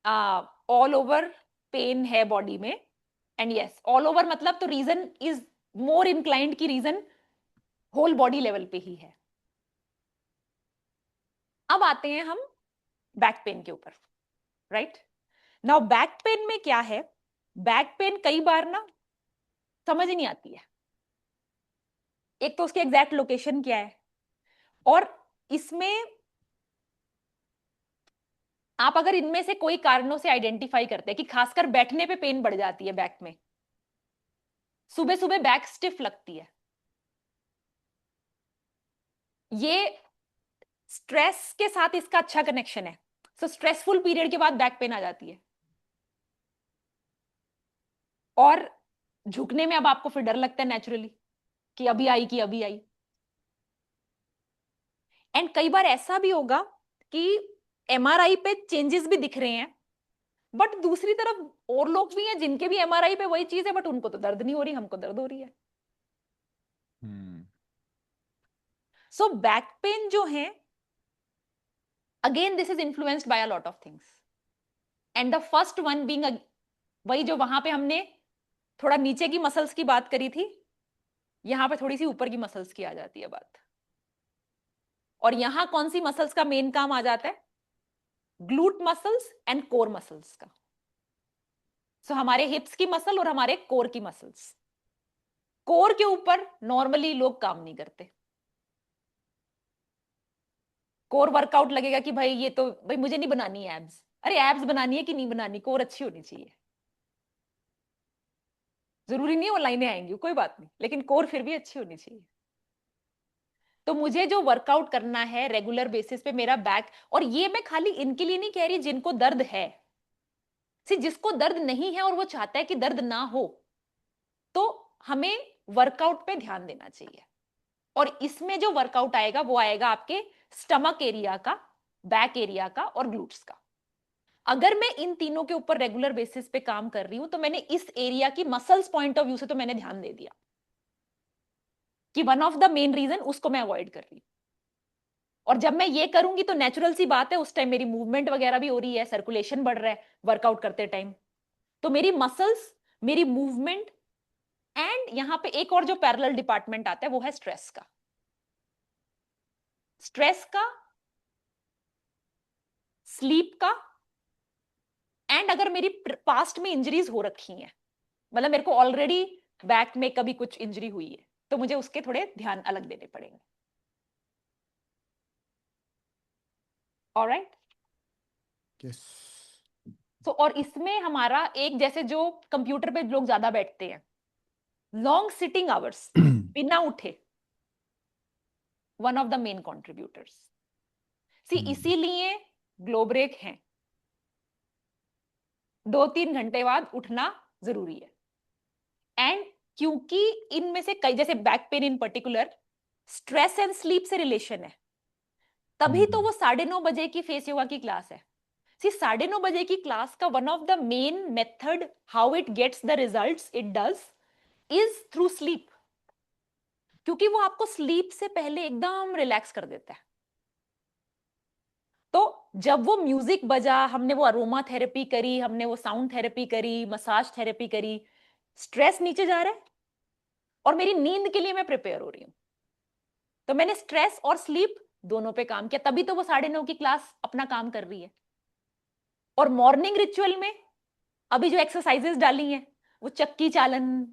ऑल ओवर पेन है बॉडी में, एंड यस, ऑल ओवर मतलब तो रीजन इज मोर इंक्लाइंड की रीजन होल बॉडी लेवल पे ही है। अब आते हैं हम बैक पेन के ऊपर, राइट? नाउ बैक पेन में क्या है, बैक पेन कई बार ना समझ ही नहीं आती है, एक तो उसकी एग्जैक्ट लोकेशन क्या है, और इसमें आप अगर इनमें से कोई कारणों से आइडेंटिफाई करते हैं कि खासकर बैठने पे पेन बढ़ जाती है बैक में, सुबह सुबह बैक स्टिफ लगती है, ये स्ट्रेस के साथ इसका अच्छा कनेक्शन है। सो स्ट्रेसफुल पीरियड के बाद बैक पेन आ जाती है, और झुकने में अब आपको फिर डर लगता है नेचुरली कि अभी आई कि अभी आई। एंड कई बार ऐसा भी होगा कि एमआरआई पे चेंजेस भी दिख रहे हैं, बट दूसरी तरफ और लोग भी हैं जिनके भी एमआरआई पे वही चीज है, बट उनको तो दर्द नहीं हो रही, हमको दर्द हो रही है। सो बैक पेन जो है, again this is influenced by a lot of things, and the first one being वही जो वहां पे हमने थोड़ा नीचे की मसल्स की बात करी थी, यहां पे थोड़ी सी ऊपर की मसल्स की आ जाती है बात। और यहां कौन सी मसल्स का मेन काम आ जाता है? Glute muscles and core muscles का। सो हमारे हिप्स की मसल और हमारे कोर की मसल्स, कोर के ऊपर नॉर्मली लोग काम नहीं करते। कोर वर्कआउट लगेगा कि भाई ये तो भाई मुझे नहीं बनानी है एब्स, अरे एब्स बनानी है कि नहीं बनानी, कोर अच्छी होनी चाहिए। जरूरी नहीं है वो लाइनें आएंगी, कोई बात नहीं, लेकिन कोर फिर भी अच्छी होनी चाहिए। तो मुझे जो वर्कआउट करना है रेगुलर बेसिस पे मेरा बैक, और ये मैं खाली इनके लिए नहीं कह रही जिनको दर्द है, जिसको दर्द नहीं है और वो चाहता है कि दर्द ना हो, तो हमें वर्कआउट पे ध्यान देना चाहिए। और इसमें जो वर्कआउट आएगा वो आएगा आपके स्टमक एरिया का, बैक एरिया का और ग्लूट्स का। अगर मैं इन तीनों के ऊपर रेगुलर बेसिस पे काम कर रही हूं, तो मैंने इस एरिया की मसल्स पॉइंट ऑफ व्यू से तो मैंने ध्यान दे दिया कि one of the main reason उसको मैं अवॉइड कर रही हूं। और जब मैं ये करूंगी तो नेचुरल सी बात है, उस टाइम मेरी मूवमेंट वगैरह भी हो रही है, सर्कुलेशन बढ़ रहा है वर्कआउट करते टाइम, तो मेरी मसल्स, मेरी मूवमेंट, एंड यहां पे एक और जो पैरेलल डिपार्टमेंट आता है वो है स्ट्रेस का। स्ट्रेस का, स्लीप का, एंड अगर मेरी पास्ट में इंजरीज हो रखी हैं, मतलब मेरे को ऑलरेडी बैक में कभी कुछ इंजरी हुई है, तो मुझे उसके थोड़े ध्यान अलग देने पड़ेंगे। ऑलराइट? Yes. तो और इसमें हमारा एक, जैसे जो कंप्यूटर पे लोग ज्यादा बैठते हैं, लॉन्ग सिटिंग आवर्स बिना उठे, one of the main contributors. इसीलिए ग्लोब्रेक हैं, 2-3 घंटे बाद उठना जरूरी है। एंड क्योंकि इनमें से कई, जैसे back pain in particular, stress and sleep से रिलेशन है, तभी तो वो 9:30 बजे की फेस योगा की क्लास है। सी 9:30 बजे की क्लास का one of the main method how it gets the results it does is through sleep, क्योंकि वो आपको स्लीप से पहले एकदम रिलैक्स कर देता है। तो जब वो म्यूजिक बजा, हमने वो अरोमा थेरेपी करी, हमने वो साउंड थेरेपी करी, मसाज थेरेपी करी, स्ट्रेस नीचे जा रहा है और मेरी नींद के लिए मैं प्रिपेयर हो रही हूं। तो मैंने स्ट्रेस और स्लीप दोनों पे काम किया, तभी तो वो 9:30 की क्लास अपना काम कर रही है। और मॉर्निंग रिचुअल में अभी जो एक्सरसाइजेस डाली हैं, वो चक्की चालन,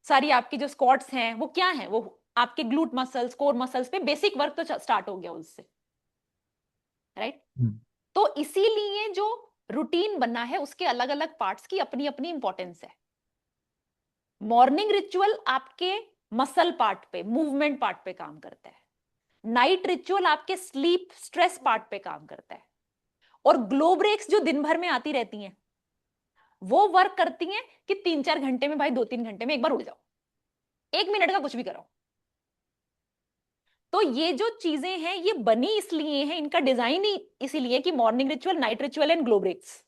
सारी आपकी जो स्क्वाट्स हैं, वो क्या है, वो आपके ग्लूट मसल्स, कोर मसल्स पे बेसिक वर्क तो स्टार्ट हो गया उससे, राइट? तो इसीलिए जो रूटीन बना है उसके अलग अलग पार्ट्स की अपनी अपनी इंपॉर्टेंस है। मॉर्निंग रिचुअल आपके मसल पार्ट पे, मूवमेंट पार्ट पे काम करता है, नाइट रिचुअल आपके स्लीप स्ट्रेस पार्ट पे काम करता है, और ग्लो ब्रेक्स जो दिन भर में आती रहती हैं वो वर्क करती हैं कि 3-4 घंटे में, भाई 2-3 घंटे में एक बार उड़ जाओ, 1 मिनट का कुछ भी करो। तो ये जो चीजें हैं ये बनी इसलिए हैं, इनका डिजाइन ही इसीलिए कि morning ritual, night ritual and glow breaks,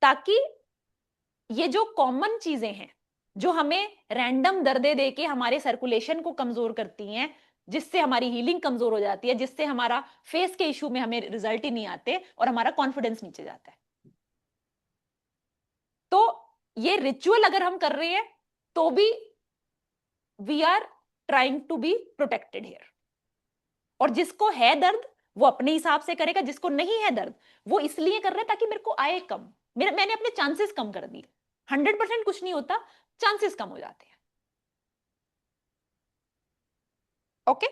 ताकि ये जो कॉमन चीजें हैं जो हमें रैंडम दर्दे देके हमारे सर्कुलेशन को कमजोर करती हैं, जिससे हमारी हीलिंग कमजोर हो जाती है, जिससे हमारा फेस के इशू में हमें रिजल्ट ही नहीं आते और हमारा कॉन्फिडेंस नीचे जाता है। तो ये रिचुअल अगर हम कर रहे हैं तो भी we are trying to be protected here. और जिसको है दर्द वो अपने हिसाब से करेगा, जिसको नहीं है दर्द वो इसलिए कर रहा है ताकि मेरे को आए कम, मैंने अपने चांसेस कम कर दिए। 100% कुछ नहीं होता, चांसेस कम हो जाते हैं। Okay,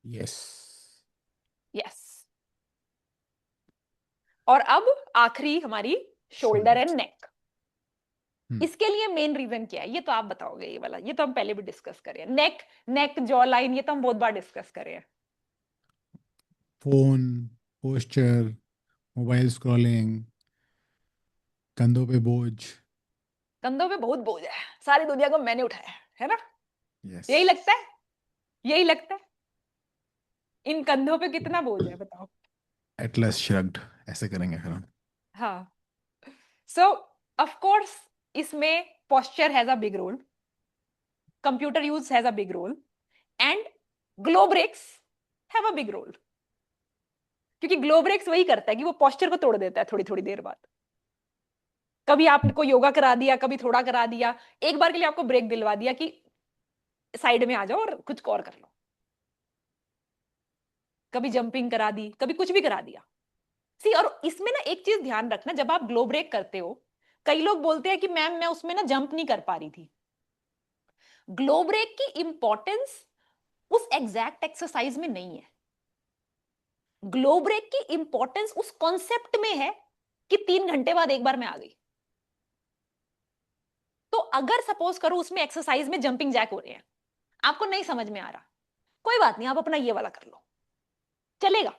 yes. यस। और अब आखिरी हमारी शोल्डर एंड नेक। इसके लिए मेन रीजन क्या है ये तो आप बताओगे, ये वाला ये तो हम पहले भी डिस्कस करे। नेक जॉ लाइन ये तो हम बहुत बार डिस्कस करे हैं। फोन, पोस्चर, मोबाइल स्क्रॉलिंग, कंधों पे बोझ। कंधों पे बहुत बोझ है, सारी दुनिया को मैंने उठाया है ना? यस। यही लगता है, यही लगता है। इन कंधों पे कितना बोझ है बताओ? एटलस श्रग्ड, ऐसे करेंगे फिर हम। हाँ, सो ऑफ कोर्स इसमें posture has a big role, computer use has a big role, and glow breaks have a big role, क्योंकि ग्लो ब्रेक्स वही करता है कि वो पोस्चर को तोड़ देता है थोड़ी थोड़ी देर बाद। कभी आपको योगा करा दिया, कभी थोड़ा करा दिया, एक बार के लिए आपको ब्रेक दिलवा दिया कि साइड में आ जाओ और कुछ और कर लो, कभी जंपिंग करा दी, कभी कुछ भी करा दिया। सी, और इसमें ना एक चीज ध्यान रखना, जब आप ग्लो ब्रेक करते हो, कई लोग बोलते हैं कि मैम मैं उसमें ना जंप नहीं कर पा रही थी। ग्लो ब्रेक की इंपॉर्टेंस उस एग्जैक्ट एक्सरसाइज में नहीं है, ग्लो ब्रेक की इंपॉर्टेंस उस कॉन्सेप्ट में है कि 3 घंटे बाद एक बार मैं आ गई। तो अगर सपोज करो उसमें एक्सरसाइज में जंपिंग जैक हो रहे हैं, आपको नहीं समझ में आ रहा, कोई बात नहीं, आप अपना ये वाला कर लो, चलेगा।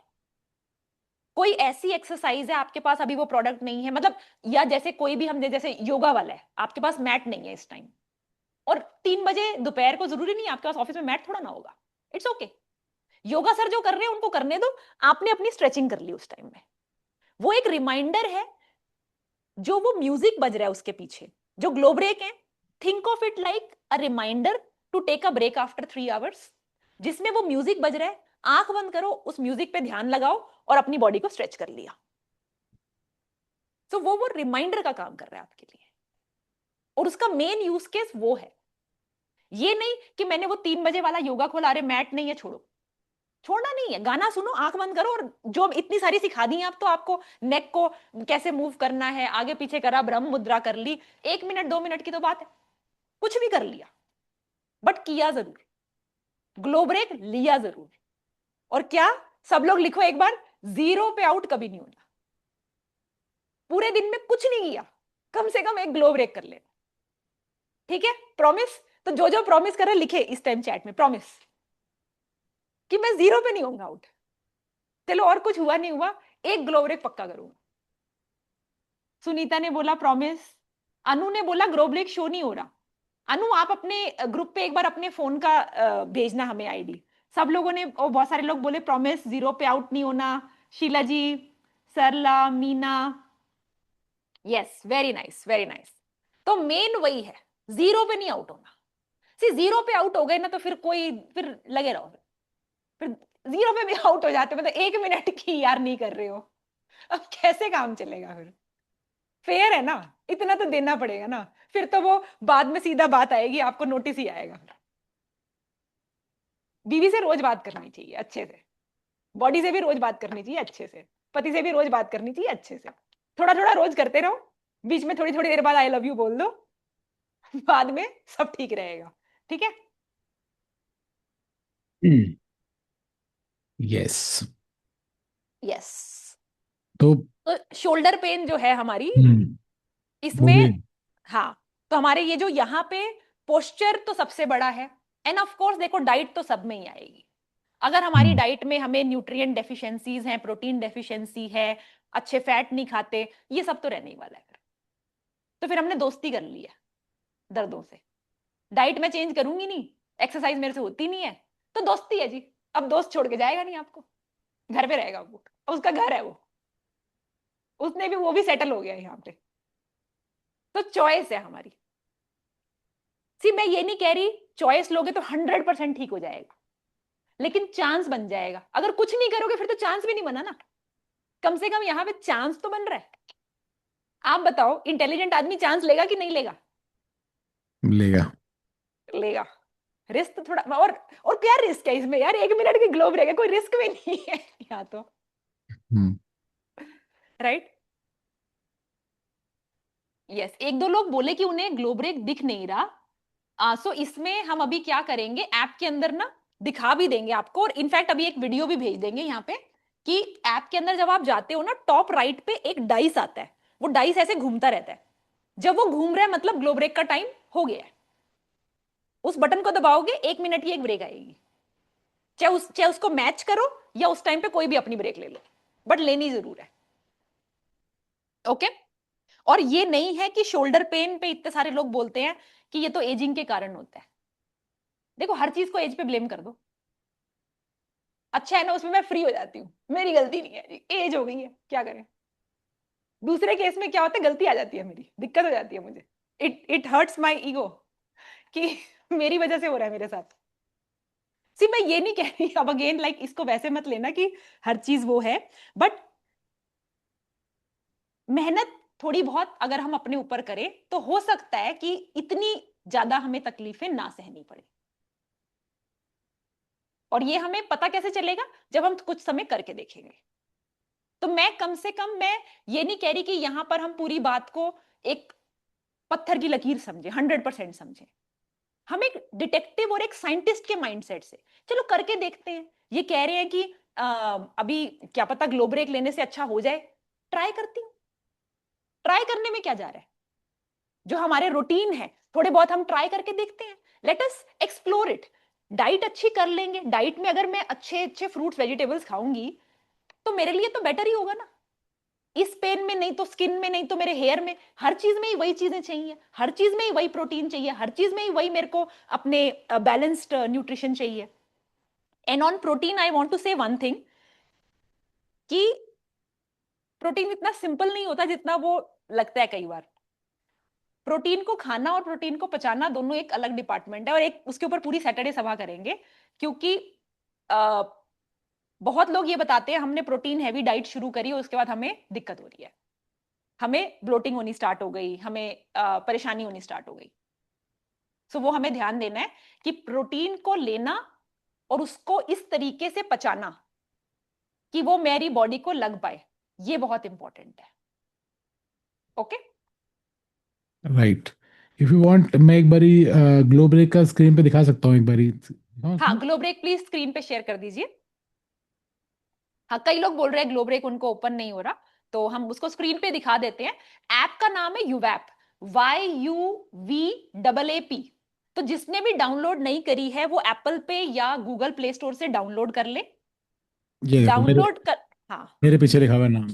कोई ऐसी एक्सरसाइज है आपके पास अभी वो प्रोडक्ट नहीं है, मतलब, या जैसे कोई भी हम जैसे योगा वाला है, आपके पास मैट नहीं है इस टाइम, और 3 बजे दोपहर को जरूरी नहीं है आपके पास ऑफिस में मैट थोड़ा ना होगा, इट्स ओके। योगा सर जो कर रहे हैं उनको करने दो, आपने अपनी स्ट्रेचिंग कर ली उस टाइम में। वो एक रिमाइंडर है, जो वो म्यूजिक बज रहा है उसके पीछे, जो ग्लो ब्रेक है, think of it like a reminder to take a break after 3 hours, जिसमें वो म्यूजिक बज रहा है, आंख बंद करो, उस म्यूजिक पे ध्यान लगाओ और अपनी बॉडी को स्ट्रेच कर लिया। तो वो रिमाइंडर का काम कर रहा है आपके लिए, और उसका मेन यूज केस वो है। ये नहीं कि मैंने वो 3 बजे वाला योगा खोला, अरे मैट नहीं है छोड़ो, छोड़ना नहीं है, गाना सुनो, आंख बंद करो, और जो इतनी सारी सिखा दी आप, तो आपको नेक को कैसे मूव करना है, आगे पीछे करा, ब्रह्म मुद्रा कर ली, 1 मिनट 2 मिनट की तो बात है, कुछ भी कर लिया, बट किया जरूर, ग्लो ब्रेक लिया जरूर। और क्या, सब लोग लिखो एक बार, 0 पे आउट कभी नहीं होना। पूरे दिन में कुछ नहीं किया, कम से कम एक ग्लो ब्रेक कर लेना, ठीक है? प्रॉमिस? तो जो जो प्रॉमिस कर रहे लिखे इस टाइम चैट में, प्रॉमिस कि मैं 0 पे नहीं होऊंगा आउट, चलो और कुछ हुआ नहीं हुआ, एक ग्लो ब्रेक पक्का करूंगा। सुनीता ने बोला प्रॉमिस। अनु ने बोला ग्लो ब्रेक शो नहीं हो रहा। अनु आप अपने ग्रुप पे एक बार अपने फोन का भेजना हमें आईडी। सब लोगों ने, और बहुत सारे लोग बोले प्रॉमिस 0 पे आउट नहीं होना। Sheela ji, Sarla, Meena, yes, very nice very nice. तो मेन वही है, 0 पे नहीं आउट होना। सी 0 पे आउट हो गए ना तो फिर लगे रहो, फिर 0 पे भी आउट हो जाते, मतलब 1 मिनट की यार नहीं कर रहे हो, अब कैसे काम चलेगा? फिर फेयर है ना, इतना तो देना पड़ेगा ना। फिर तो वो बाद में सीधा बात आएगी, आपको नोटिस ही आएगा। बीवी से रोज बात करनी चाहिए अच्छे से, बॉडी से भी रोज बात करनी चाहिए अच्छे से, पति से भी रोज बात करनी चाहिए अच्छे से। थोड़ा थोड़ा रोज करते रहो, बीच में थोड़ी थोड़ी देर बाद आई लव यू बोल दो, बाद में सब ठीक रहेगा। ठीक है? यस। यस। तो शोल्डर पेन जो है हमारी, वो इसमें भी हाँ, तो हमारे ये जो यहाँ पे पोस्चर तो सबसे बड़ा है। एंड ऑफ कोर्स देखो डाइट तो सब में ही आएगी। अगर हमारी डाइट में हमें न्यूट्रिएंट डेफिशिएंसीज हैं, प्रोटीन डेफिशिएंसी है, अच्छे फैट नहीं खाते, ये सब तो रहने ही वाला है। तो फिर हमने दोस्ती कर ली है दर्दों से। डाइट में चेंज करूंगी नहीं, एक्सरसाइज मेरे से होती नहीं है, तो दोस्ती है जी। अब दोस्त छोड़ के जाएगा नहीं आपको, घर पे रहेगा वो, उसका घर है वो, उसने भी, वो भी सेटल हो गया यहाँ पे। तो चॉइस है हमारी। सी मैं ये नहीं कह रही चॉइस लोगे तो 100% ठीक हो जाएगा, लेकिन चांस बन जाएगा। अगर कुछ नहीं करोगे फिर तो चांस भी नहीं बना ना, कम से कम यहाँ पे चांस तो बन रहा है। आप बताओ इंटेलिजेंट आदमी चांस लेगा कि नहीं लेगा? लेगा। लेगा। रिस्क तो थोड़ा, और क्या रिस्क है इसमें यार? 1 मिनट की ग्लो ब्रेक है, कोई रिस्क भी नहीं है यहाँ तो, राइट? यस। एक दो लोग बोले कि उन्हें ग्लो ब्रेक दिख नहीं रहा। सो इसमें हम अभी क्या करेंगे, ऐप के अंदर ना दिखा भी देंगे आपको, और इनफैक्ट अभी एक वीडियो भी भेज देंगे यहाँ पे कि ऐप के अंदर जब आप जाते हो ना, टॉप राइट पे एक डाइस आता है, वो डाइस ऐसे घूमता रहता है। जब वो घूम रहा है मतलब ग्लो ब्रेक का टाइम हो गया है। उस बटन को दबाओगे 1 मिनट की एक ब्रेक आएगी। चाहे उसको मैच करो या उस टाइम पे कोई भी अपनी ब्रेक ले लो, बट लेनी जरूर है। ओके? और ये नहीं है कि शोल्डर पेन पे इतने सारे लोग बोलते हैं कि ये तो एजिंग के कारण होता है। देखो हर चीज को एज पे ब्लेम कर दो, अच्छा है ना, उसमें मैं फ्री हो जाती हूँ, मेरी गलती नहीं है जी, एज हो गई है, क्या करें। दूसरे केस में क्या होता है, गलती आ जाती है मेरी, दिक्कत हो जाती है मुझे, इट हर्ट्स माई ईगो कि मेरी वजह से हो रहा है मेरे साथ। सी मैं ये नहीं कह रही, अब अगेन लाइक इसको वैसे मत लेना कि हर चीज वो है, बट मेहनत थोड़ी बहुत अगर हम अपने ऊपर करें तो हो सकता है कि इतनी ज्यादा हमें तकलीफें ना सहनी पड़े। और ये हमें पता कैसे चलेगा, जब हम कुछ समय करके देखेंगे। तो मैं कम से कम, मैं ये नहीं कह रही कि यहां पर हम पूरी बात को एक पत्थर की लकीर समझे, 100% समझे। हम एक डिटेक्टिव और एक साइंटिस्ट के माइंडसेट से चलो करके देखते हैं। ये कह रहे हैं कि अभी क्या पता ग्लो ब्रेक लेने से अच्छा हो जाए, ट्राई करती हूँ। ट्राई करने में क्या जा रहा है? जो हमारे रूटीन है थोड़े बहुत हम ट्राई करके देखते हैं, let us explore it. Diet अच्छी कर लेंगे, डाइट में अगर मैं अच्छे अच्छे फ्रूट्स वेजिटेबल्स खाऊंगी तो मेरे लिए तो बेटर ही होगा ना। इस पेन में नहीं तो स्किन में, नहीं तो मेरे हेयर में, हर चीज में ही वही चीजें चाहिए, हर चीज में ही वही प्रोटीन चाहिए, हर चीज में ही वही मेरे को अपने बैलेंस्ड न्यूट्रिशन चाहिए। And on protein I want to say one thing कि प्रोटीन इतना सिंपल नहीं होता जितना वो लगता है कई बार। प्रोटीन को खाना और प्रोटीन को पचाना दोनों एक अलग डिपार्टमेंट है, और एक उसके ऊपर पूरी सैटरडे सभा करेंगे, क्योंकि बहुत लोग ये बताते हैं हमने प्रोटीन हैवी डाइट शुरू करी और उसके बाद हमें दिक्कत हो रही है, हमें ब्लोटिंग होनी स्टार्ट हो गई, हमें परेशानी होनी स्टार्ट हो गई। सो वो हमें ध्यान देना है कि प्रोटीन को लेना और उसको इस तरीके से पचाना कि वो मेरी बॉडी को लग पाए, ये बहुत इंपॉर्टेंट है। Okay? Right. If you want मैं एक बारी ग्लो ब्रेक का स्क्रीन पे दिखा सकता हूँ एक बारी। हाँ, ग्लो ब्रेक प्लीज स्क्रीन पे शेयर कर दीजिए। हाँ, कई लोग बोल रहे हैं ग्लो ब्रेक उनको ओपन नहीं हो रहा, तो हम उसको स्क्रीन पे दिखा देते हैं। ऐप का नाम है यूवैप, YUVAAP। तो जिसने भी डाउनलोड नहीं करी है वो एप्पल पे या गूगल प्ले स्टोर से डाउनलोड कर ले। ये देखो मेरे डाउनलोड कर। हाँ मेरे पीछे लिखा हुआ है नाम।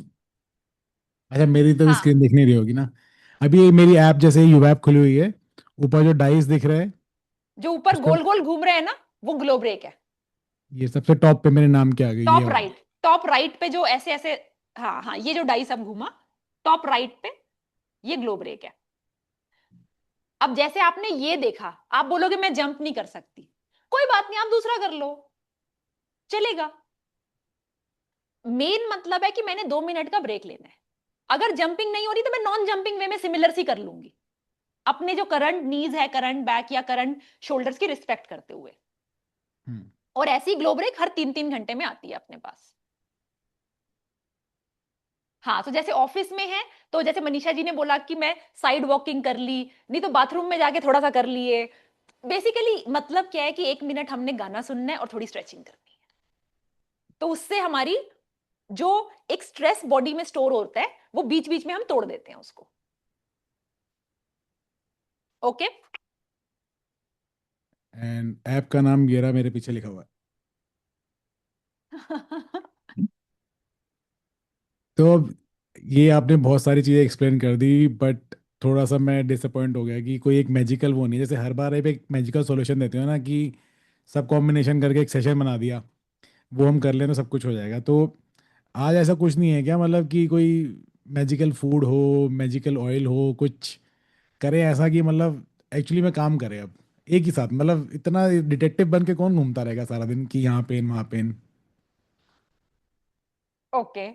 अच्छा, मेरी तो हाँ, स्क्रीन दिख नहीं रही होगी ना। अभी ये मेरी ऐप जैसे यू ऐप खुली हुई है, ऊपर जो डाइस दिख रहा है जो ऊपर उस पर गोल गोल घूम रहे हैं ना, वो ग्लो ब्रेक है। ये सबसे टॉप पे मेरे नाम के आगे ये टॉप वाला। राइट, टॉप राइट पे जो ऐसे ऐसे, हाँ हाँ, ये जो डाइस अब घूमा टॉप राइट पे, ये ग्लो ब्रेक है। अब जैसे आपने ये देखा, आप बोलोगे मैं जंप नहीं कर सकती, कोई बात नहीं, आप दूसरा कर लो, चलेगा। मेन मतलब है कि मैंने 2 मिनट का ब्रेक लेना है। अगर जंपिंग नहीं हो रही तो मैं नॉन जंपिंग वे में सिमिलर सी कर लूंगी, अपने जो करंट नीज है, करंट बैक या करंट शोल्डर्स की रिस्पेक्ट करते हुए। हम्म। और ऐसी ग्लो ब्रेक हर 3-3 घंटे में आती है अपने पास। हाँ, तो जैसे ऑफिस में है, तो जैसे मनीषा जी ने बोला कि मैं साइड वॉकिंग कर ली, नहीं तो बाथरूम में जाके थोड़ा सा कर लिए। बेसिकली मतलब क्या है कि 1 मिनट हमने गाना सुनना है और थोड़ी स्ट्रेचिंग करनी है, तो उससे हमारी जो एक स्ट्रेस बॉडी में स्टोर होता है वो बीच बीच में हम तोड़ देते हैं उसको। ओके। एंड ऐप का नाम ये रहा मेरे पीछे लिखा हुआ है। तो अब ये आपने बहुत सारी चीज़ें एक्सप्लेन कर दी, बट थोड़ा सा मैं डिसअपॉइंट हो गया कि कोई एक मैजिकल वो नहीं है। जैसे हर बार आप एक मैजिकल सॉल्यूशन देते हो ना कि सब कॉम्बिनेशन करके एक सेशन बना दिया, वो हम कर लें तो सब कुछ हो जाएगा। तो आज ऐसा कुछ नहीं है क्या, मतलब कि कोई मैजिकल फूड हो, मैजिकल ऑयल हो, कुछ करें ऐसा कि मतलब एक्चुअली में काम करे अब एक ही साथ। मतलब इतना डिटेक्टिव बन के कौन घूमता रहेगा सारा दिन कि यहाँ पेन वहाँ पेन। ओके,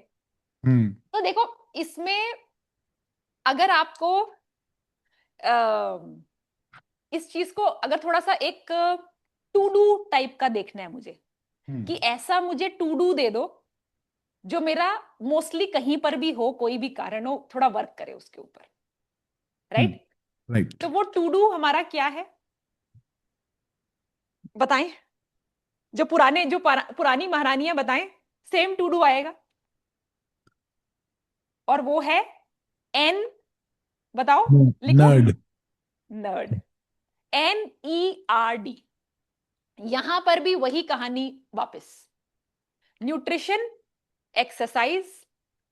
हम्म। तो देखो, इसमें अगर आपको इस चीज को अगर थोड़ा सा एक टू डू टाइप का देखना है मुझे, कि ऐसा मुझे टू डू दे दो जो मेरा मोस्टली कहीं पर भी हो, कोई भी कारण हो, थोड़ा वर्क करे उसके ऊपर, राइट? राइट। तो वो टू डू हमारा क्या है बताएं? जो पुरानी महारानियां बताएं, सेम टू डू आएगा, और वो है एन, बताओ, लिखो। नर्ड। Nerd, NERD। यहां पर भी वही कहानी वापस, nutrition, exercise,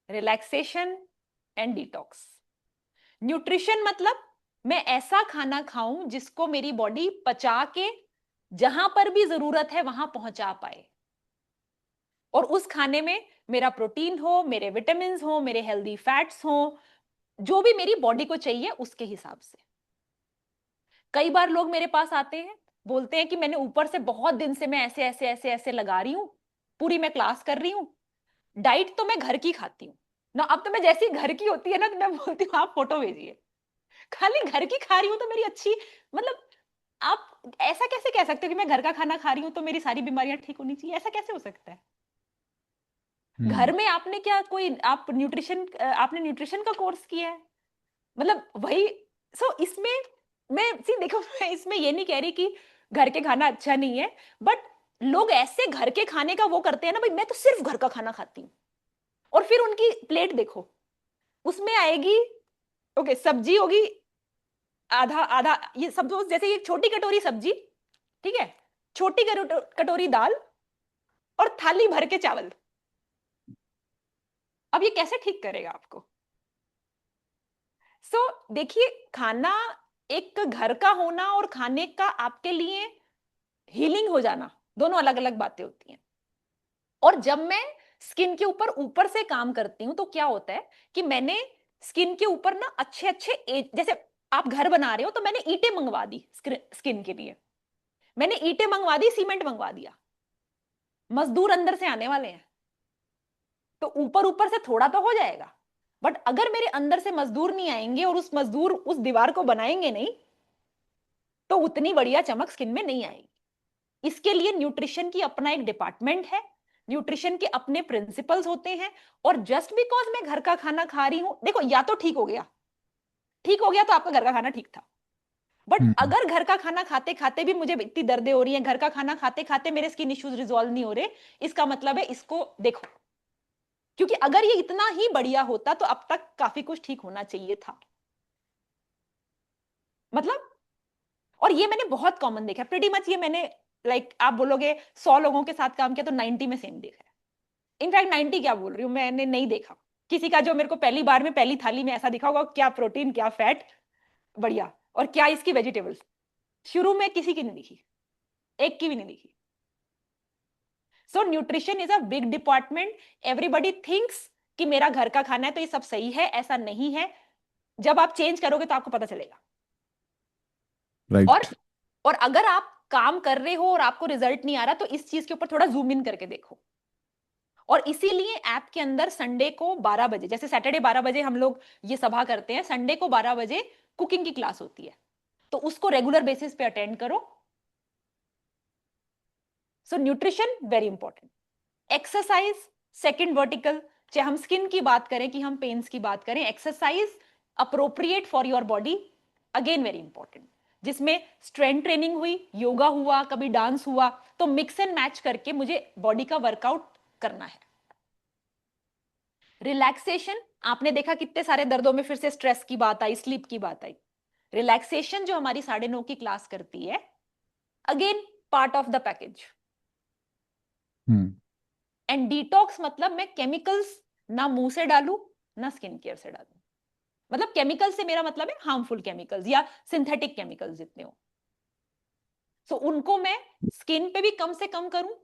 relaxation and detox. Nutrition मतलब मैं ऐसा खाना खाऊं जिसको मेरी बॉडी पचा के जहां पर भी जरूरत है वहां पहुंचा पाए, और उस खाने में मेरा प्रोटीन हो, मेरे विटामिन हो, मेरे हेल्दी फैट्स हो, जो भी मेरी बॉडी को चाहिए उसके हिसाब से। कई बार लोग मेरे पास आते हैं, बोलते हैं कि मैंने ऊपर से बहुत दिन से मैं ऐसे ऐसे ऐसे ऐसे लगा रही हूं, पूरी मैं क्लास कर रही हूं, डाइट तो मैं घर की खाती हूँ ना। अब तो मैं जैसी घर की होती है ना, तो मैं बोलती हूँ आप फोटो भेजिए, खाली घर की खा रही हूँ तो मेरी अच्छी, मतलब आप ऐसा कैसे कह सकते हो कि मैं घर का खाना खा रही हूँ तो मेरी सारी बीमारियां ठीक होनी चाहिए? ऐसा कैसे हो सकता है? घर में आपने क्या कोई आपने न्यूट्रिशन का कोर्स किया है? मतलब वही। इसमें मैं देखो, मैं इसमें ये नहीं कह रही कि घर के खाना अच्छा नहीं है, बट लोग ऐसे घर के खाने का वो करते हैं ना, भाई मैं तो सिर्फ घर का खाना खाती हूँ, और फिर उनकी प्लेट देखो, उसमें आएगी, ओके, सब्जी होगी आधा आधा, ये सब जैसे ये छोटी कटोरी सब्जी, ठीक है, छोटी कटोरी दाल, और थाली भर के चावल। अब ये कैसे ठीक करेगा आपको? देखिए, खाना, एक घर का होना और खाने का आपके लिए हीलिंग हो जाना, दोनों अलग अलग बातें होती हैं। और जब मैं स्किन के ऊपर से काम करती हूं तो क्या होता है कि मैंने स्किन के ऊपर ना अच्छे अच्छे जैसे आप घर बना रहे हो तो मैंने ईंटें मंगवा दी स्किन के लिए, मैंने ईंटें मंगवा दी, सीमेंट मंगवा दिया, मजदूर अंदर से आने वाले हैं, तो ऊपर ऊपर से थोड़ा तो हो जाएगा। बट अगर मेरे अंदर से मजदूर नहीं आएंगे और उस मजदूर उस दीवार को बनाएंगे नहीं, तो उतनी बढ़िया चमक स्किन में नहीं आएगी। इसके लिए न्यूट्रिशन की अपना एक डिपार्टमेंट है, न्यूट्रिशन के अपने प्रिंसिपल्स होते हैं। और जस्ट बिकॉज मैं घर का खाना खा रही हूं, देखो, या तो ठीक हो गया तो आपका घर का खाना ठीक था, बट अगर घर का खाना खाते खाते भी मुझे इतनी दर्दें हो रही हैं, घर का खाना खाते खाते मेरे स्किन इश्यूज रिजॉल्व नहीं हो रहे, इसका मतलब है इसको देखो, क्योंकि अगर ये इतना ही बढ़िया होता तो अब तक काफी कुछ ठीक होना चाहिए था, मतलब। और ये मैंने बहुत कॉमन देखा है, प्रीटी मच ये मैंने, आप बोलोगे 100 लोगों के साथ काम किया तो 90 में सेम देखा है। इनफैक्ट 90 क्या बोल रही हूँ, मैंने नहीं देखा किसी का जो मेरे को पहली बार में पहली थाली में ऐसा दिखा होगा क्या प्रोटीन क्या फैट बढ़िया और क्या इसकी वेजिटेबल्स, शुरू में किसी की नहीं दिखी, एक की भी नहीं दिखी। So nutrition is a big department. Everybody thinks कि मेरा घर का खाना है तो ये सब सही है, ऐसा नहीं है। जब आप चेंज करोगे तो आपको पता चलेगा। राइट। और अगर आप काम कर रहे हो और आपको रिजल्ट नहीं आ रहा तो इस चीज के ऊपर थोड़ा जूम इन करके देखो। और इसीलिए ऐप के अंदर संडे को 12 बजे, जैसे सैटरडे 12 बजे हम लोग ये सभा करते हैं, संडे को 12 बजे कुकिंग की क्लास होती है, तो उसको रेगुलर बेसिस पे अटेंड करो। So nutrition very important. Exercise second vertical, चाहे हम स्किन की बात करें कि हम पेन्स की बात करें, exercise appropriate for your body again very important, जिसमें स्ट्रेंथ ट्रेनिंग हुई, योगा हुआ, कभी डांस हुआ, तो मिक्स एंड मैच करके मुझे बॉडी का वर्कआउट करना है। रिलैक्सेशन, आपने देखा कितने सारे दर्दों में फिर से स्ट्रेस की बात आई, स्लीप की बात आई। रिलैक्सेशन जो हमारी 9:30 की क्लास करती है, again part of the package. And detox मतलब मैं केमिकल्स ना मुंह से डालू ना स्किन केयर से डालू। मतलब केमिकल से मेरा मतलब है हार्मफुल केमिकल्स या सिंथेटिक केमिकल्स जितने हो, सो उनको मैं स्किन पे भी कम से कम करूं,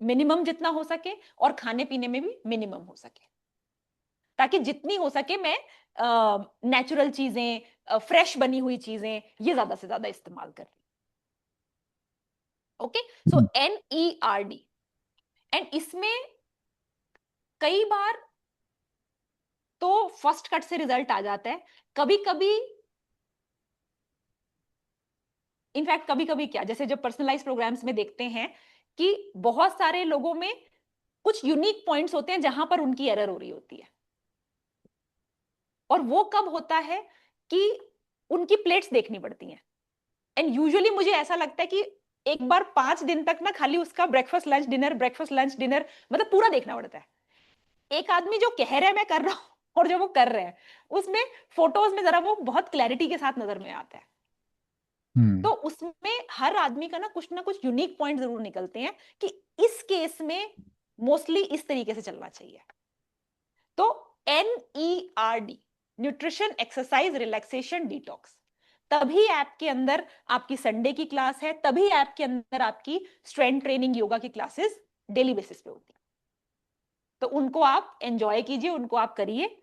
मिनिमम जितना हो सके, और खाने पीने में भी मिनिमम हो सके, ताकि जितनी हो सके मैं नेचुरल चीजें, फ्रेश बनी हुई चीजें ये ज्यादा से ज्यादा इस्तेमाल कर रही। Okay, so NERD। एंड इसमें कई बार तो फर्स्ट कट से रिजल्ट आ जाता है, कभी कभी इनफैक्ट कभी कभी क्या, जैसे जब पर्सनलाइज प्रोग्राम्स में देखते हैं कि बहुत सारे लोगों में कुछ यूनिक पॉइंट्स होते हैं जहां पर उनकी एरर हो रही होती है। और वो कब होता है कि उनकी प्लेट्स देखनी पड़ती हैं। एंड यूजुअली मुझे ऐसा लगता है कि एक बार 5 दिन तक ना खाली उसका ब्रेकफास्ट लंच डिनर मतलब पूरा देखना पड़ता है। एक आदमी जो कह रहा है मैं कर रहा हूं और जो वो कर रहे हैं उसमें फोटोज में जरा वो बहुत क्लैरिटी के साथ नजर में आता है। तो उसमें हर आदमी का ना कुछ यूनिक पॉइंट जरूर निकलते हैं कि इस केस में मोस्टली इस तरीके से चलना चाहिए। तो NERD, nutrition, exercise, relaxation, detox. तभी ऐप के अंदर आपकी संडे की क्लास है, तभी ऐप के अंदर आपकी स्ट्रेंथ ट्रेनिंग योगा की क्लासेस डेली बेसिस पे होती है। तो उनको आप एंजॉय कीजिए, उनको आप करिए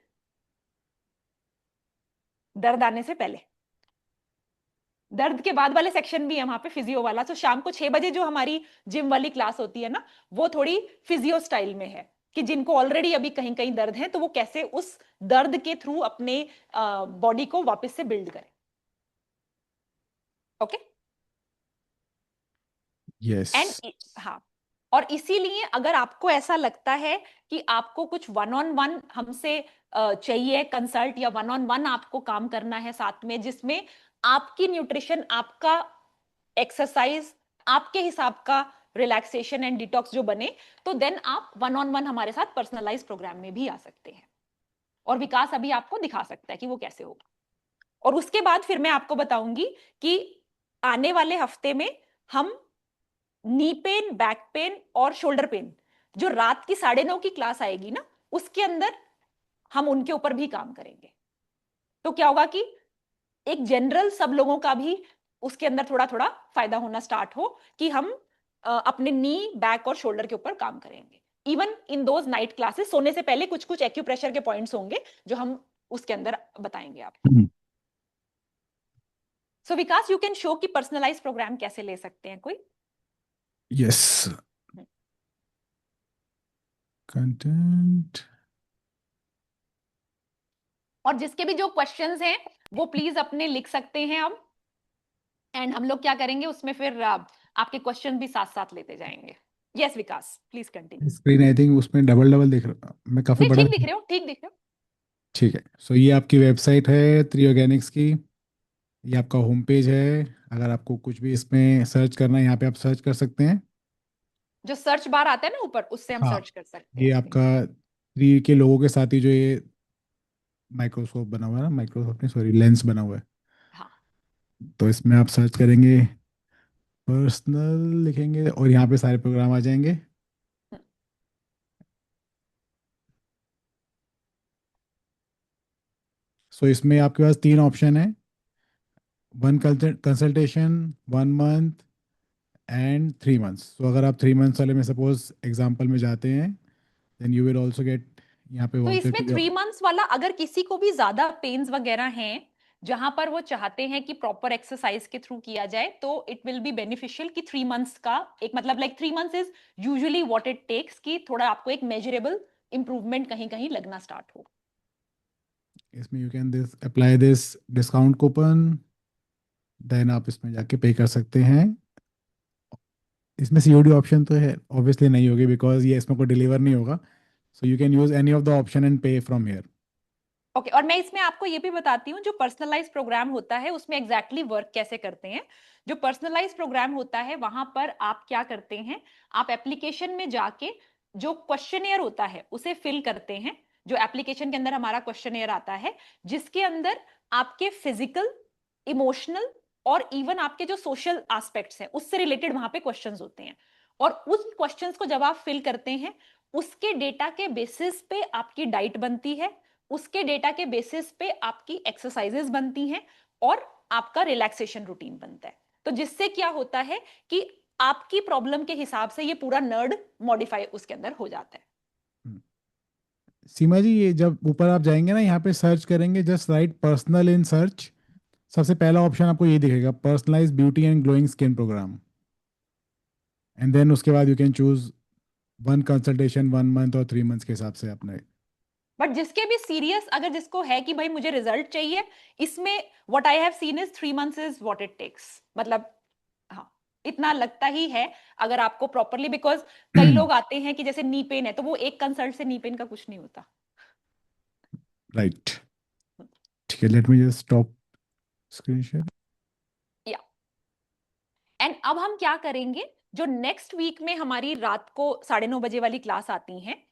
दर्द आने से पहले। दर्द के बाद वाले सेक्शन भी है वहां पे, फिजियो वाला। तो शाम को 6 बजे जो हमारी जिम वाली क्लास होती है ना, वो थोड़ी फिजियो स्टाइल में है कि जिनको ऑलरेडी अभी कहीं कहीं दर्द है तो वो कैसे उस दर्द के थ्रू अपने बॉडी को वापस से बिल्ड करें। Okay, yes. एंड हाँ, और इसीलिए अगर आपको ऐसा लगता है कि आपको कुछ वन ऑन वन हमसे चाहिए कंसल्ट, या वन ऑन वन आपको काम करना है साथ में, जिसमें आपकी न्यूट्रिशन, आपका एक्सरसाइज, आपके हिसाब का रिलैक्सेशन एंड डिटॉक्स जो बने, तो देन आप वन ऑन वन हमारे साथ पर्सनलाइज प्रोग्राम में भी आ सकते हैं। और विकास अभी आपको दिखा सकता है कि वो कैसे होगा। और उसके बाद फिर मैं आपको बताऊंगी कि आने वाले हफ्ते में हम नी पेन, बैक पेन और शोल्डर पेन, जो रात की 9:30 की क्लास आएगी ना, उसके अंदर हम उनके ऊपर भी काम करेंगे। तो क्या होगा कि एक जनरल सब लोगों का भी उसके अंदर थोड़ा थोड़ा फायदा होना स्टार्ट हो, कि हम अपने नी, बैक और शोल्डर के ऊपर काम करेंगे। Even in those night classes, सोने से पहले कुछ कुछ एक्यूप्रेशर के पॉइंट्स होंगे जो हम उसके अंदर बताएंगे आपको। सो विकास, यू कैन शो कि पर्सनलाइज प्रोग्राम कैसे ले सकते हैं कोई। यस। कंटेंट। और जिसके भी जो क्वेश्चंस हैं वो प्लीज अपने लिख सकते हैं अब। एंड हम लोग क्या करेंगे उसमें फिर आपके क्वेश्चन भी साथ साथ लेते जाएंगे। Yes Vikas, please continue. Screen I think उसमें डबल डबल दिख रहा, मैं काफी नहीं, बड़ा। ठीक दिख रहे हो, ठीक दिख रहे हो। ठीक है, सो ये आपकी वेबसाइट है त्रि ऑर्गेनिक्स की, ये आपका होम पेज है। अगर आपको कुछ भी इसमें सर्च करना है, यहाँ पे आप सर्च कर सकते हैं। जो सर्च बार आता है ना ऊपर, उससे हम हाँ, सर्च कर सकते ये हैं। आपका त्रि के लोगों के साथ ही जो ये माइक्रोस्कोप बना हुआ है ना, माइक्रोस्कोप नहीं सॉरी, लेंस बना हुआ है। हाँ, तो इसमें आप सर्च करेंगे, पर्सनल लिखेंगे और यहाँ पे सारे प्रोग्राम आ जाएंगे। सो इसमें आपके पास 3 ऑप्शन है, 1 कंसल्टेशन, 1 मंथ एंड 3 मंथ्स। तो अगर आप 3 मंथ्स वाले में सपोज एग्जांपल में जाते हैं, then you will also get यहाँ पे तो वॉलपेपर इसमें 3 मंथ्स वाला अगर किसी को भी ज्यादा पेन्स वगैरह हैं जहां पर वो चाहते हैं कि प्रॉपर एक्सरसाइज के थ्रू किया जाए, तो इट विल बी बेनिफिशियल कि 3 मंथ्स का एक मतलब like 3 months is usually what it takes कि थोड़ा आपको एक मेजरेबल इंप्रूवमेंट कहीं कहीं लगना स्टार्ट हो। इसमें you can apply this discount coupon, then आप इसमें जाके पे कर सकते हैं। इसमें सीओडी ऑप्शन तो है ऑब्वियसली नहीं होगी बिकॉज ये इसमें कोई डिलीवर नहीं होगा, so you can use any of the option and पे फ्रॉम हियर। ओके और मैं इसमें आपको ये भी बताती हूँ जो पर्सनलाइज प्रोग्राम होता है उसमें एग्जैक्टली वर्क कैसे करते हैं। जो पर्सनलाइज प्रोग्राम होता है वहां पर आप क्या करते हैं, आप एप्लीकेशन में जाके जो क्वेश्चनेयर होता है उसे फिल करते हैं। जो एप्लीकेशन के अंदर हमारा क्वेश्चनेयर आता है जिसके अंदर आपके फिजिकल, इमोशनल और इवन आपके जो सोशल एस्पेक्ट्स हैं उससे रिलेटेड वहां पे क्वेश्चंस होते हैं। और उस क्वेश्चंस को जब आप फिल करते हैं उसके डेटा के बेसिस पे आपकी डाइट बनती है, उसके डेटा के बेसिस पे आपकी एक्सरसाइजेस बनती हैं और आपका रिलैक्सेशन रूटीन बनता है। तो जिससे क्या होता है कि आपकी प्रॉब्लम के हिसाब से ये पूरा नर्ड मॉडिफाई उसके अंदर हो जाता है। सीमा जी, ये जब ऊपर आप जाएंगे ना, यहाँ पे सर्च करेंगे, just write personal in search, सबसे पहला ऑप्शन आपको ये दिखेगा, personalise beauty and glowing skin programme, and then उसके बाद you can choose 1 consultation, 1 month और 3 मंथ्स के हिसाब से अपने। बट जिसके भी सीरियस अगर जिसको है कि भाई मुझे रिजल्ट चाहिए, इसमें what I have seen is 3 months is what it takes. मतलब हाँ इतना लगता ही है अगर आपको प्रॉपरली, बिकॉज कई लोग आते हैं कि जैसे नी पेन है तो वो एक कंसल्ट से नी पेन का कुछ नहीं होता। राइट, ठीक है, let me just stop screen share. या एंड अब हम क्या करेंगे, जो नेक्स्ट वीक में हमारी रात को 9:30 बजे वाली क्लास आती हैं,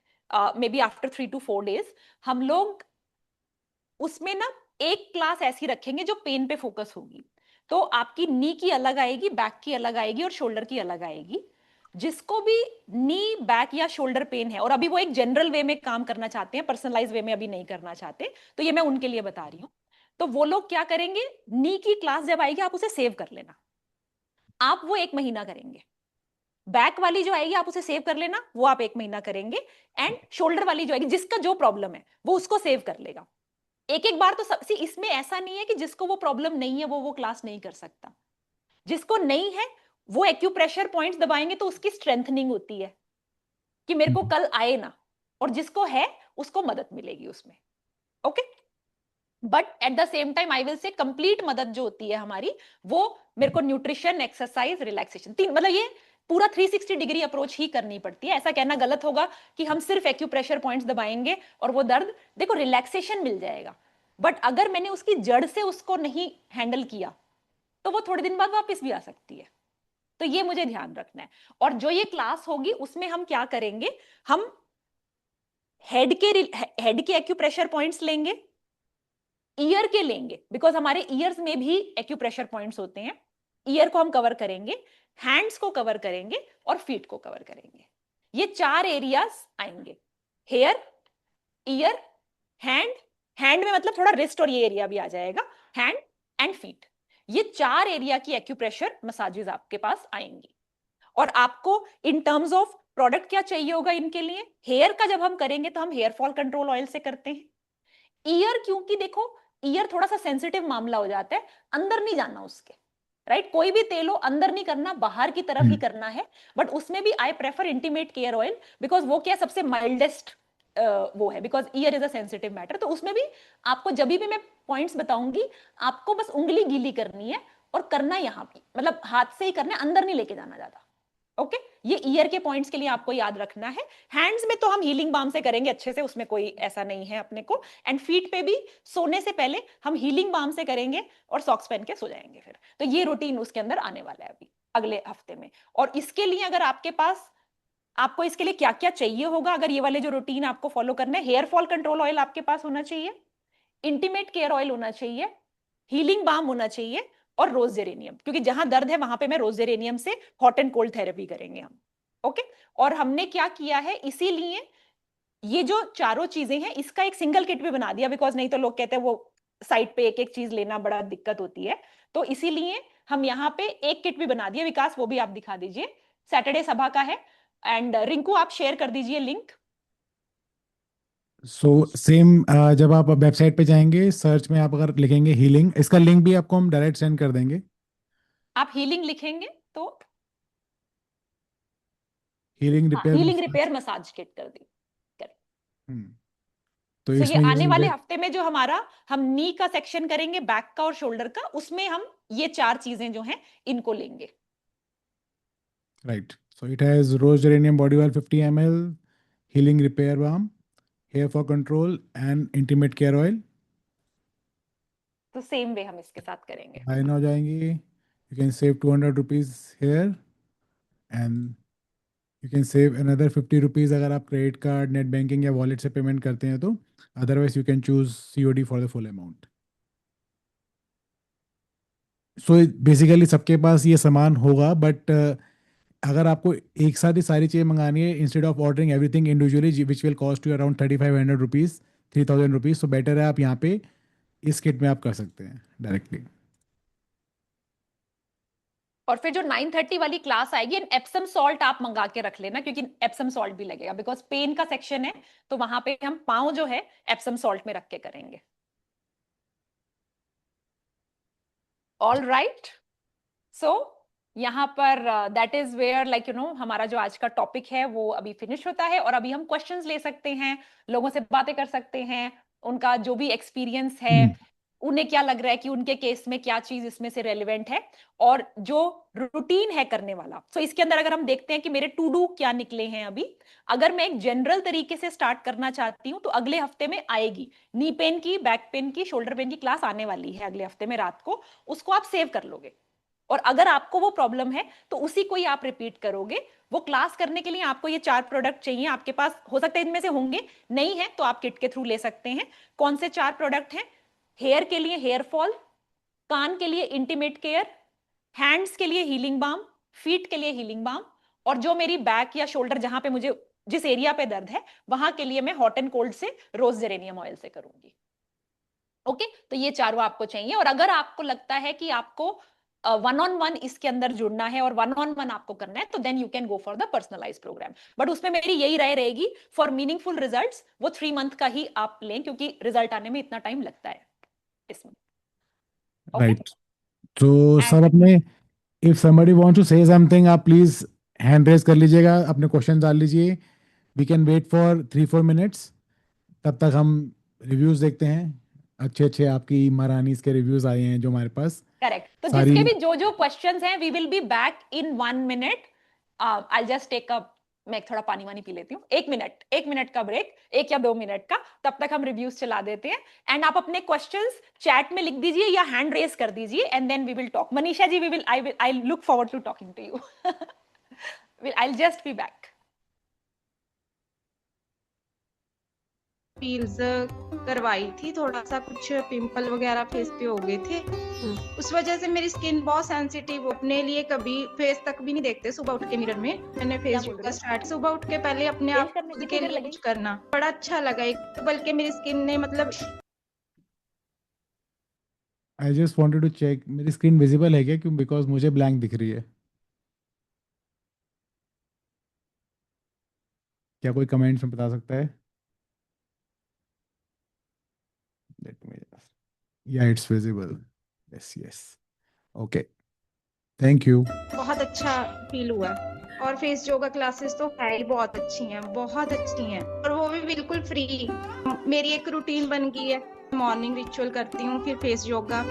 may be after 3 to 4 days, हम लोग उसमें ना एक क्लास ऐसी रखेंगे जो पेन पे फोकस होगी। तो आपकी नी की अलग आएगी, बैक की अलग आएगी और शोल्डर की अलग आएगी। जिसको भी नी, बैक या शोल्डर पेन है और अभी वो एक जनरल वे में काम करना चाहते हैं, पर्सनलाइज वे में अभी नहीं करना चाहते, तो ये मैं उनके लिए बता रही हूँ। तो वो लोग क्या करेंगे, नी की क्लास जब आएगी आप उसे सेव कर लेना, आप वो 1 महीना करेंगे। बैक वाली जो आएगी आप उसे सेव कर लेना, वो आप 1 महीना करेंगे। एंड शोल्डर वाली जो आएगी, जिसका जो प्रॉब्लम है वो उसको सेव कर लेगा। एक बार तो सबसे, इसमें ऐसा नहीं है कि जिसको वो प्रॉब्लम नहीं है वो क्लास नहीं कर सकता। जिसको नहीं है वो एक्यूप्रेशर पॉइंट्स दबाएंगे तो उसकी स्ट्रेंथनिंग होती है कि मेरे को कल आए ना, और जिसको है उसको मदद मिलेगी उसमें। Okay, but at the same time I will say complete मदद जो होती है हमारी, वो मेरे को न्यूट्रिशन, एक्सरसाइज, रिलैक्सेशन, 3 मतलब ये पूरा 360 डिग्री अप्रोच ही करनी पड़ती है। ऐसा कहना गलत होगा कि हम सिर्फ एक्यूप्रेशर पॉइंट्स दबाएंगे और वो दर्द, देखो रिलैक्सेशन मिल जाएगा, बट अगर मैंने उसकी जड़ से उसको नहीं हैंडल किया तो वो थोड़े दिन बाद वापस भी आ सकती है। तो ये मुझे ध्यान रखना है। और जो ये क्लास होगी उसमें हम क्या करेंगे, हम हेड के एक्यूप्रेशर पॉइंट्स लेंगे, ईयर के लेंगे, बिकॉज हमारे ईयर्स में भी एक्यूप्रेशर पॉइंट्स होते हैं। ईयर को हम कवर करेंगे, हैंड्स को कवर करेंगे और फीट को कवर करेंगे। ये 4 एरियाज आएंगे, हेयर, ईयर, हैंड में मतलब थोड़ा रिस्ट और ये एरिया भी आ जाएगा, हैंड एंड फीट। ये 4 एरिया की एक्यूप्रेशर मसाजेस आपके पास आएंगी। और आपको इन टर्म्स ऑफ प्रोडक्ट क्या चाहिए होगा इनके लिए, हेयर का जब हम करेंगे तो हम हेयर फॉल कंट्रोल ऑयल से करते हैं। ईयर, क्योंकि देखो ईयर थोड़ा सा सेंसिटिव मामला हो जाता है, अंदर नहीं जाना उसके, राइट? कोई भी तेल हो अंदर नहीं करना, बाहर की तरफ ही करना है। बट उसमें भी I prefer intimate care oil, because वो क्या सबसे माइल्डेस्ट वो है, because year is a sensitive matter. तो उसमें भी आपको जब भी मैं पॉइंट्स बताऊंगी, आपको बस उंगली गीली करनी है और करना यहाँ पे, मतलब हाथ से ही करना है, अंदर नहीं लेके जाना ज्यादा। ओके, ये ईयर के पॉइंट्स के लिए आपको याद रखना है। हैंड्स में तो हम हीलिंग बाम से करेंगे अच्छे से, उसमें कोई ऐसा नहीं है अपने को। एंड फीट पे भी सोने से पहले हम हीलिंग बाम से करेंगे और सॉक्स पहन के सो जाएंगे फिर। तो ये रूटीन उसके अंदर आने वाला है अभी अगले हफ्ते में। और इसके लिए अगर आपके पास, आपको इसके लिए क्या क्या चाहिए होगा, अगर ये वाले जो रूटीन आपको फॉलो करना है, हेयर फॉल कंट्रोल ऑयल आपके पास होना चाहिए, इंटीमेट केयर ऑयल होना चाहिए, हीलिंग बाम होना चाहिए और रोज जेरेनियम, क्योंकि जहां दर्द है वहां पे मैं रोज जेरेनियम से हॉट एंड कोल्ड थेरेपी करेंगे हम। ओके, और हमने क्या किया है, इसीलिए ये जो चारों चीजें हैं इसका एक सिंगल किट भी बना दिया, बिकॉज नहीं तो लोग कहते हैं वो साइट पे एक एक चीज लेना बड़ा दिक्कत होती है, तो इसीलिए हम यहाँ पे एक किट भी बना दिया। विकास वो भी आप दिखा दीजिए, सैटरडे सभा का है। एंड रिंकू आप शेयर कर दीजिए लिंक। सो सेम जब आप वेबसाइट पे जाएंगे, सर्च में आप अगर लिखेंगे हीलिंग, इसका लिंक भी आपको हम डायरेक्ट सेंड कर देंगे। आप हीलिंग लिखेंगे तो healing repair healing repair massage kit कर दी। तो ये इसमें आने वाले हफ्ते में जो हमारा हम नी का सेक्शन करेंगे, बैक का और शोल्डर का, उसमें हम ये 4 चीजें जो हैं इनको लेंगे। Right, so it has rose geranium body oil 50 ml, healing repair balm, hair fall control and intimate care oil. तो सेम वे हम इसके साथ करेंगे। बाय नाउ जाएंगे, you can save 200 rupees here and you can save another 50 rupees अगर आप credit card, net banking या wallet से पेमेंट करते हैं तो। Otherwise you can choose COD for the full amount. So basically सबके पास ये सामान होगा, बट अगर आपको एक साथ ही सारी चीज़ें मंगानी है, instead of ordering everything individually which will cost you around 3500 rupees, 3000 rupees, तो बेटर है आप यहाँ पे इस किट में आप कर सकते हैं डायरेक्टली। और फिर जो 9:30 वाली क्लास आएगी, एप्सम सॉल्ट आप मंगा के रख लेना, क्योंकि एप्सम सॉल्ट भी लगेगा, बिकॉज पेन का सेक्शन है, तो वहां पे हम पाँव जो है एप्सम सॉल्ट में रख के करेंगे। ऑल राइट, सो यहाँ पर दैट इज वेयर लाइक हमारा जो आज का टॉपिक है वो अभी फिनिश होता है, और अभी हम क्वेश्चंस ले सकते हैं, लोगों से बातें कर सकते हैं, उनका जो भी एक्सपीरियंस है, उन्हें क्या लग रहा है कि उनके केस में क्या चीज इसमें से रेलिवेंट है, और जो रूटीन है करने वाला। सो इसके अंदर अगर हम देखते हैं कि मेरे टू डू क्या निकले हैं अभी, अगर मैं एक जनरल तरीके से स्टार्ट करना चाहती हूँ तो अगले हफ्ते में आएगी नी पेन की, बैक पेन की, शोल्डर पेन की क्लास आने वाली है अगले हफ्ते में रात को, उसको आप सेव कर लोगे, और अगर आपको वो प्रॉब्लम है तो उसी को ही आप रिपीट करोगे। वो क्लास करने के लिए आपको ये 4 प्रोडक्ट चाहिए, आपके पास हो सकता है इनमें से होंगे, नहीं है तो आप किट के थ्रू ले सकते हैं। कौन से 4 प्रोडक्ट हैं? हेयर के लिए हेयर फॉल, कान के लिए इंटीमेट केयर, हैंड्स के लिए हीलिंग बाम, फीट के लिए हीलिंग बाम, और जो मेरी बैक या शोल्डर जहां पे मुझे जिस एरिया पे दर्द है वहां के लिए मैं हॉट एंड कोल्ड से रोज जेरेनियम ऑयल से करूंगी। ओके, तो ये चारों आपको चाहिए। और अगर आपको लगता है कि आपको 1-on-1 इसके अंदर जुड़ना है और 1-on-1 आपको करना है, तो then you can go for the personalised programme. But उसमें मेरी यही राय रहेगी, फॉर मीनिंगफुल रिजल्ट्स वो 3 मंथ का ही आप लें, क्योंकि रिजल्ट आने में इतना टाइम लगता है इसमें। राइट, तो सब अपने, if somebody want to say something, आप प्लीज हैंड रेज कर लीजिएगा, अपने क्वेश्चन डाल लीजिए। We can wait for 3-4 minutes, तब तक हम रिव्यूज देखते हैं। अच्छे आपकी महारानीज के रिव्यूज आए हैं जो हमारे पास। करेक्ट, तो जिसके भी जो क्वेश्चंस हैं, we will be back in 1 minute. I just take a, मैं थोड़ा पानी वानी पी लेती हूँ, 1 मिनट का ब्रेक, 1 या 2 मिनट का, तब तक हम रिव्यूज चला देते हैं। एंड आप अपने क्वेश्चंस चैट में लिख दीजिए या हैंड रेज कर दीजिए, and then we will talk. Manisha ji, I look forward to talking to you. I just be back. Peels करवाई थी, थोड़ा सा कुछ पिंपल वगैरह फेस पे हो गए थे, उस वजह से मेरी स्किन बहुत सेंसिटिव, अपने लिए कभी फेस तक भी नहीं देखते। सुबह उठ के मिरर में मैंने फेस का स्टार्ट, सुबह उठ के पहले अपने आप खुद के लिए कुछ करना बड़ा अच्छा लगा, बल्कि मेरी स्किन ने मतलब। I just wanted to check मेरी स्क्रीन विजिबल है क्या, क्यों, बिकॉज मुझे ब्लैंक दिख रही है। क्या कोई कमेंट्स में बता सकता है? Let me just, yeah, it's visible. Yes. Okay. Thank you. बहुत अच्छा फील हुआ, और फेस योगा क्लासेस तो है ही बहुत अच्छी हैं, बहुत अच्छी हैं, और वो भी बिल्कुल फ्री। मेरी एक रूटीन बन गई है, मॉर्निंग रिचुअल करती हूँ, फिर face yoga.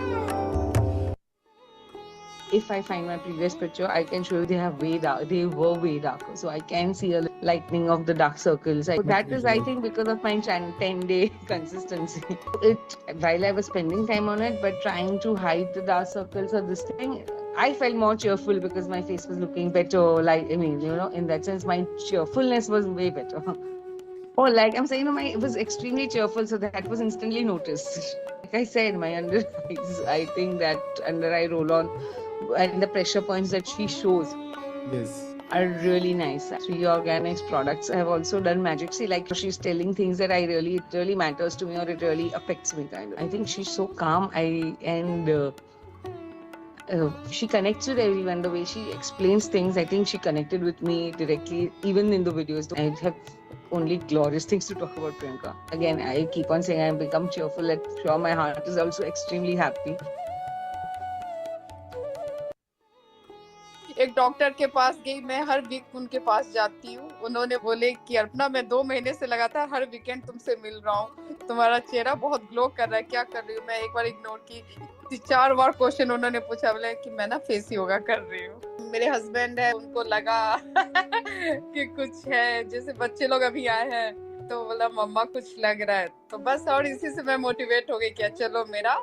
If I find my previous picture, I can show you they were way darker. So I can see a lightening of the dark circles. That is, I think, because of my 10-day consistency. While I was spending time on it, but trying to hide the dark circles or this thing, I felt more cheerful because my face was looking better. Like, I mean, in that sense, my cheerfulness was way better. Oh, like I'm saying, it was extremely cheerful, so that was instantly noticed. Like I said, my under eyes, I think that under eye roll on and the pressure points that she shows. Yes. are really nice. Three Organics products. I have also done Magic. See, like she's telling things that it really matters to me, or it really affects me. Kind of. I think she's so calm. She connects with everyone. The way she explains things, I think she connected with me directly, even in the videos. I have only glorious things to talk about Priyanka. Again, I keep on saying I have become cheerful. I'm sure my heart is also extremely happy. एक doctor के पास गई, मैं हर week उनके पास जाती हूँ। उन्होंने बोले कि अर्पणा, मैं 2 महीने से लगातार हर वीकेंड तुमसे मिल रहा हूँ, तुम्हारा चेहरा बहुत ग्लो कर रहा है, क्या कर रही हो? मैं एक बार इग्नोर की, 4 बार क्वेश्चन उन्होंने पूछा, बोले कि मैं ना फेस योगा कर रही हूँ। मेरे हस्बैंड है, उनको लगा कि कुछ है, जैसे बच्चे लोग अभी आए हैं तो बोला मम्मा कुछ लग रहा है, तो बस और इसी से मैं मोटिवेट हो गई कि चलो मेरा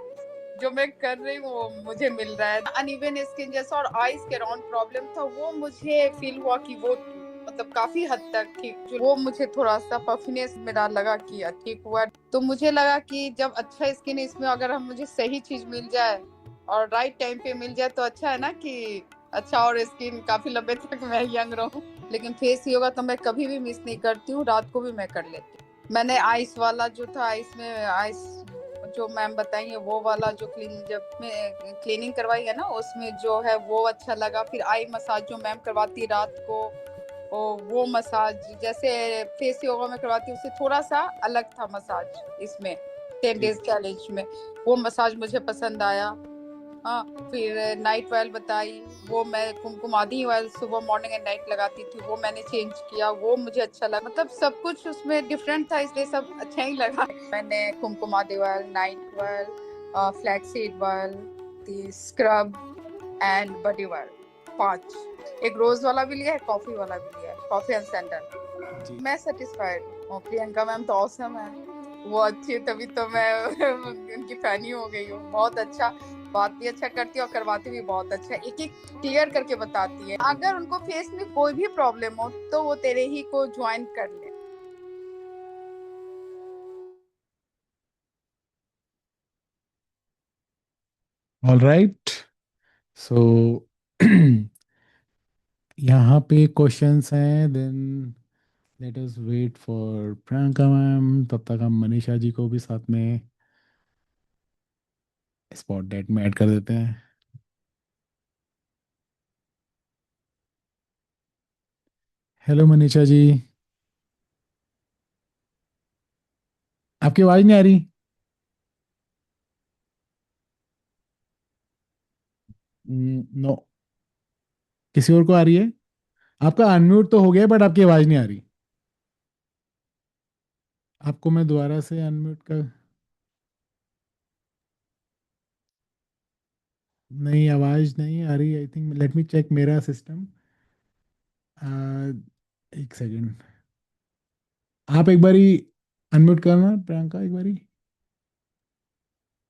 जो मैं कर रही हूँ वो मुझे मिल रहा है। अनइवन स्किन जैसा और आईज के राउंड प्रॉब्लम था, वो मुझे फील हुआ कि वो मतलब काफी हद तक ठीक, वो मुझे थोड़ा सा पफिनेस मेरा लगा कि ठीक हुआ। तो मुझे लगा कि जब अच्छा स्किन है, इसमें अगर हम मुझे सही चीज मिल जाए और राइट टाइम पे मिल जाए तो अच्छा है ना, कि अच्छा और स्किन काफी लंबे तक मैं यंग रहूं। लेकिन फेस योगा तो मैं कभी भी मिस नहीं करती हूँ, रात को भी मैं कर लेती हूँ। मैंने आइस वाला जो था, आइस में आइस जो मैम बताई है वो वाला जो जब मैं क्लीनिंग करवाई है ना, उसमें जो है वो अच्छा लगा। फिर आई मसाज जो मैम करवाती है रात को, वो मसाज जैसे फेस योगा में करवाती है उससे थोड़ा सा अलग था मसाज इसमें 10 डेज चैलेंज में, वो मसाज मुझे पसंद आया। हाँ, फिर नाइट ऑयल बताई, वो मैं कुमकुम आदि ऑयल सुबह मॉर्निंग एंड नाइट लगाती थी, वो मैंने चेंज किया, वो मुझे अच्छा लगा। मतलब सब कुछ उसमें डिफरेंट था, इसलिए सब अच्छा ही लगा। मैंने कुमकुम आदि oil, night oil, flaxseed oil, scrub and body oil, 5, एक रोज वाला भी लिया है, कॉफी वाला भी लिया है, कॉफी एंड सैंडल। मैं सेटिस्फाइड हूँ। प्रियंका मैम तो ऑसम है, वो अच्छी है, तभी तो मैं उनकी फैन ही हो गई हूँ। बहुत अच्छा, बात भी अच्छा करती है और करवाती भी बहुत अच्छा, एक एक क्लियर करके बताती है। अगर उनको फेस में कोई भी प्रॉब्लम हो तो वो तेरे ही को ज्वाइन कर ले। All right. So यहाँ पे क्वेश्चंस हैं, then let us wait for Priyanka ma'am. तब तक हम मनीषा जी को भी साथ में स्पॉट डेट में ऐड कर देते हैं। हेलो मनीषा जी, आपकी आवाज नहीं आ रही? नो, किसी और को आ रही है? आपका अनम्यूट तो हो गया बट आपकी आवाज नहीं आ रही। आपको मैं दोबारा से अनम्यूट कर, नहीं आवाज नहीं आ रही। I think let me check मेरा सिस्टम। एक सेकेंड, आप एक बारी अनम्यूट करना प्रियंका, एक बारी।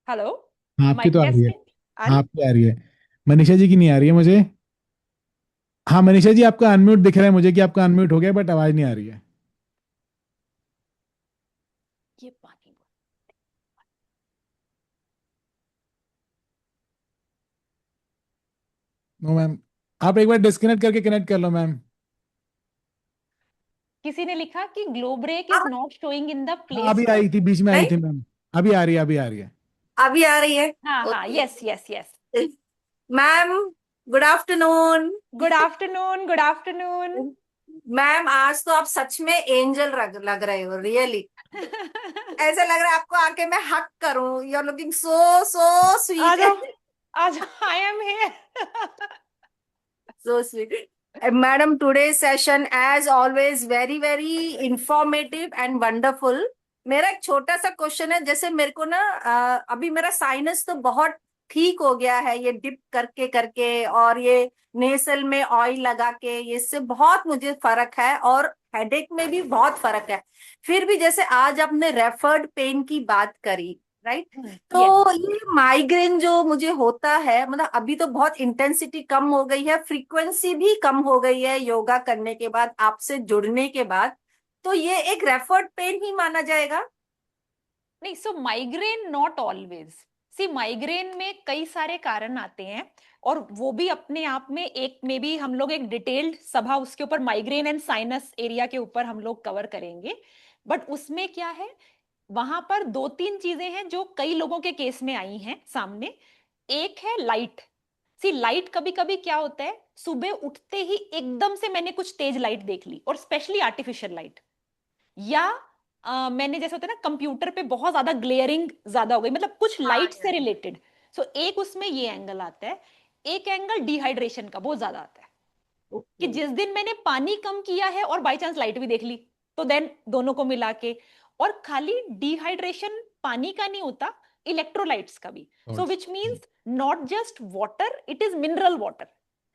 हेलो, हाँ, आपकी माइक तो आ रही है। टेस्टिंग। आ हाँ, रही? आपकी आ रही है, मनीषा जी की नहीं आ रही है मुझे। हाँ मनीषा जी, आपका अनम्यूट दिख रहा है मुझे कि आपका अनम्यूट हो गया, बट आवाज नहीं आ रही है। ये पानी नो मैम, आप एक बार डिस्कनेक्ट करके कनेक्ट कर लो मैम। किसी ने लिखा कि glow break is not showing in the हाँ, प्ले अभी आई थी, बीच में आई नहीं, थी मैम। अभी आ रही है, अभी आ रही है। अभी आ रही है। हाँ हाँ, okay yes yes yes. Ma'am, good afternoon. Good afternoon, good afternoon. Ma'am, आज तो आप सच में एंजल लग रहे हो, रियली। ऐसे लग रहा है आपको आके मैं हक करूं। You are looking so so आ स्वीट। जाओ, आ जाओ, I am here. So sweet. Madam, today's session as always very informative and wonderful. मेरा एक छोटा सा क्वेश्चन है, जैसे मेरे को ना अभी मेरा साइनस तो बहुत ठीक हो गया है, ये डिप करके करके और ये नेसल में ऑयल लगा के, ये इससे बहुत मुझे फर्क है और हेडेक में भी बहुत फर्क है। फिर भी जैसे आज आपने रेफर्ड पेन की बात करी, राइट? तो ये माइग्रेन जो मुझे होता है, मतलब अभी तो बहुत इंटेंसिटी कम हो गई है, फ्रीक्वेंसी भी कम हो गई है योगा करने के बाद, आपसे जुड़ने के बाद, तो ये एक रेफर्ड पेन ही माना जाएगा? नहीं, so migraine not always. See migraine में कई सारे कारण आते हैं और वो भी अपने आप में एक में भी हम लोग एक डिटेल्ड सभा उसके ऊपर माइग्रेन एंड साइनस एरिया के ऊपर हम लोग कवर करेंगे। बट उसमें क्या है, वहां पर 2-3 चीजें हैं जो कई लोगों के केस में आई हैं सामने। एक है लाइट। सी लाइट कभी कभी क्या होता है, सुबह उठते ही एकदम से मैंने कुछ तेज लाइट देख ली, और स्पेशली आर्टिफिशियल लाइट, या मैंने जैसे होता है ना कंप्यूटर पे बहुत ज्यादा ग्लेयरिंग ज्यादा हो गई, मतलब कुछ लाइट से रिलेटेड। सो एक उसमें ये एंगल आता है। एक एंगल डिहाइड्रेशन का बहुत ज्यादा आता है कि जिस दिन मैंने पानी कम किया है और बाय चांस लाइट भी देख ली, तो देन दोनों को मिला के। और खाली डिहाइड्रेशन पानी का नहीं होता, इलेक्ट्रोलाइट्स का भी। So which means not just water, it is mineral water.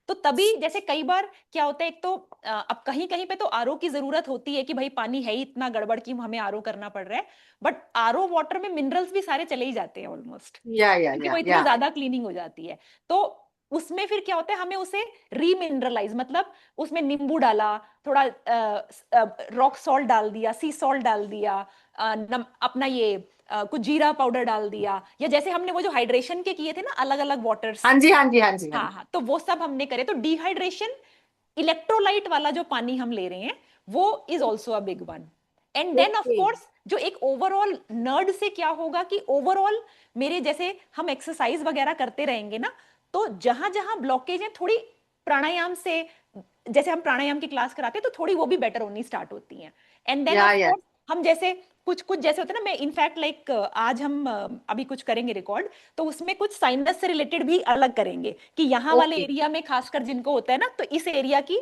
तो तभी जैसे कई बार क्या होता है, एक तो अब कहीं कहीं पे तो आरओ की जरूरत होती है कि भाई पानी है ही इतना गड़बड़ कि हमें आरओ करना पड़ रहा है, बट आरओ वाटर में मिनरल्स भी सारे चले ही जाते हैं ऑलमोस्ट, क्योंकि वो इतनी ज्यादा क्लीनिंग हो जाती है। तो उसमें फिर क्या होता है, हमें उसे रीमिनरलाइज, मतलब उसमें नींबू डाला, थोड़ा रॉक सॉल्ट डाल दिया, सी सॉल्ट डाल दिया, अपना ये कुछ जीरा पाउडर डाल दिया, या जैसे हमने वो जो हाइड्रेशन के किए थे ना अलग अलग वाटर्स। हाँ जी हाँ जी हाँ जी। हाँ, तो वो सब हमने करे। तो डिहाइड्रेशन, इलेक्ट्रोलाइट वाला जो पानी हम ले रहे हैं, वो is also a big one. And then of course जो एक ओवरऑल नर्ड से क्या होगा कि ओवरऑल मेरे जैसे हम एक्सरसाइज वगैरह करते रहेंगे ना, तो जहां जहां ब्लॉकेज है थोड़ी प्राणायाम से, जैसे हम प्राणायाम की क्लास कराते हैं तो थोड़ी वो भी बेटर होनी स्टार्ट होती है। एंड देन ऑफ कोर्स हम जैसे कुछ कुछ जैसे होता है ना, मैं इनफैक्ट लाइक आज हम अभी कुछ करेंगे रिकॉर्ड, तो उसमें कुछ साइनस से रिलेटेड भी अलग करेंगे कि यहाँ वाले एरिया में खासकर जिनको होता है ना, तो इस एरिया की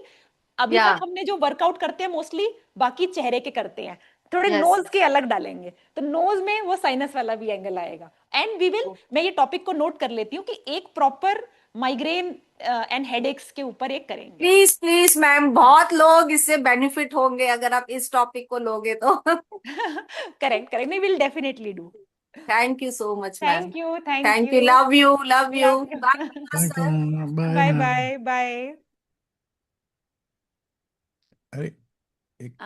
अभी तक हमने जो वर्कआउट करते हैं मोस्टली बाकी चेहरे के करते हैं, थोड़े नोज के अलग डालेंगे, तो नोज में वो साइनस वाला भी एंगल आएगा। एंड वी विल, मैं ये टॉपिक को नोट कर लेती हूँ कि एक प्रॉपर माइग्रेन एंड हेडेक्स के ऊपर एक करेंगे। प्लीज प्लीज मैम, बहुत लोग इससे बेनिफिट होंगे अगर आप इस टॉपिक को लोगे तो। करेक्ट करेक्ट, नहीं, will definitely do. Thank you so much ma'am. Thank you, thank thank you, you, love you, love you. Bye bye bye. अरे एक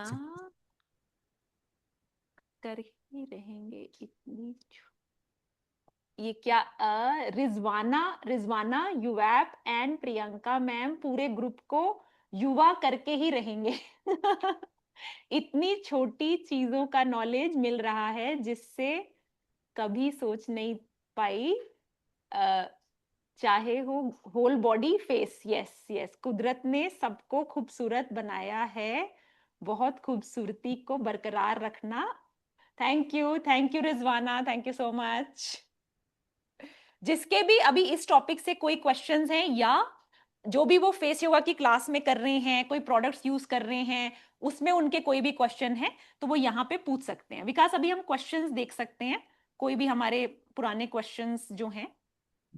कर ही रहेंगे इतनी ये क्या, रिजवाना युवैप एंड प्रियंका मैम पूरे ग्रुप को युवा करके ही रहेंगे। इतनी छोटी चीजों का नॉलेज मिल रहा है जिससे कभी सोच नहीं पाई, चाहे हो whole body face. Yes yes, कुदरत ने सबको खूबसूरत बनाया है, बहुत खूबसूरती को बरकरार रखना। Thank you Rizwana, thank you so much. जिसके भी अभी इस टॉपिक से कोई क्वेश्चंस हैं, या जो भी वो फेस योगा की क्लास में कर रहे हैं, कोई प्रोडक्ट्स यूज कर रहे हैं, उसमें उनके कोई भी क्वेश्चन है तो वो यहाँ पे पूछ सकते हैं। विकास, अभी हम क्वेश्चंस देख सकते हैं, कोई भी हमारे पुराने क्वेश्चंस जो हैं।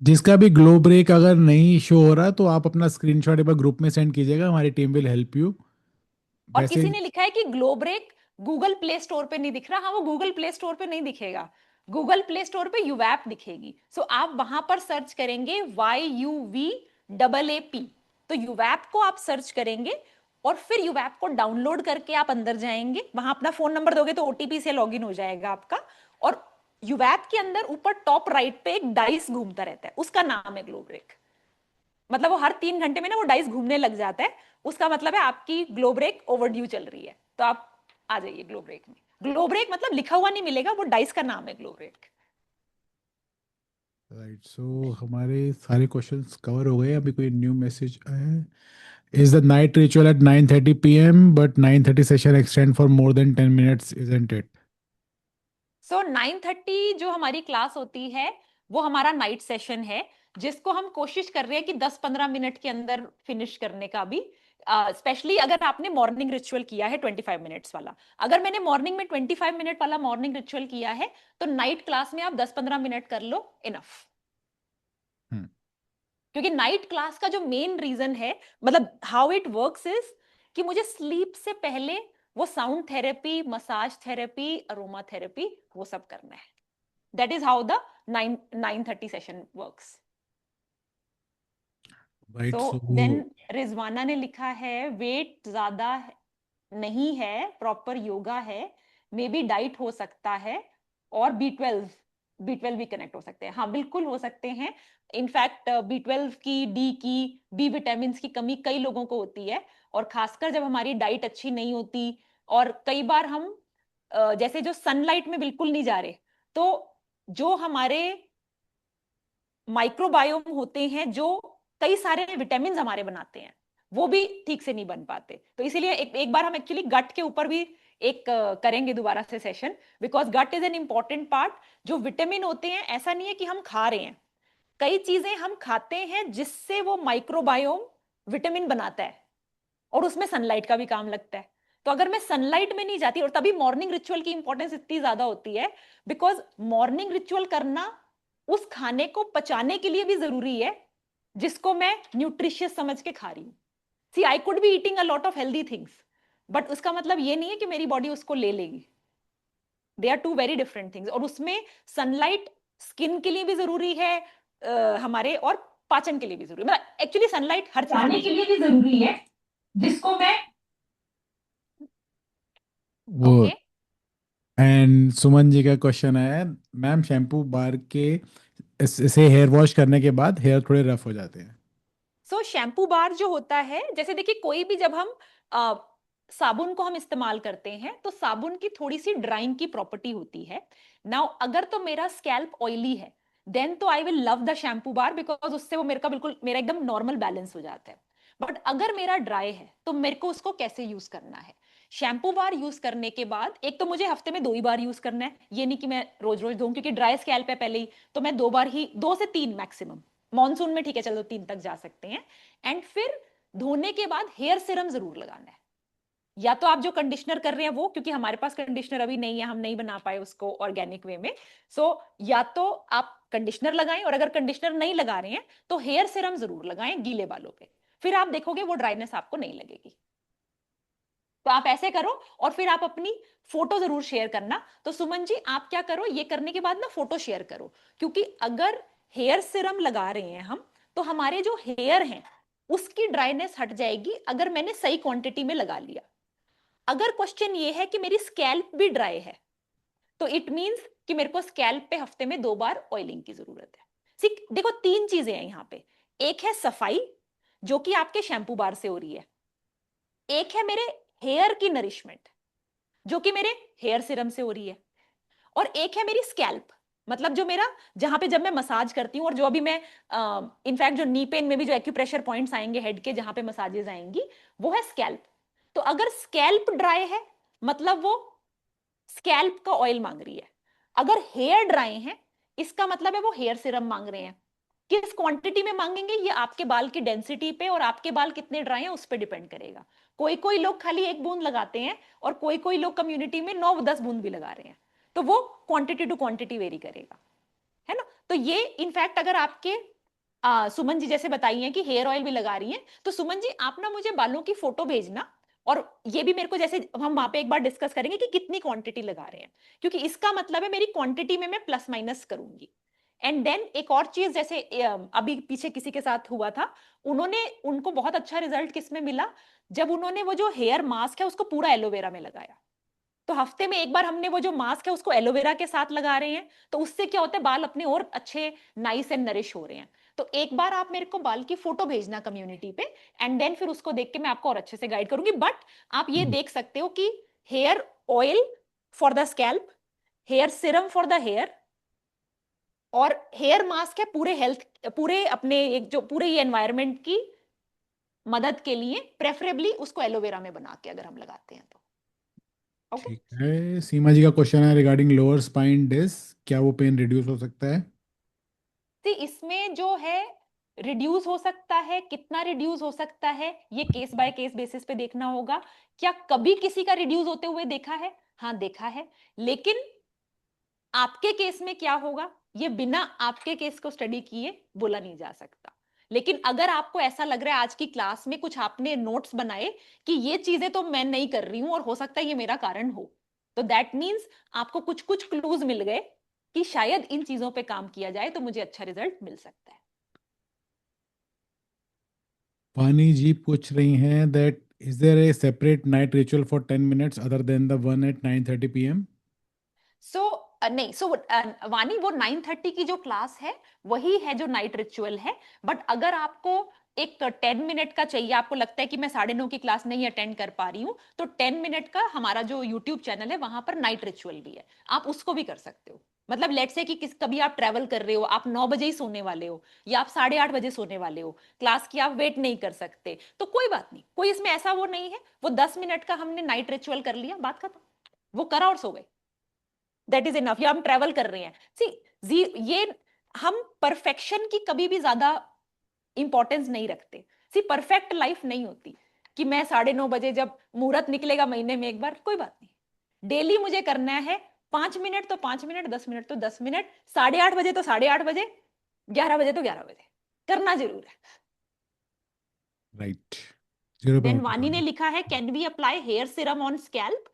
जिसका भी ग्लो ब्रेक अगर नहीं शो हो रहा तो आप अपना स्क्रीनशॉट एक बार ग्रुप में सेंड कीजिएगा, हमारी टीम विल हेल्प यू। और किसी ने लिखा है कि glow break Google Play Store पे नहीं दिख रहा। हाँ, वो गूगल प्ले स्टोर पे नहीं दिखेगा, गूगल प्ले स्टोर पे यूवैप दिखेगी। सो आप वहां पर सर्च करेंगे YUVAAP, तो यूवैप को आप सर्च करेंगे और फिर यूवैप को डाउनलोड करके आप अंदर जाएंगे, वहां अपना फोन नंबर दोगे तो OTP से लॉगिन हो जाएगा आपका। और यूवैप के अंदर ऊपर टॉप राइट पे एक डाइस घूमता रहता है, उसका नाम है ग्लो ब्रेक। मतलब वो हर 3 घंटे में ना वो डाइस घूमने लग जाता है, उसका मतलब है आपकी ग्लो ब्रेक ओवरड्यू चल रही है, तो आप आ जाइए ग्लो ब्रेक में। ग्लो ब्रेक मतलब लिखा हुआ नहीं मिलेगा, वो डाइस का नाम है ग्लो ब्रेक। राइट, सो हमारे सारे क्वेश्चंस कवर हो गए। अभी कोई न्यू मैसेज आया है। Is the night ritual at 9:30 PM but 9:30 session extend for more than 10 minutes, isn't it? So 9:30 जो हमारी क्लास होती है वो हमारा नाइट सेशन है, जिसको हम कोशिश कर रहे हैं कि 10-15 मिनट के अंदर फिनिश करने का भी। स्पेशली अगर आपने मॉर्निंग रिचुअल किया है 25 मिनट्स वाला, अगर मैंने मॉर्निंग में 25 मिनट वाला मॉर्निंग रिचुअल किया है तो नाइट क्लास में आप 10-15 मिनट कर लो, इनफ। क्योंकि नाइट क्लास का जो मेन रीजन है, मतलब हाउ इट वर्क्स इज कि मुझे स्लीप से पहले वो sound therapy, massage therapy, aroma therapy, वो सब करना है। That is how the 9:30 session works. Right, तो so देन रिजवाना ने लिखा है वेट ज्यादा नहीं है, प्रॉपर योगा है, मे बी डाइट हो सकता है, और B12 B12 भी कनेक्ट हो सकते हैं। हाँ बिल्कुल हो सकते हैं। इनफैक्ट B12 की, डी की, बी विटामिन की कमी कई लोगों को होती है, और खासकर जब हमारी डाइट अच्छी नहीं होती, और कई बार हम जैसे जो सनलाइट में बिल्कुल नहीं जा रहे, तो जो हमारे माइक्रोबायोम होते हैं जो कई सारे विटामिन हमारे बनाते हैं, वो भी ठीक से नहीं बन पाते। तो इसीलिए एक बार हम एक्चुअली गट के ऊपर भी एक करेंगे दोबारा से session, because gut is an important part. जो विटामिन होते हैं, ऐसा नहीं है कि हम खा रहे हैं, कई चीजें हम खाते हैं जिससे वो माइक्रोबायोम विटामिन बनाता है, और उसमें सनलाइट का भी काम लगता है। तो अगर मैं सनलाइट में नहीं जाती, और तभी मॉर्निंग रिचुअल की इंपॉर्टेंस इतनी ज्यादा होती है, बिकॉज मॉर्निंग रिचुअल करना उस खाने को पचाने के लिए भी जरूरी है जिसको मैं न्यूट्रिशियस समझ के खा रही हूँ। See I could be eating a lot of healthy things, but उसका मतलब ये नहीं है कि मेरी बॉडी उसको ले लेगी। They are two very different things, और उसमें सनलाइट स्किन के लिए भी जरूरी है, हमारे, और पाचन के लिए भी जरूरी, मतलब एक्चुअली सनलाइट हर चीज के लिए भी जरूरी है जिसको मैं वो ओके। एंड सुमन जी का क्वेश्चन है, मैम शैम्पू बार के से हेयर वॉश करने के बाद हेयर थोड़े रफ हो जाते हैं। सो शैम्पू बार जो होता है, जैसे देखिए कोई भी जब हम साबुन को हम इस्तेमाल करते हैं, तो साबुन की थोड़ी सी ड्राइंग की प्रॉपर्टी होती है। नाउ अगर तो मेरा स्कैल्प ऑयली है, देन तो I will love the shampoo bar, because उससे वो मेरा एकदम नॉर्मल बैलेंस हो जाता है। बट अगर मेरा ड्राई है, तो मेरे को उसको कैसे यूज करना है? शैम्पू बार यूज करने के बाद, एक तो मुझे हफ्ते में 2 ही बार यूज करना है, ये नहीं कि मैं रोज रोज दूं, क्योंकि ड्राई स्कैल्प है पहले ही, तो मैं 2 बार ही, 2 से 3 मैक्सिमम, मॉनसून में ठीक है चलो 3 तक जा सकते हैं। एंड फिर धोने के बाद हेयर सीरम जरूर लगाना है। या तो आप जो कंडीशनर कर रहे हैं वो, क्योंकि हमारे पास कंडीशनर अभी नहीं है, हम नहीं बना पाए उसको ऑर्गेनिक वे में, सो या तो आप कंडीशनर लगाएं, और अगर कंडीशनर नहीं लगा रहे हैं तो हेयर सीरम जरूर लगाएं गीले बालों पे। फिर आप देखोगे वो ड्राइनेस आपको नहीं लगेगी। तो आप ऐसे करो, और फिर आप अपनी फोटो जरूर शेयर करना। तो सुमन जी आप क्या करो, ये करने के बाद ना फोटो शेयर करो, क्योंकि अगर हेयर सीरम लगा रहे हैं हम, तो हमारे जो हेयर हैं उसकी ड्राइनेस हट जाएगी अगर मैंने सही क्वांटिटी में लगा लिया। अगर क्वेश्चन ये है कि मेरी स्कैल्प भी ड्राई है, तो इट मींस कि मेरे को स्कैल्प पे हफ्ते में 2 बार ऑयलिंग की जरूरत है। देखो 3 चीजें हैं यहाँ पे, एक है सफाई जो कि आपके शैम्पू बार से हो रही है, एक है मेरे हेयर की नरिशमेंट जो कि मेरे हेयर सीरम से हो रही है, और एक है मेरी स्कैल्प, मतलब जो मेरा, जहां पे जब मैं मसाज करती हूँ, और जो अभी मैं इनफैक्ट जो नी पेन में भी जो एक्यूप्रेशर पॉइंट्स आएंगे हेड के, जहां पे मसाजेस आएंगी, वो है स्कैल्प। तो अगर स्कैल्प ड्राई है, मतलब वो स्कैल्प का ऑयल मांग रही है। अगर हेयर ड्राई है, इसका मतलब है वो हेयर सीरम मांग रहे हैं। किस क्वांटिटी में मांगेंगे ये आपके बाल की डेंसिटी पे और आपके बाल कितने ड्राई हैं उस पर डिपेंड करेगा। कोई कोई लोग खाली 1 बूंद लगाते हैं, और कोई कोई लोग कम्युनिटी में 9-10 बूंद भी लगा रहे हैं, तो वो क्वांटिटी टू क्वांटिटी वेरी करेगा, है ना। तो ये इनफैक्ट अगर आपके सुमन जी जैसे बताइए कि हेयर ऑयल भी लगा रही हैं, तो सुमन जी आप ना मुझे बालों की फोटो भेजना, और ये भी मेरे को, जैसे हम वहां पे एक बार डिस्कस करेंगे कि कितनी क्वांटिटी लगा रहे हैं, क्योंकि इसका मतलब है मेरी क्वांटिटी में मैं प्लस माइनस करूंगी। एंड देन एक और चीज, जैसे अभी पीछे किसी के साथ हुआ था, उनको बहुत अच्छा रिजल्ट किसमें मिला, जब उन्होंने वो जो हेयर मास्क है उसको पूरा एलोवेरा में लगाया। तो हफ्ते में एक बार हमने वो जो मास्क है उसको एलोवेरा के साथ लगा रहे हैं, तो उससे क्या होता है, बाल अपने और अच्छे नाइस एंड नरिश हो रहे हैं। तो एक बार आप मेरे को बाल की फोटो भेजना कम्युनिटी पे, एंड देन फिर उसको देख के मैं आपको और अच्छे से गाइड करूंगी। बट आप ये देख सकते हो कि hair oil for the scalp, hair serum for the hair, और हेयर मास्क है पूरे हेल्थ, पूरे अपने एक जो पूरे ये एनवायरनमेंट की मदद के लिए, प्रेफरेबली उसको एलोवेरा में बना के अगर हम लगाते हैं तो। ओके ठीक है, सीमा जी का क्वेश्चन है रिगार्डिंग लोअर स्पाइन डिस्क, क्या वो पेन रिड्यूस हो सकता है? इसमें जो है रिड्यूस हो सकता है, कितना रिड्यूस हो सकता है ये केस बाय केस बेसिस पे देखना होगा। क्या कभी किसी का रिड्यूस होते हुए देखा है? हाँ देखा है, लेकिन आपके केस में क्या होगा ये बिना आपके केस को स्टडी किए बोला नहीं जा सकता। लेकिन अगर आपको ऐसा लग रहा है आज की क्लास में कुछ आपने नोट्स बनाए कि ये चीजें तो मैं नहीं कर रही हूं और हो सकता है ये मेरा कारण हो, तो दैट मीन्स आपको कुछ कुछ क्लूज मिल गए कि शायद इन चीजों पे काम किया जाए तो मुझे अच्छा रिजल्ट मिल सकता है। पानी जी पूछ रही हैं that is there a separate night ritual for 10 minutes other than the one at 9:30 p.m? So नहीं, सो वानी वो 9:30 की जो क्लास है वही है जो नाइट रिचुअल है, बट अगर आपको एक 10 मिनट का चाहिए, आपको लगता है कि मैं 9:30 की क्लास नहीं अटेंड कर पा रही हूँ, तो 10 मिनट का हमारा जो यूट्यूब चैनल है वहां पर नाइट रिचुअल भी है, आप उसको भी कर सकते हो। मतलब लेट से कि कभी आप ट्रैवल कर रहे हो, आप 9 बजे ही सोने वाले हो या आप 8:30 बजे सोने वाले हो, क्लास की आप वेट नहीं कर सकते, तो कोई बात नहीं, कोई इसमें ऐसा वो नहीं है। वो 10 मिनट का हमने नाइट रिचुअल कर लिया, बात खत्म, वो करा और सो गए, दैट इज इनफ। या हम ट्रैवल कर रहे हैं, सी ये हम परफेक्शन की कभी भी ज्यादा इंपॉर्टेंस नहीं रखते। सी परफेक्ट लाइफ नहीं होती कि मैं 9:30 बजे जब मुहूर्त निकलेगा महीने में एक बार, कोई बात नहीं, डेली मुझे करना है 5 मिनट तो 5 मिनट, 10 मिनट तो 10 मिनट, 8:30 बजे तो 8:30 बजे, 11 बजे तो 11 बजे, करना जरूर है। राइट। 0 पे देन मत वानी ने लगाना। लिखा है can we apply hair serum on scalp?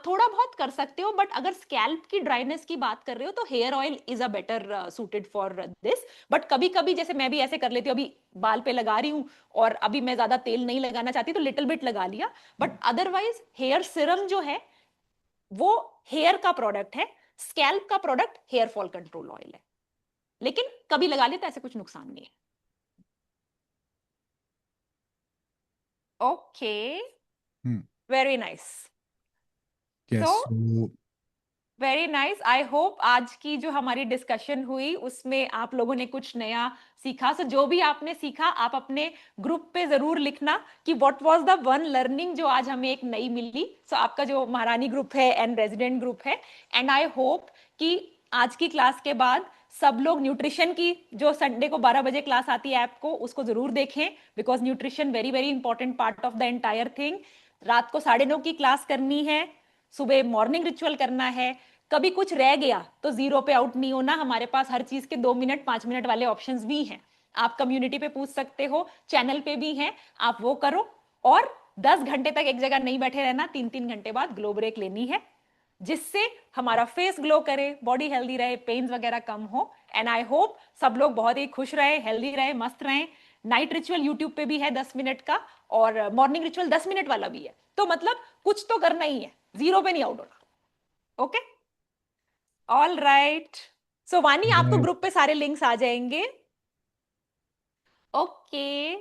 थोड़ा बहुत कर सकते हो, बट अगर स्कैल्प की ड्राइनेस की बात कर रहे हो तो hair oil is a better suited for this. But कभी कभी जैसे मैं भी ऐसे कर लेती हूँ, अभी बाल पे लगा रही हूँ और अभी मैं ज्यादा तेल नहीं लगाना चाहती तो लिटिल बिट लगा लिया, बट अदरवाइज हेयर सीरम जो है वो हेयर का प्रोडक्ट है, स्कैल्प का product hair fall control oil है, लेकिन कभी लगा ले तो ऐसे कुछ नुकसान नहीं है। Okay, hmm, very nice, yes, so so very nice. I hope आज की जो हमारी डिस्कशन हुई उसमें आप लोगों ने कुछ नया सीखा। सो जो भी आपने सीखा आप अपने ग्रुप पे जरूर लिखना कि what was the one learning जो आज हमें एक नई मिली। सो आपका जो महारानी ग्रुप है एंड रेजिडेंट ग्रुप है, एंड आई होप कि आज की क्लास के बाद सब लोग न्यूट्रिशन की जो संडे को 12 बजे क्लास आती है ऐप को, उसको जरूर देखें, because nutrition very very important part of the entire thing. रात को 9:30 की क्लास करनी है, सुबह मॉर्निंग रिचुअल करना है। कभी कुछ रह गया तो जीरो पे आउट नहीं होना, हमारे पास हर चीज के 2 मिनट 5 मिनट वाले ऑप्शंस भी हैं। आप कम्युनिटी पे पूछ सकते हो, चैनल पे भी हैं, आप वो करो। और 10 घंटे तक एक जगह नहीं बैठे रहना, 3-3 घंटे बाद ग्लो ब्रेक लेनी है, जिससे हमारा फेस ग्लो करे, बॉडी हेल्दी रहे, पेन्स वगैरह कम हो। एंड आई होप सब लोग बहुत ही खुश रहे, हेल्दी रहे, मस्त रहे। नाइट रिचुअल यूट्यूब पे भी है 10 मिनट का, और मॉर्निंग रिचुअल 10 मिनट वाला भी है, तो मतलब कुछ तो करना ही है, जीरो पे नहीं आउट होना। Okay, all right. सो वानी आपको bye. ग्रुप पे सारे लिंक्स आ जाएंगे। ओके,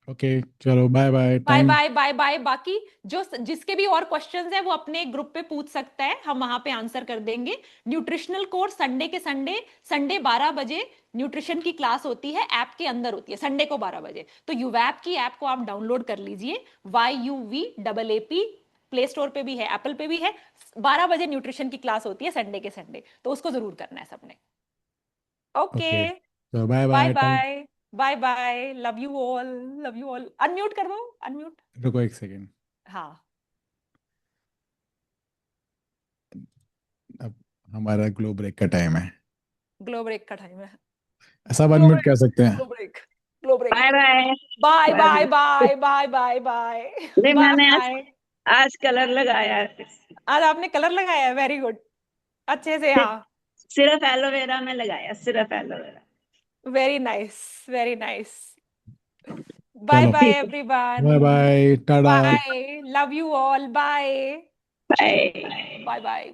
ओके, चलो bye bye. Bye time bye bye bye. बाकी जो जिसके भी और क्वेश्चंस हैं वो अपने ग्रुप पे पूछ सकता है, हम वहां पे आंसर कर देंगे। न्यूट्रिशनल कोर्स संडे के संडे 12 बजे न्यूट्रिशन की क्लास होती है, ऐप के अंदर होती है संडे को 12 बजे। तो यूवैप की ऐप को आप डाउनलोड कर लीजिए, YUVAAP, प्ले स्टोर पे भी है, एप्पल पे भी है। 12 बजे न्यूट्रिशन की क्लास होती है संडे के संडे, तो उसको जरूर करना है सबने। ओके, ओके, तो bye bye bye. Time bye bye bye, love you all, love you all. Unmute कर दो, अनम्यूट। रुको एक सेकेंड, हाँ, अब हमारा ग्लो ब्रेक का टाइम है, ग्लो ब्रेक का टाइम है। सब ग्लो अनम्यूट ब्रेक, कर सकते हैं। Glow break, glow break. Bye bye. Bye bye bye. Bye bye bye bye अरे मैंने बाय। आज कलर लगाया है। आज आपने कलर लगाया है, वेरी गुड, अच्छे से। हाँ, सिर्फ एलोवेरा में लगाया, सिर्फ aloe vera. Very nice, very nice. Bye चलो bye everyone, bye bye, tata. Bye, love you all, bye bye. Bye bye.